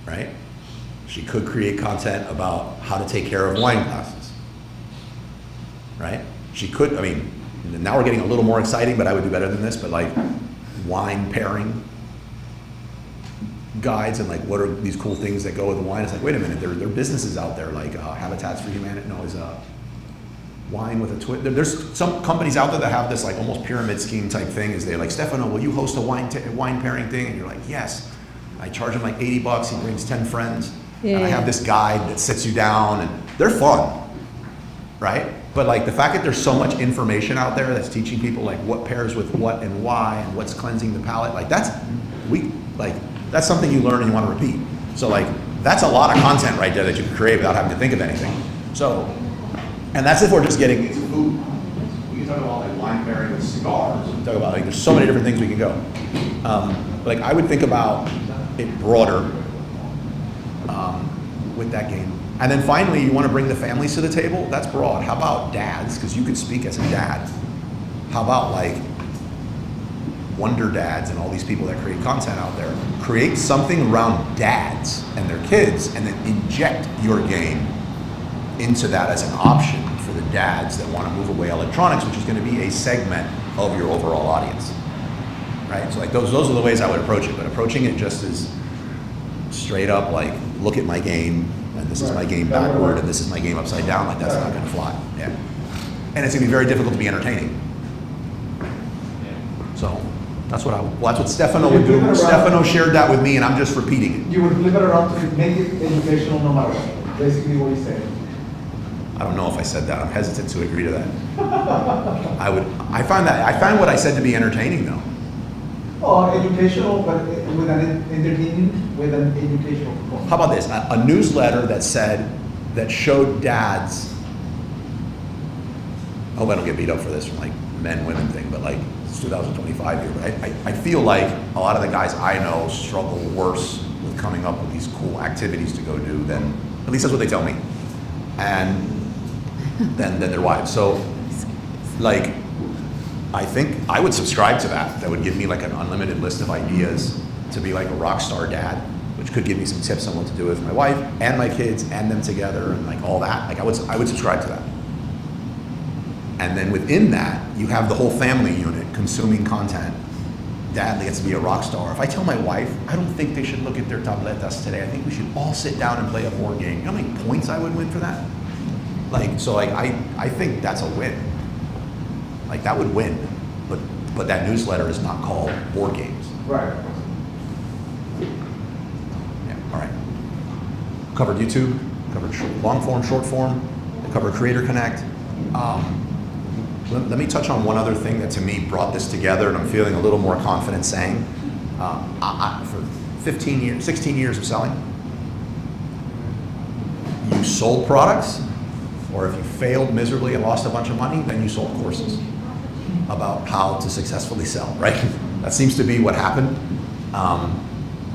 right? She could create content about how to take care of wine glasses, right? She could, I mean, now we're getting a little more exciting, but I would do better than this, but like wine pairing guides and like what are these cool things that go with wine. It's like, wait a minute, there are businesses out there like Habitats for Humanity, no, is wine with a twist. There's some companies out there that have this like almost pyramid scheme type thing. Is they're like, Stefano, will you host a wine pairing thing? And you're like, yes. I charge him like $80. He brings 10 friends, and I have this guide that sits you down, and they're fun, right? But like the fact that there's so much information out there that's teaching people like what pairs with what and why and what's cleansing the palate, like that's something you learn and you want to repeat. So like that's a lot of content right there that you can create without having to think of anything. So, and that's if we're just getting into food. We can talk about like wine pairing with cigars. We can talk about like there's so many different things we can go. Like I would think about it broader with that game. And then finally, you want to bring the families to the table. That's broad. How about dads? Because you could speak as a dad. How about like Wonder Dads and all these people that create content out there? Create something around dads and their kids, and then inject your game into that as an option for the dads that want to move away electronics, which is going to be a segment of your overall audience. Right? So like those are the ways I would approach it, but approaching it just as straight up like, look at my game, and this is my game backward, and this is my game upside down, like that's not gonna fly. Yeah. And it's gonna be very difficult to be entertaining. So that's what Stefano would do. Stefano shared that with me, and I'm just repeating it. You would flip it around to make it educational no matter what, basically what you said. I don't know if I said that. I'm hesitant to agree to that. I find what I said to be entertaining though. Oh, educational, but with an entertaining, with an educational component. How about this? A newsletter that showed dads. I hope I don't get beat up for this from like men-women thing, but like it's 2025 here. But I feel like a lot of the guys I know struggle worse with coming up with these cool activities to go do than, at least that's what they tell me, and than their wives. So like, I think I would subscribe to that. That would give me like an unlimited list of ideas to be like a rock star dad, which could give me some tips on what to do with my wife and my kids and them together and like all that. Like I would subscribe to that. And then within that, you have the whole family unit consuming content. Dad gets to be a rock star. If I tell my wife, I don't think they should look at their tabletas today. I think we should all sit down and play a board game. You know how many points I would win for that? Like, so like I think that's a win. Like that would win, but that newsletter is not called board games. Right. Yeah, all right. Covered YouTube, covered long form, short form, covered Creator Connect. Let me touch on one other thing that to me brought this together, and I'm feeling a little more confident saying. For 16 years of selling, you sold products, or if you failed miserably and lost a bunch of money, then you sold courses about how to successfully sell, right? That seems to be what happened.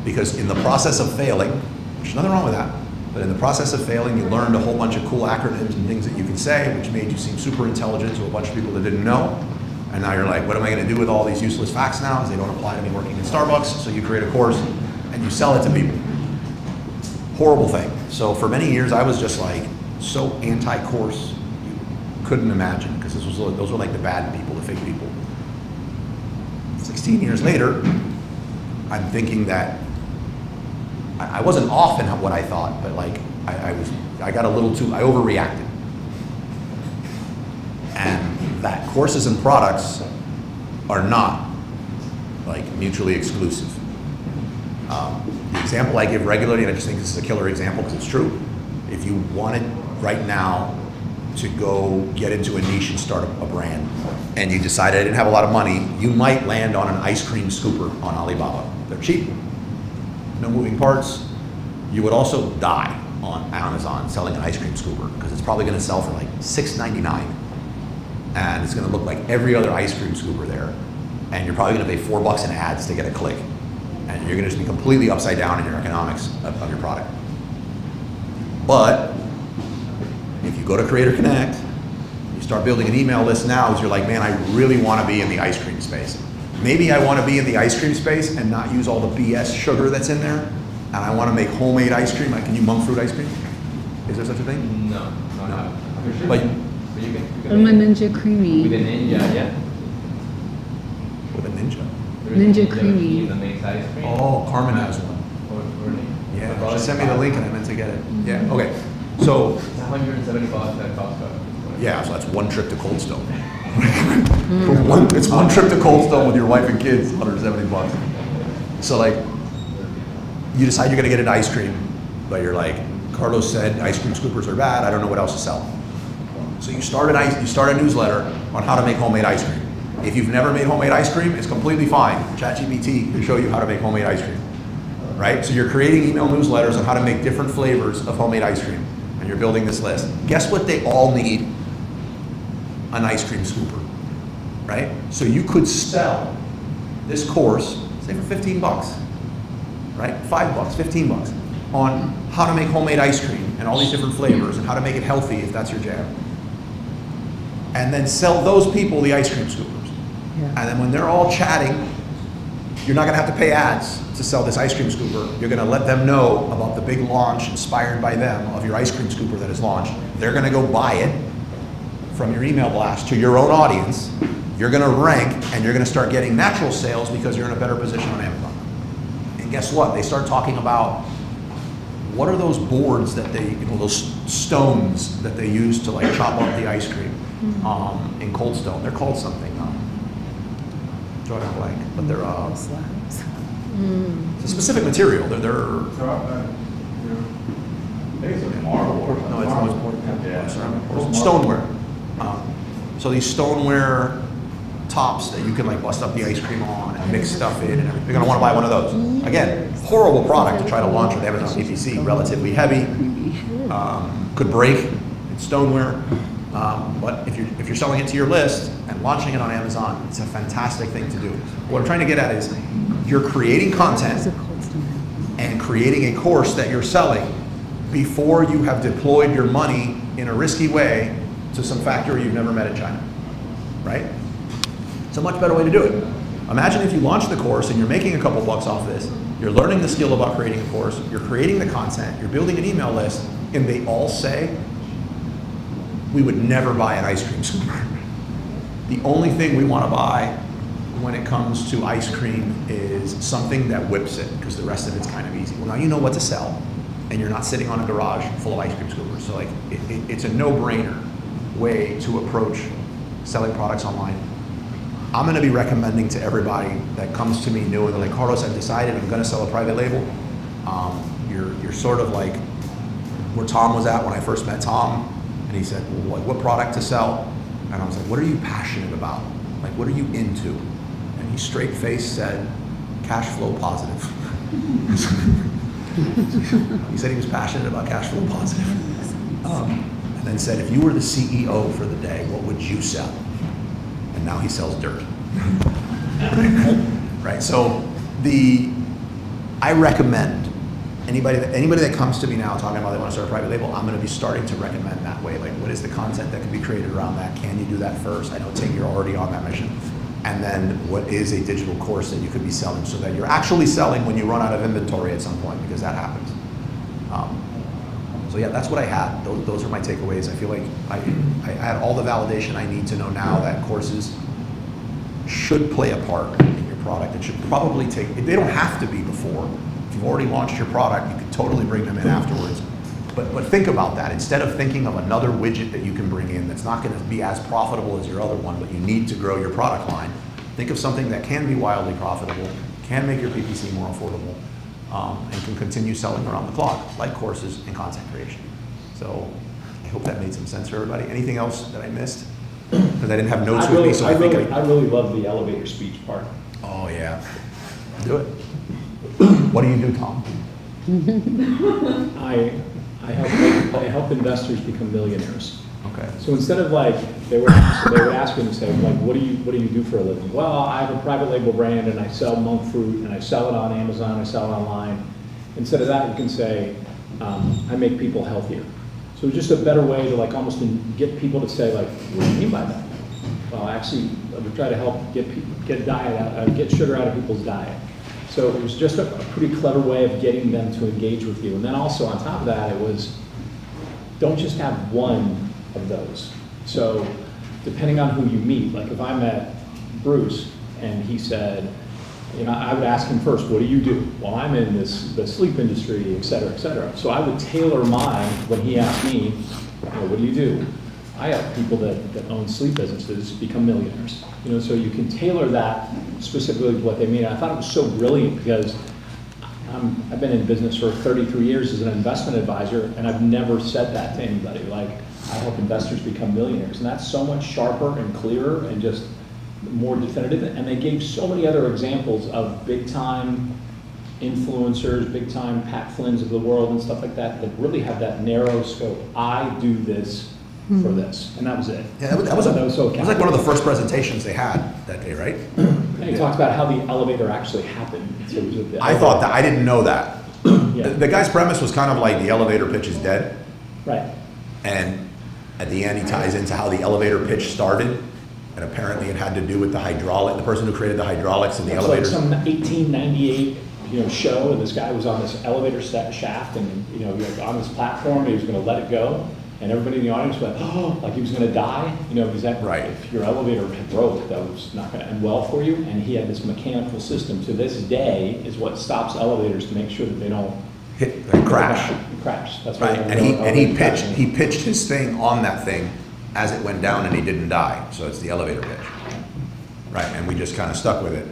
Because in the process of failing, there's nothing wrong with that, but in the process of failing, you learned a whole bunch of cool acronyms and things that you can say, which made you seem super intelligent to a bunch of people that didn't know. And now you're like, what am I gonna do with all these useless facts now? Because they don't apply to me working in Starbucks. So you create a course and you sell it to people. Horrible thing. So for many years, I was just like, so anti-course, you couldn't imagine, because those were like the bad people, the fake people. 16 years later, I'm thinking that I wasn't off in what I thought, but like I got a little too, I overreacted. And that courses and products are not like mutually exclusive. The example I give regularly, and I just think this is a killer example because it's true. If you wanted right now to go get into a niche and start a brand, and you decided I didn't have a lot of money, you might land on an ice cream scooper on Alibaba. They're cheap, no moving parts. You would also die on Amazon selling an ice cream scooper because it's probably gonna sell for like $6.99. And it's gonna look like every other ice cream scooper there. And you're probably gonna pay $4 in ads to get a click. And you're gonna just be completely upside down in your economics of your product. But if you go to Creator Connect, you start building an email list now, as you're like, man, I really wanna be in the ice cream space. Maybe I wanna be in the ice cream space and not use all the BS sugar that's in there, and I wanna make homemade ice cream. Like, can you monk fruit ice cream? Is there such a thing? No. But But you can Ninja creamy. with a ninja, yeah. with a ninja. Ninja Creamy. That makes ice cream. Oh, Carmen has one. Yeah, she sent me the link and I meant to get it. Yeah, okay. So, It's $170 at Costco. yeah, so that's one trip to Cold Stone. It's one trip to Cold Stone with your wife and kids, $170. So like, you decide you're gonna get an ice cream, but you're like, Carlos said ice cream scoopers are bad, I don't know what else to sell. So you start a newsletter on how to make homemade ice cream. If you've never made homemade ice cream, it's completely fine. ChatGPT can show you how to make homemade ice cream, right? So you're creating email newsletters on how to make different flavors of homemade ice cream, and you're building this list. Guess what they all need? An ice cream scooper, right? So you could sell this course, say for 15 bucks, right? 5 bucks, 15 bucks, on how to make homemade ice cream and all these different flavors and how to make it healthy if that's your jam. And then sell those people the ice cream scoopers. And then when they're all chatting, you're not gonna have to pay ads to sell this ice cream scooper. You're gonna let them know about the big launch inspired by them of your ice cream scooper that is launched. They're gonna go buy it from your email blast to your own audience. You're gonna rank and you're gonna start getting natural sales because you're in a better position on Amazon. And guess what? They start talking about what are those boards that they, those stones that they use to like chop up the ice cream in Cold Stone. They're called something. Drawing a blank, but they're it's a specific material. They're stoneware. So these stoneware tops that you can like bust up the ice cream on and mix stuff in and everything. You're gonna want to buy one of those. Again, horrible product to try to launch with Amazon PPC. Relatively heavy, could break. It's stoneware. But if you're selling it to your list and launching it on Amazon, it's a fantastic thing to do. What I'm trying to get at is you're creating content and creating a course that you're selling before you have deployed your money in a risky way to some factory you've never met in China, right? It's a much better way to do it. Imagine if you launch the course and you're making a couple bucks off this, you're learning the skill about creating a course, you're creating the content, you're building an email list, and they all say, we would never buy an ice cream scooper. The only thing we want to buy when it comes to ice cream is something that whips it, because the rest of it's kind of easy. Well, now you know what to sell, and you're not sitting on a garage full of ice cream scoopers. So like, it's a no-brainer way to approach selling products online. I'm going to be recommending to everybody that comes to me new and they're like, Carlos, I've decided I'm going to sell a private label. You're sort of like where Tom was at when I first met Tom. And he said, well, what product to sell? And I was like, what are you passionate about? Like, what are you into? And he straight faced said, cash flow positive. He said he was passionate about cash flow positive. And then said, if you were the CEO for the day, what would you sell? And now he sells dirt. Right, so I recommend anybody that comes to me now talking about they want to start a private label, I'm going to be starting to recommend that way. Like, what is the content that can be created around that? Can you do that first? I know, Ting, you're already on that mission. And then what is a digital course that you could be selling so that you're actually selling when you run out of inventory at some point, because that happens. So yeah, that's what I had. Those are my takeaways. I feel like I had all the validation I need to know now that courses should play a part in your product. It should probably they don't have to be before. If you've already launched your product, you can totally bring them in afterwards. But think about that. Instead of thinking of another widget that you can bring in that's not going to be as profitable as your other one, but you need to grow your product line, think of something that can be wildly profitable, can make your PPC more affordable, and can continue selling around the clock, like courses and content creation. So I hope that made some sense for everybody. Anything else that I missed? Because I didn't have notes with me, so I really love the elevator speech part. Oh yeah, do it. What do you do, Tom? I help investors become millionaires. Okay. So instead of like, they would ask me and say, like, what do you do for a living? Well, I have a private label brand and I sell monk fruit and I sell it on Amazon, I sell it online. Instead of that, you can say, I make people healthier. So just a better way to like almost get people to say like, what do you mean by that? Well, actually, we try to help get sugar out of people's diet. So it was just a pretty clever way of getting them to engage with you. And then also on top of that, it was, don't just have one of those. So depending on who you meet, like if I met Bruce and he said, You know, I would ask him first, what do you do? Well, I'm in the sleep industry, et cetera, et cetera. So I would tailor mine when he asked me, you know, what do you do? I have people that own sleep businesses become millionaires. You know, so you can tailor that specifically to what they mean. And I thought it was so brilliant because I've been in business for 33 years as an investment advisor, and I've never said that to anybody. Like, I help investors become millionaires, and that's so much sharper and clearer and just more definitive. And they gave so many other examples of big-time influencers, big-time Pat Flynn's of the world and stuff like that really have that narrow scope. I do this for this, and that was it. Yeah, that was so it was like one of the first presentations they had that day, right? And he talked about how the elevator actually happened. So it was I thought that, I didn't know that. Yeah. The guy's premise was kind of like the elevator pitch is dead, Right. and at the end he ties into how the elevator pitch started, and apparently it had to do with the person who created the hydraulics in the It's elevators. like some 1898, you know, show, and this guy was on this elevator shaft, and you know, he was on this platform, and he was going to let it go, and everybody in the audience went, oh, like he was going to die, you know, because that, Right. if your elevator broke, that was not going to end well for you. And he had this mechanical system. To this day, is what stops elevators to make sure that they don't Crash. Crash. That's Right, why and he pitched his thing on that thing as it went down, and he didn't die. So it's the elevator pitch, right? And we just kind of stuck with it.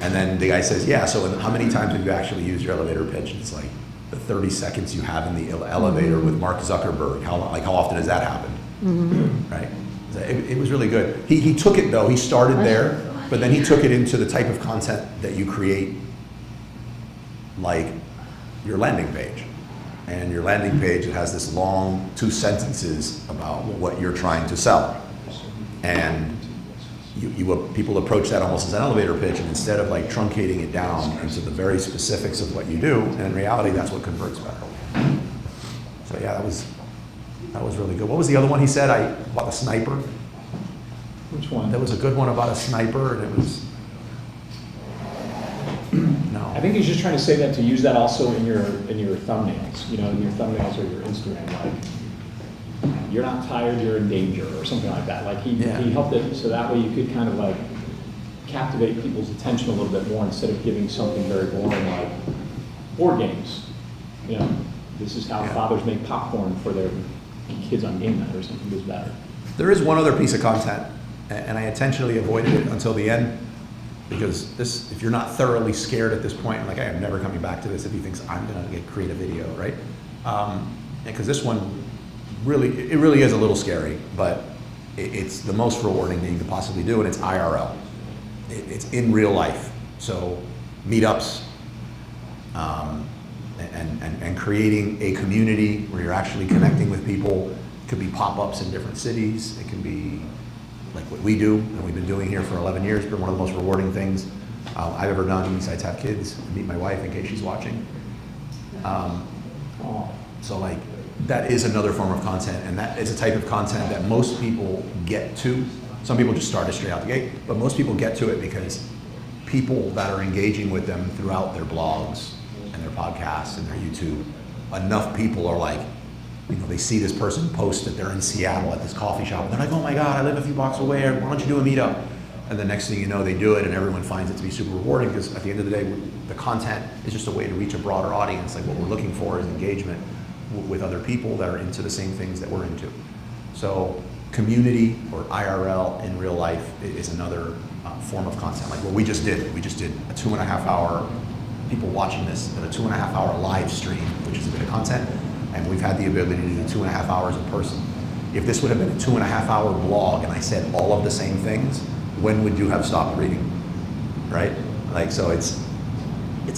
And then the guy says, "Yeah. So how many times have you actually used your elevator pitch?" And it's like the 30 seconds you have in the elevator with Mark Zuckerberg. How often does that happen? Right? It was really good. He took it though. He started there, but then he took it into the type of content that you create, like your landing page. And your landing page, it has this long 2 sentences about what you're trying to sell. And people approach that almost as an elevator pitch, and instead of like truncating it down into the very specifics of what you do, and in reality, that's what converts better. So yeah, that was really good. What was the other one he said? About a sniper. Which one? There was a good one about a sniper, and it was, no. I think he's just trying to say that to use that also in your thumbnails, you know, in your thumbnails or your Instagram, like, you're not tired, you're in danger, or something like that. Like he helped it so that way you could kind of like captivate people's attention a little bit more instead of giving something very boring like board games. You know, this is how fathers make popcorn for their kids on game night or something is better. There is one other piece of content, and I intentionally avoided it until the end, because if you're not thoroughly scared at this point, like I am never coming back to this if he thinks I'm gonna create a video, right? Because this one, it really is a little scary, but it's the most rewarding thing you could possibly do, and it's IRL. It's in real life. So meetups, and creating a community where you're actually connecting with people. It could be pop-ups in different cities. It can be like what we do, and we've been doing here for 11 years, but one of the most rewarding things I've ever done besides have kids, meet my wife in case she's watching. So like, that is another form of content, and that is a type of content that most people get to. Some people just start it straight out the gate, but most people get to it because people that are engaging with them throughout their blogs and their podcasts and their YouTube, enough people are like, you know, they see this person post that they're in Seattle at this coffee shop, and they're like, oh my God, I live a few blocks away, why don't you do a meetup? And the next thing you know, they do it, and everyone finds it to be super rewarding, because at the end of the day, the content is just a way to reach a broader audience. Like, what we're looking for is engagement with other people that are into the same things that we're into. So community or IRL in real life is another form of content. Like what we just did a 2.5 hour, people watching this at a 2.5 hour live stream, which is a bit of content, and we've had the ability to do 2.5 hours in person. If this would have been a 2.5 hour blog and I said all of the same things, when would you have stopped reading, right? Like, so it's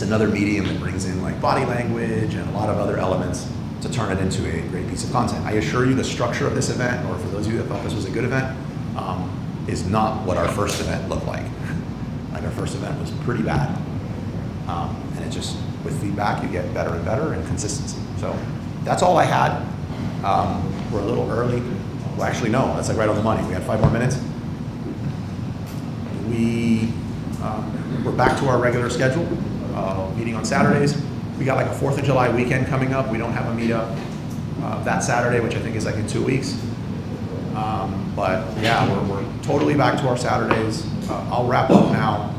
another medium that brings in like body language and a lot of other elements to turn it into a great piece of content. I assure you the structure of this event, or for those of you that thought this was a good event, is not what our first event looked like. Like our first event was pretty bad. And it just, with feedback, you get better and better, and consistency. So that's all I had. We're a little early. Well, actually, no, that's like right on the money. We had 5 more minutes. We're back to our regular schedule, meeting on Saturdays. We got like a 4th of July weekend coming up. We don't have a meetup that Saturday, which I think is like in 2 weeks. But yeah, we're totally back to our Saturdays. I'll wrap up now.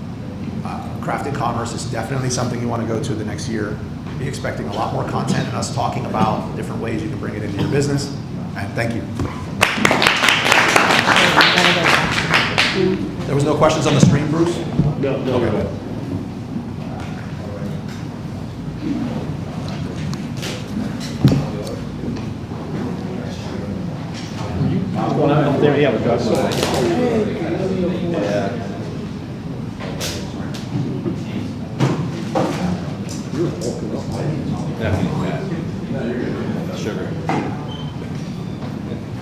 Crafted Commerce is definitely something you want to go to the next year. Be expecting a lot more content and us talking about different ways you can bring it into your business. And thank you. There was no questions on the stream, Bruce? No. Okay. There, yeah, Sugar.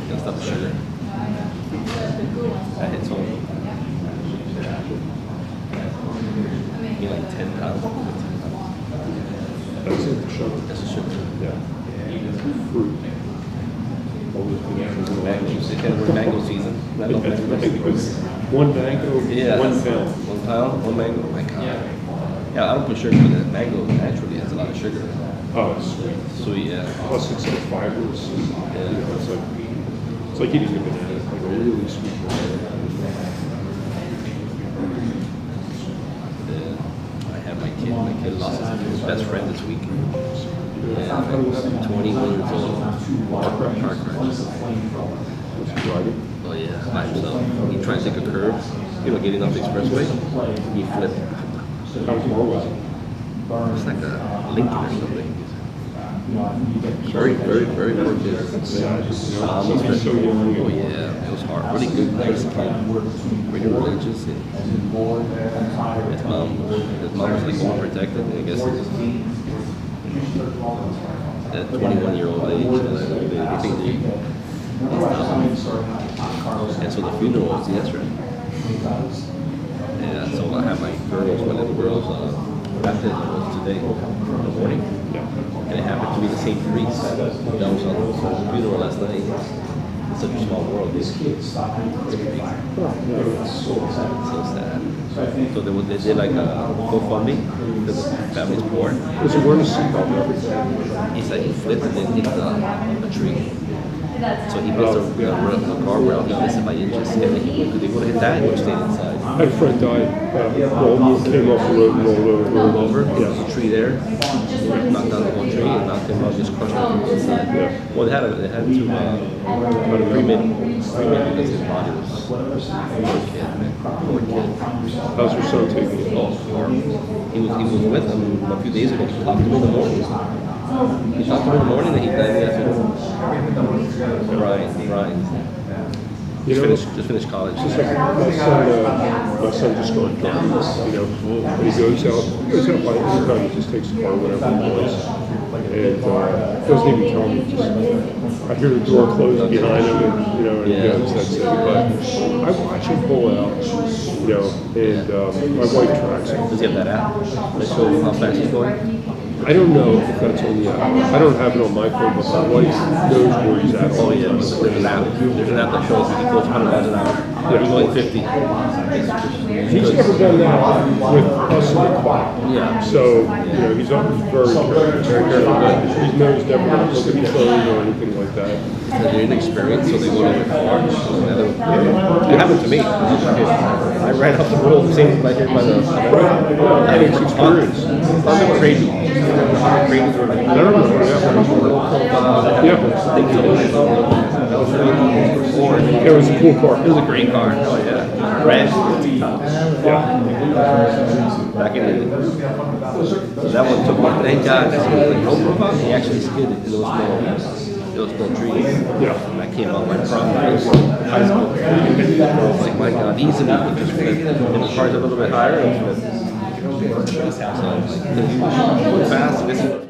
Gotta stop the sugar. That hits home. You like 10 pounds? That's the sugar. That's the sugar. Yeah. Fruit. Mango, you said we're mango season. I love mangoes. One mango, Yeah. 1 pound. 1 pound, 1 mango. Oh my God. Yeah, I don't put sugar in it. Mango naturally has a lot of sugar. Oh, it's sweet. Sweet, yeah. Plus it's like fibers. You know, it's like eating a banana, like a really sweet banana. I have my kid. My kid lost his best friend this week. And 21 years old. Car crash. Oh yeah, by himself. He tried to take a curve, getting off the expressway. He flipped. How small was it? It's like a Lincoln or something. Very, very, very poor kid. So young. Oh yeah, it was hard. Really good nice kid. Really religious. And his mom was like overprotective. I guess at 21-year-old age, they think they. And so the funeral was yesterday. Yeah, so I have my little girls, baptism was today in the morning. And it happened to be the same priest that was on the funeral last night. It's such a small world, these kids. It's crazy. So sad. So they did like a GoFundMe because the family's poor. Was it worth seatbelt and everything? He said he flipped and then hit a tree. So he missed the guardrail, he missed it by inches. And then he would have hit that, he would have stayed inside. I had a friend died, came off the road and Rolled over, Yeah. there's a tree there, knocked down the whole tree and knocked him out, just crushed him inside. Yeah. Well, they had to cremate because his body was poor kid. How's your son taking it? Oh, horrible. He was with him a few days ago. He talked to me in the morning. He talked to me in the morning and he died in the afternoon. Right. Just finished college. It's like my son just started driving, and he goes out by any time, he just takes the car whenever he wants. And doesn't even tell me, I hear the door close behind him and he goes, that's it. But I watch him pull out, and my wife tracks him. Does he have that app? That shows how fast he's going? I don't know if that's on the app. I don't have it on my phone, but my wife knows where he's at. Oh yeah, there's an app. There's an app that shows he goes 100 miles an hour. He's going 50. He's never done that with us in the car. Yeah. So, he's always very careful. He knows never to look at his phone or anything like that. They're inexperienced, so they go a little bit far. It happened to me. I ran off the road, same like here by the Experience. crazy. Crazy were like, I don't know where that was. It was a cool car. It was a great car. Oh yeah. Red. Yeah. Back in the day. So that one took me. Thank God. That's what like no profile. He actually skidded in those little trees. Yeah. And I came out my front. High school. I was like, my God, easily. It just flipped. And the car's a little bit higher. It flipped. So, fast.